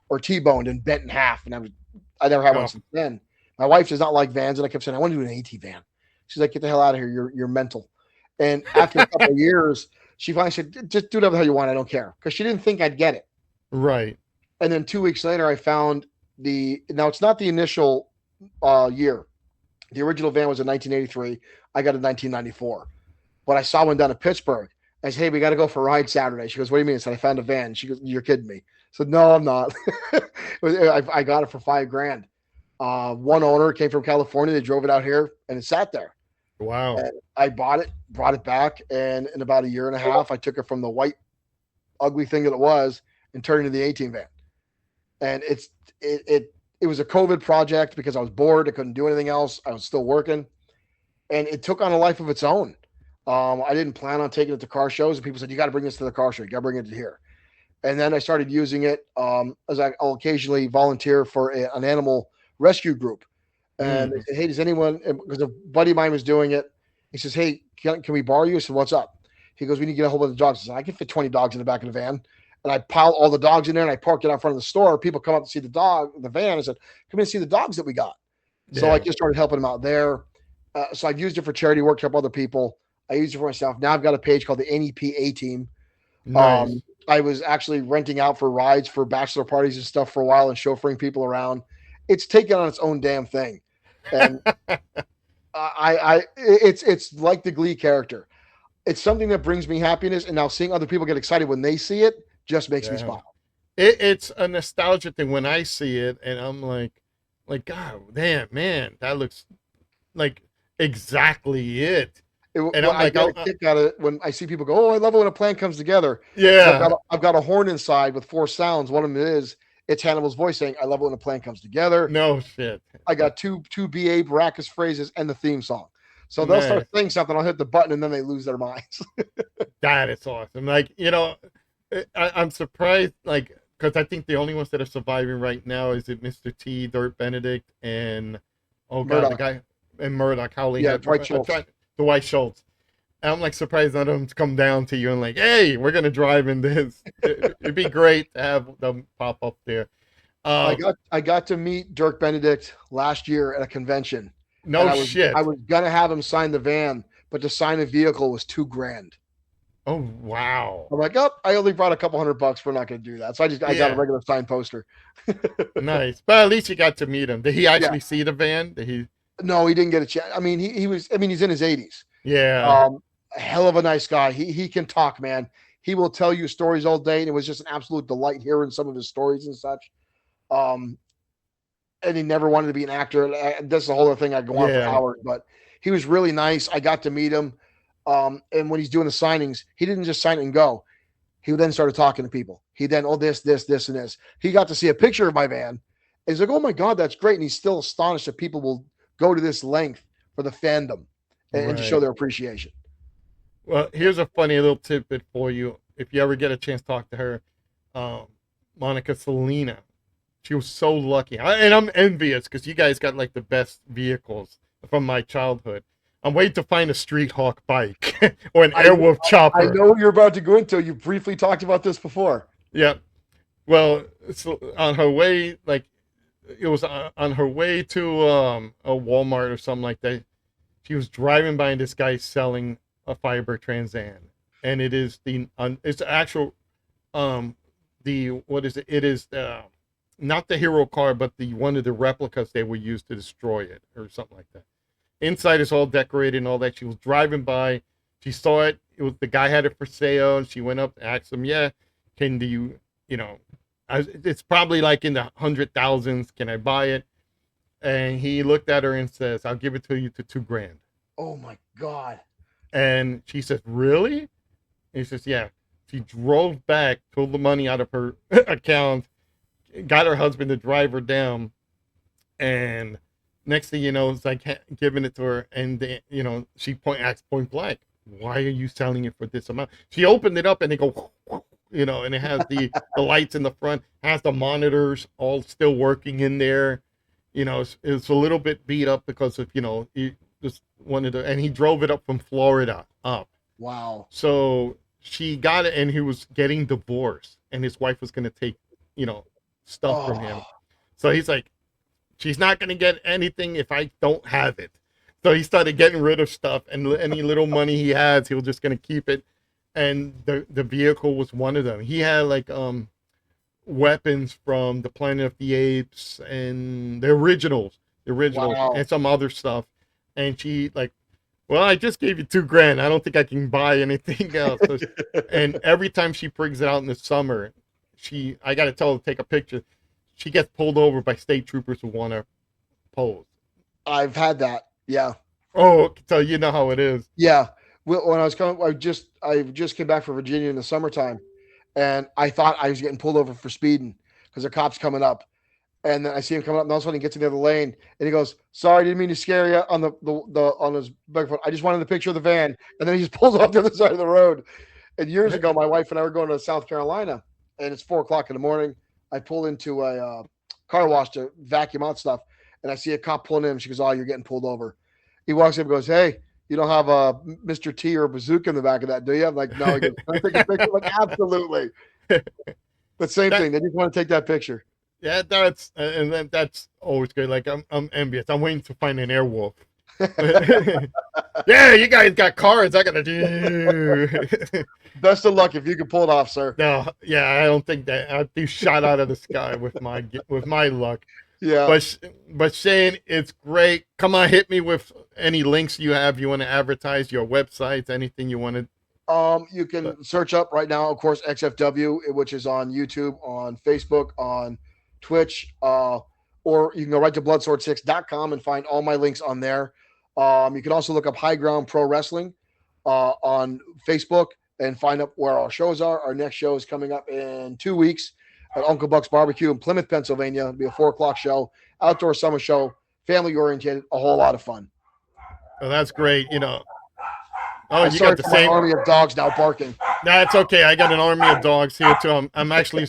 or T-boned and bent in half. And I never had one Oh, since then. My wife does not like vans, and I kept saying, I want to do an AT van. She's like, get the hell out of here. You're mental. And after a couple of years, she finally said, just do whatever the hell you want. I don't care. Because she didn't think I'd get it. right. And then 2 weeks later, I found now it's not the initial year. The original van was in 1983. I got it in 1994. But I saw one down in Pittsburgh. I said, hey, we got to go for a ride Saturday. She goes, what do you mean? I said, I found a van. She goes, you're kidding me. I said, no, I'm not. I got it for $5,000. One owner came from California. They drove it out here, and it sat there. Wow. And I bought it, brought it back, and in about a year and a half, I took it from the white, ugly thing that it was and turned it into the 18 van. And it was a COVID project because I was bored. I couldn't do anything else. I was still working, and it took on a life of its own. I didn't plan on taking it to car shows, and people said, you got to bring this to the car show. You got to bring it to here. And then I started using it as I'll occasionally volunteer for an animal rescue group. And they said, hey, does anyone, because a buddy of mine was doing it, he says, hey, can we borrow you? I said, what's up? He goes, we need to get a whole bunch of dogs. I said, I can fit 20 dogs in the back of the van. And I piled all the dogs in there, and I parked it out front of the store. People come up to see the van. I said, come in and see the dogs that we got. Yeah. So I just started helping them out there. So I've used it for charity work to help other people. I use it for myself. Now I've got a page called the NEPA Team. Nice. I was actually renting out for rides for bachelor parties and stuff for a while and chauffeuring people around. It's taken on its own damn thing. And it's like the Glee character. It's something that brings me happiness. And now seeing other people get excited when they see it just makes me smile. It's a nostalgia thing when I see it, and I'm like, God damn, man, that looks like exactly it. And I get a kick out of it when I see people go, oh, I love it when a plan comes together. Yeah. I've got a horn inside with 4 sounds. One of them it's Hannibal's voice saying, I love it when a plan comes together. No shit. I got two BA Baracus phrases and the theme song. So they'll start saying something, I'll hit the button, and then they lose their minds. That is awesome. Like, I'm surprised, like, because I think the only ones that are surviving right now is it Mr. T, Dirt Benedict, and Murdoch. the guy, and Murdoch Howling. Yeah, Dwight Schultz. Dwight Schultz. And I'm like surprised none of them come down to you and like, hey, we're gonna drive in this. It'd be great to have them pop up there. I got to meet Dirk Benedict last year at a convention. No shit. I was gonna have him sign the van, but to sign a vehicle was $2,000. Oh wow. I'm like, oh, I only brought a couple $100. We're not gonna do that. So I got a regular signed poster. Nice, but at least you got to meet him. Did he actually see the van? Did he? No, he didn't get a chance. I mean, he's in his 80s. Yeah. A hell of a nice guy. He can talk, man. He will tell you stories all day, and it was just an absolute delight hearing some of his stories and such. And he never wanted to be an actor. That's the whole other thing. I go on for hours, but He was really nice. I got to meet him. And when he's doing the signings, he didn't just sign it and go. He then started talking to people. He then, oh, this, and this. He got to see a picture of my van. And he's like, oh my God, that's great. And he's still astonished that people will go to this length for the fandom and to show their appreciation. Well, here's a funny little tidbit for you. If you ever get a chance to talk to her, Monica Selena, she was so lucky. And I'm envious because you guys got like the best vehicles from my childhood. I'm waiting to find a Street Hawk bike or an Airwolf chopper. I know what you're about to go into. You briefly talked about this before. Yeah. Well, so on her way, like it was on her way to a Walmart or something like that. She was driving by and this guy selling a Firebird Trans Am, and it is it's actual what is it? It is not the hero car, but the one of the replicas they would use to destroy it or something like that. Inside is all decorated and all that. She was driving by. She saw it. The guy had it for sale. And she went up and asked him, yeah, can you, it's probably like in the 100,000s. Can I buy it? And he looked at her and says, I'll give it to you to $2,000. Oh my God. And she says, really? And he says, yeah. She drove back, pulled the money out of her account, got her husband to drive her down, and next thing you know, it's like giving it to her, and she asks point blank, "Why are you selling it for this amount?" She opened it up, and they go, and it has the lights in the front, has the monitors all still working in there. It's a little bit beat up because of he just wanted to, and he drove it up from Florida up. Wow. So she got it, and he was getting divorced, and his wife was going to take stuff from him. So he's like, she's not going to get anything if I don't have it. So he started getting rid of stuff, and any little money he has, he was just going to keep it. And the vehicle was one of them. He had like weapons from the Planet of the Apes and the originals, Wow. and some other stuff. And she like, well, I just gave you $2,000. I don't think I can buy anything else. And every time she brings it out in the summer, I got to tell her to take a picture. She gets pulled over by state troopers who want to pose. I've had that. Yeah. Oh, so you know how it is. Yeah. When I was coming, I just came back from Virginia in the summertime, and I thought I was getting pulled over for speeding because the cop's coming up. And then I see him coming up, and all of a sudden he gets in the other lane, and he goes, "Sorry, didn't mean to scare you." On on his microphone, I just wanted the picture of the van, and then he just pulls off the other side of the road. And years ago, my wife and I were going to South Carolina, and it's 4:00 in the morning. I pull into a car wash to vacuum out stuff, and I see a cop pulling in. She goes, "Oh, you're getting pulled over." He walks up and goes, "Hey, you don't have a Mr. T or a bazooka in the back of that, do you?" I'm like, "No." He goes, "Can I take a picture?" I'm like, "Absolutely." But same thing. They just want to take that picture. Yeah, that's always good. Like I'm envious. I'm waiting to find an Airwolf. Yeah, you guys got cars. I gotta do. Best of luck if you can pull it off, sir. No, yeah, I don't think that I'd be shot out of the sky with my luck. Yeah. But Shane, it's great. Come on, hit me with any links you have. You want to advertise your websites, anything you want to. You can search up right now, of course, XFW, which is on YouTube, on Facebook, on Twitch, or you can go right to bloodsword6.com and find all my links on there. You can also look up High Ground Pro Wrestling on Facebook and find out where our shows are. Our next show is coming up in 2 weeks at Uncle Buck's Barbecue in Plymouth, Pennsylvania. It'll be a 4:00 show, outdoor summer show, family oriented, a whole lot of fun. Oh, that's great. Oh, you got got the same army of dogs now barking. That's okay. I got an army of dogs here too. I'm actually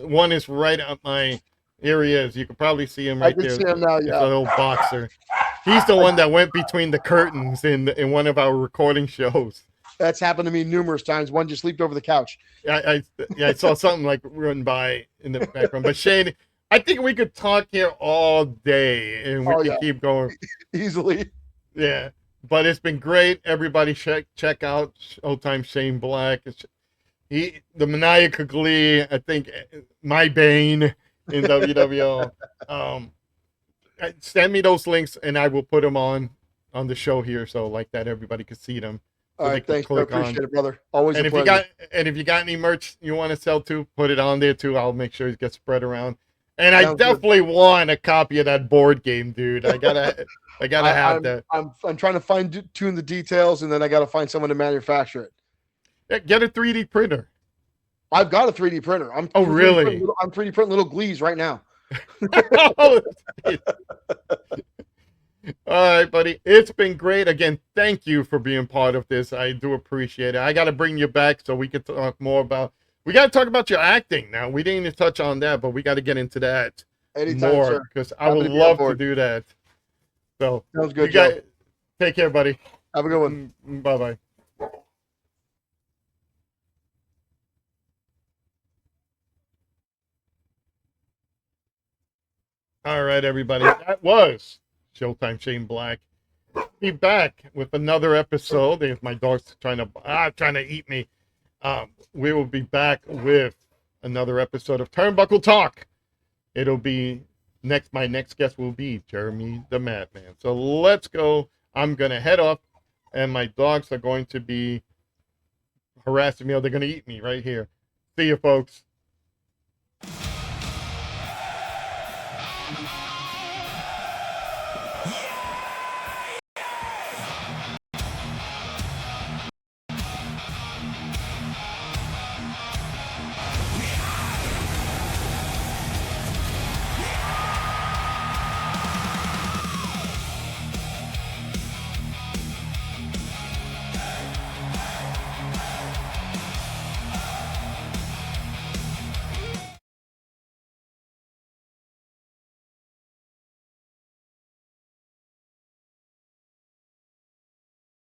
one is right up my areas. You can probably see him right there. I can see him now. Yeah, a little boxer. He's the one that went between the curtains in one of our recording shows. That's happened to me numerous times. One just leaped over the couch. I saw something like run by in the background. But Shane, I think we could talk here all day and we can keep going easily. Yeah. But it's been great. Everybody check out Showtime Shane Black. The maniacal glee, I think, my bane in WWO. Send me those links and I will put them on the show here, so like that everybody can see them. So all right, thanks. I appreciate it, brother. Always and a pleasure. If you got any merch you want to sell too, put it on there too. I'll make sure it gets spread around. And I Sounds good. definitely want a copy of that board game, dude. I gotta have that. I'm trying to fine tune the details, and then I got to find someone to manufacture it. Yeah, get a 3D printer. I've got a 3D printer. Oh, really? I'm 3D printing little glees right now. All right, buddy. It's been great. Again, thank you for being part of this. I do appreciate it. I got to bring you back so we can talk more about. We got to talk about your acting now. We didn't even touch on that, but we got to get into that Anytime, more sir. because I would love to do that. So, sounds good, you guys, take care, buddy. Have a good one. Bye bye. All right, everybody. That was Showtime Shane Black. Be back with another episode. If my dog's trying to eat me, we will be back with another episode of Turnbuckle Talk. It'll be next. My next guest will be Jeremy the Madman. So let's go. I'm gonna head off, and my dogs are going to be harassing me. Or they're gonna eat me right here. See you, folks.